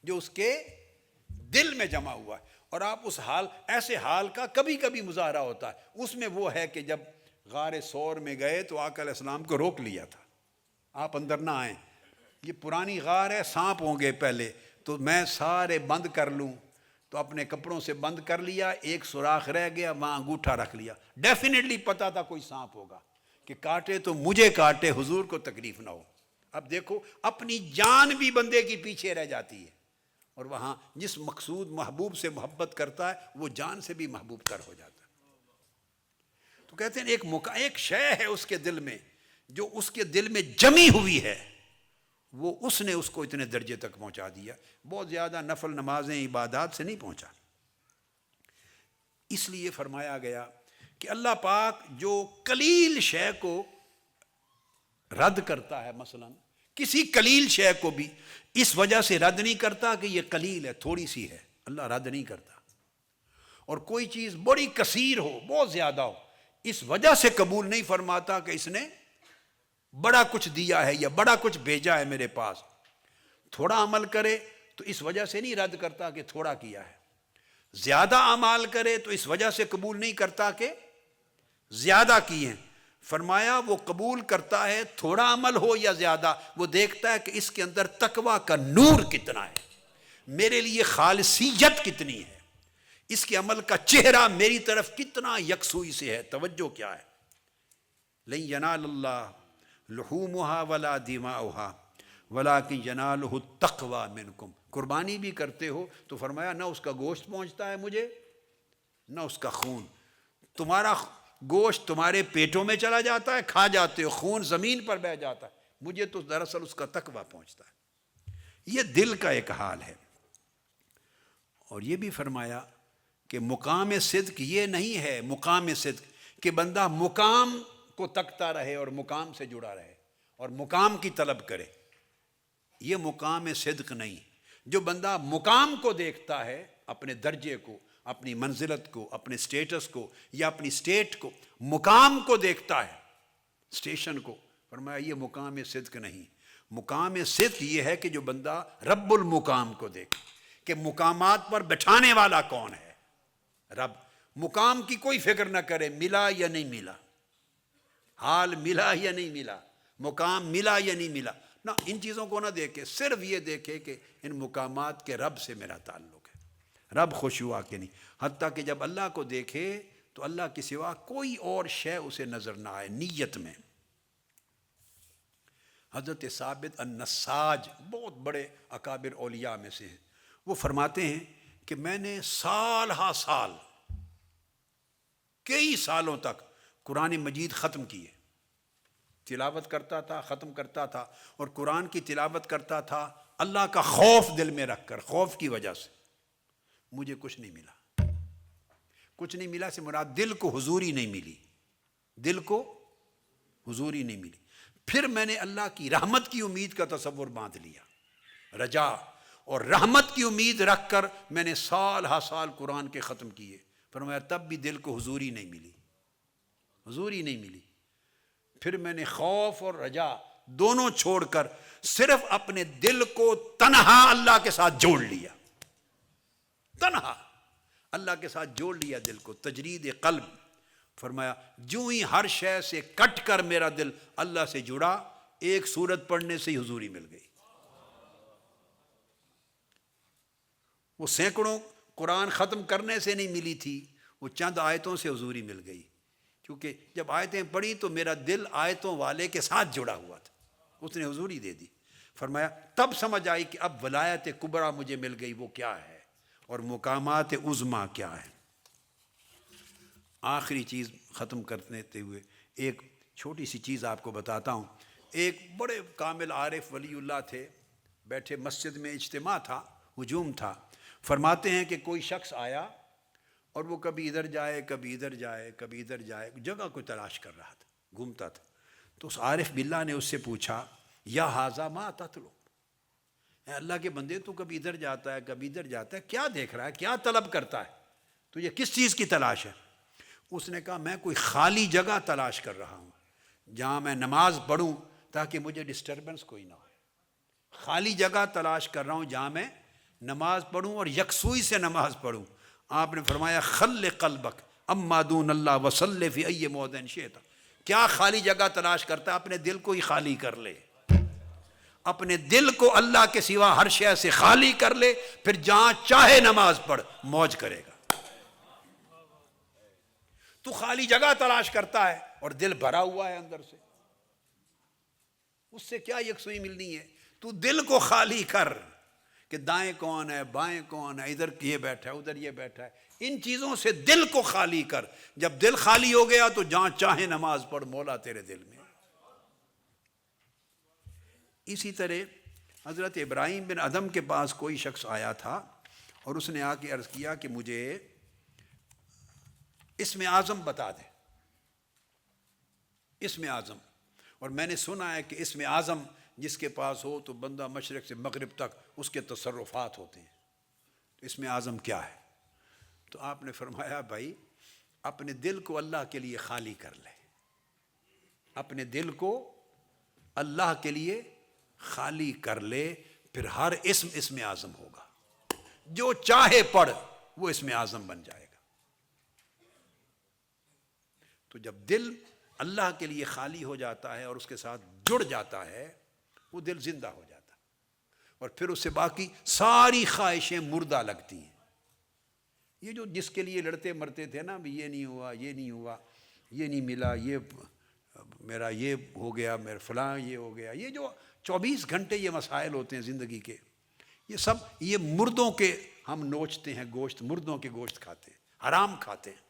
جو اس کے دل میں جمع ہوا ہے۔ اور آپ اس حال، ایسے حال کا کبھی کبھی مظاہرہ ہوتا ہے، اس میں وہ ہے کہ جب غار ثور میں گئے تو آقا علیہ السلام کو روک لیا تھا، آپ اندر نہ آئیں، یہ پرانی غار ہے، سانپ ہوں گے پہلے، تو میں سارے بند کر لوں، تو اپنے کپڑوں سے بند کر لیا، ایک سوراخ رہ گیا، وہاں انگوٹھا رکھ لیا، ڈیفینیٹلی پتا تھا کوئی سانپ ہوگا، کہ کاٹے تو مجھے کاٹے، حضور کو تکلیف نہ ہو۔ اب دیکھو، اپنی جان بھی بندے کی پیچھے رہ جاتی ہے، اور وہاں جس مقصود محبوب سے محبت کرتا ہے وہ جان سے بھی محبوب تر ہو جاتا ہے۔ تو کہتے ہیں ایک شے ہے اس کے دل میں، جو اس کے دل میں جمی ہوئی ہے، وہ اس نے اس کو اتنے درجے تک پہنچا دیا، بہت زیادہ نفل نمازیں عبادات سے نہیں پہنچا۔ اس لیے فرمایا گیا کہ اللہ پاک جو قلیل شے کو رد کرتا ہے، مثلا کسی قلیل شے کو بھی اس وجہ سے رد نہیں کرتا کہ یہ قلیل ہے، تھوڑی سی ہے، اللہ رد نہیں کرتا۔ اور کوئی چیز بڑی کثیر ہو، بہت زیادہ ہو، اس وجہ سے قبول نہیں فرماتا کہ اس نے بڑا کچھ دیا ہے یا بڑا کچھ بھیجا ہے میرے پاس۔ تھوڑا عمل کرے تو اس وجہ سے نہیں رد کرتا کہ تھوڑا کیا ہے، زیادہ اعمال کرے تو اس وجہ سے قبول نہیں کرتا کہ زیادہ کیے ہیں۔ فرمایا وہ قبول کرتا ہے تھوڑا عمل ہو یا زیادہ، وہ دیکھتا ہے کہ اس کے اندر تقویٰ کا نور کتنا ہے، میرے لیے خالصیت کتنی ہے، اس کے عمل کا چہرہ میری طرف کتنا یکسوئی سے ہے، توجہ کیا ہے۔ لن ینال اللہ لحومها ولا دماؤها ولکن ینالہ التقوی منکم۔ قربانی بھی کرتے ہو تو فرمایا نہ اس کا گوشت پہنچتا ہے مجھے، نہ اس کا خون، تمہارا گوشت تمہارے پیٹوں میں چلا جاتا ہے، کھا جاتے ہو، خون زمین پر بہہ جاتا ہے، مجھے تو دراصل اس کا تقویٰ پہنچتا ہے۔ یہ دل کا ایک حال ہے۔ اور یہ بھی فرمایا کہ مقام صدق یہ نہیں ہے، مقام صدق کہ بندہ مقام کو تکتا رہے اور مقام سے جڑا رہے اور مقام کی طلب کرے، یہ مقام صدق نہیں۔ جو بندہ مقام کو دیکھتا ہے، اپنے درجے کو، اپنی منزلت کو، اپنے سٹیٹس کو یا اپنی سٹیٹ کو، مقام کو دیکھتا ہے، سٹیشن کو، فرمایا یہ مقام صدق نہیں. مقام صدق یہ ہے کہ جو بندہ رب المقام کو دیکھے کہ مقامات پر بٹھانے والا کون ہے، رب. مقام کی کوئی فکر نہ کرے ملا یا نہیں ملا، حال ملا یا نہیں ملا، مقام ملا یا نہیں ملا، نہ ان چیزوں کو نہ دیکھے، صرف یہ دیکھے کہ ان مقامات کے رب سے میرا تعلق ہے، رب خوش ہوا کہ نہیں. حتیٰ کہ جب اللہ کو دیکھے تو اللہ کے سوا کوئی اور شے اسے نظر نہ آئے نیت میں. حضرت ثابت النساج بہت بڑے اکابر اولیاء میں سے ہیں، وہ فرماتے ہیں کہ میں نے سال ہا سال کئی سالوں تک قرآن مجید ختم کیے، تلاوت کرتا تھا، ختم کرتا تھا، اور قرآن کی تلاوت کرتا تھا اللہ کا خوف دل میں رکھ کر، خوف کی وجہ سے. مجھے کچھ نہیں ملا. کچھ نہیں ملا سے مراد دل کو حضوری نہیں ملی، دل کو حضوری نہیں ملی. پھر میں نے اللہ کی رحمت کی امید کا تصور باندھ لیا، رجا اور رحمت کی امید رکھ کر میں نے سال ہا سال قرآن کے ختم کیے. فرمایا تب بھی دل کو حضوری نہیں ملی، حضوری نہیں ملی. پھر میں نے خوف اور رجا دونوں چھوڑ کر صرف اپنے دل کو تنہا اللہ کے ساتھ جوڑ لیا، تنہا اللہ کے ساتھ جوڑ لیا دل کو، تجرید قلب. فرمایا جو ہی ہر شے سے کٹ کر میرا دل اللہ سے جڑا، ایک سورت پڑھنے سے ہی حضوری مل گئی. وہ سینکڑوں قرآن ختم کرنے سے نہیں ملی تھی، وہ چند آیتوں سے حضوری مل گئی. کیونکہ جب آیتیں پڑھی تو میرا دل آیتوں والے کے ساتھ جڑا ہوا تھا، اس نے حضوری دے دی. فرمایا تب سمجھ آئی کہ اب ولایت کبریٰ مجھے مل گئی، وہ کیا ہے، اور مقامات عظمیٰ کیا ہے. آخری چیز ختم کرتے ہوئے ایک چھوٹی سی چیز آپ کو بتاتا ہوں. ایک بڑے کامل عارف ولی اللہ تھے، بیٹھے مسجد میں اجتماع تھا، ہجوم تھا. فرماتے ہیں کہ کوئی شخص آیا اور وہ کبھی ادھر جائے، کبھی ادھر جائے، کبھی ادھر جائے، جگہ کو تلاش کر رہا تھا، گھومتا تھا. تو اس عارف باللہ نے اس سے پوچھا یا ھذا ما تطلب، اے اللہ کے بندے تو کبھی ادھر جاتا ہے، کبھی ادھر جاتا ہے، کیا دیکھ رہا ہے، کیا طلب کرتا ہے، تو یہ کس چیز کی تلاش ہے؟ اس نے کہا میں کوئی خالی جگہ تلاش کر رہا ہوں جہاں میں نماز پڑھوں تاکہ مجھے ڈسٹربنس کوئی نہ ہو. خالی جگہ تلاش کر رہا ہوں جہاں میں نماز پڑھوں اور یکسوئی سے نماز پڑھوں. آپ نے فرمایا خل قلبک اما دون اللہ وصلی فی ای موضع شئت. کیا خالی جگہ تلاش کرتا ہے؟ اپنے دل کو ہی خالی کر لے، اپنے دل کو اللہ کے سوا ہر شے سے خالی کر لے، پھر جہاں چاہے نماز پڑھ، موج کرے گا. تو خالی جگہ تلاش کرتا ہے اور دل بھرا ہوا ہے اندر سے، اس سے کیا یکسوئی ملنی ہے؟ تو دل کو خالی کر کہ دائیں کون ہے، بائیں کون ہے، ادھر یہ بیٹھا ہے، ادھر یہ بیٹھا ہے. ان چیزوں سے دل کو خالی کر. جب دل خالی ہو گیا تو جہاں چاہے نماز پڑھ، مولا تیرے دل میں. اسی طرح حضرت ابراہیم بن ادم کے پاس کوئی شخص آیا تھا اور اس نے آ کے عرض کیا کہ مجھے اسم اعظم بتا دے، اسم اعظم. اور میں نے سنا ہے کہ اسم اعظم جس کے پاس ہو تو بندہ مشرق سے مغرب تک اس کے تصرفات ہوتے ہیں. تو اسم اعظم کیا ہے؟ تو آپ نے فرمایا بھائی اپنے دل کو اللہ کے لیے خالی کر لے، اپنے دل کو اللہ کے لیے خالی کر لے، پھر ہر اسم اعظم ہوگا. جو چاہے پڑھ وہ اسم اعظم بن جائے گا. تو جب دل اللہ کے لیے خالی ہو جاتا ہے اور اس کے ساتھ جڑ جاتا ہے، وہ دل زندہ ہو جاتا ہے، اور پھر اس سے باقی ساری خواہشیں مردہ لگتی ہیں. یہ جو جس کے لیے لڑتے مرتے تھے نا، یہ نہیں ہوا، یہ نہیں ہوا، یہ نہیں ملا، یہ میرا یہ ہو گیا، میرا فلاں یہ ہو گیا، یہ جو 24 گھنٹے یہ مسائل ہوتے ہیں زندگی کے، یہ سب یہ مردوں کے ہم نوچتے ہیں گوشت، مردوں کے گوشت کھاتے ہیں، حرام کھاتے ہیں،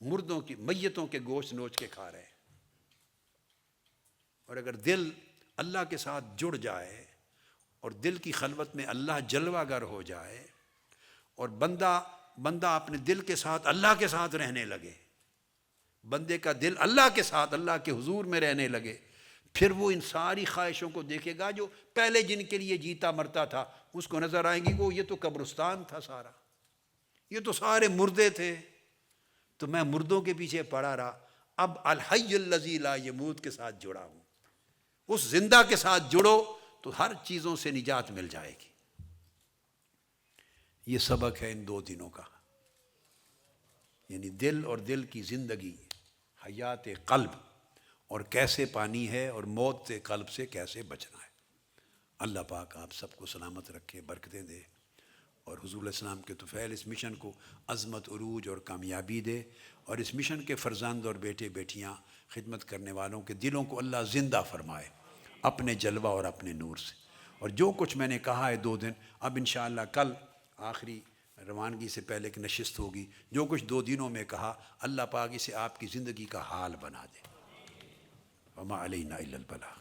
مردوں کی میتوں کے گوشت نوچ کے کھا رہے ہیں. اور اگر دل اللہ کے ساتھ جڑ جائے اور دل کی خلوت میں اللہ جلوہ گر ہو جائے اور بندہ اپنے دل کے ساتھ اللہ کے ساتھ رہنے لگے، بندے کا دل اللہ کے ساتھ اللہ کے حضور میں رہنے لگے، پھر وہ ان ساری خواہشوں کو دیکھے گا جو پہلے جن کے لیے جیتا مرتا تھا، اس کو نظر آئیں گی وہ یہ تو قبرستان تھا سارا، یہ تو سارے مردے تھے، تو میں مردوں کے پیچھے پڑا رہا، اب الحی الذی لا یموت کے ساتھ جڑا ہوں، اس زندہ کے ساتھ جڑو تو ہر چیزوں سے نجات مل جائے گی۔ یہ سبق ہے ان 2 دنوں کا، یعنی دل اور دل کی زندگی، حیات قلب، اور کیسے پانی ہے، اور موت سے قلب سے کیسے بچنا ہے۔ اللہ پاک آپ سب کو سلامت رکھے، برکتیں دے، اور حضور علیہ السلام کے طفیل اس مشن کو عظمت، عروج اور کامیابی دے، اور اس مشن کے فرزند اور بیٹے بیٹیاں، خدمت کرنے والوں کے دلوں کو اللہ زندہ فرمائے اپنے جلوہ اور اپنے نور سے۔ اور جو کچھ میں نے کہا ہے 2 دن، اب انشاءاللہ کل آخری روانگی سے پہلے ایک نشست ہوگی، جو کچھ 2 دنوں میں کہا اللہ پاک اسے آپ کی زندگی کا حال بنا دے۔ وما علینا الا البلاغ۔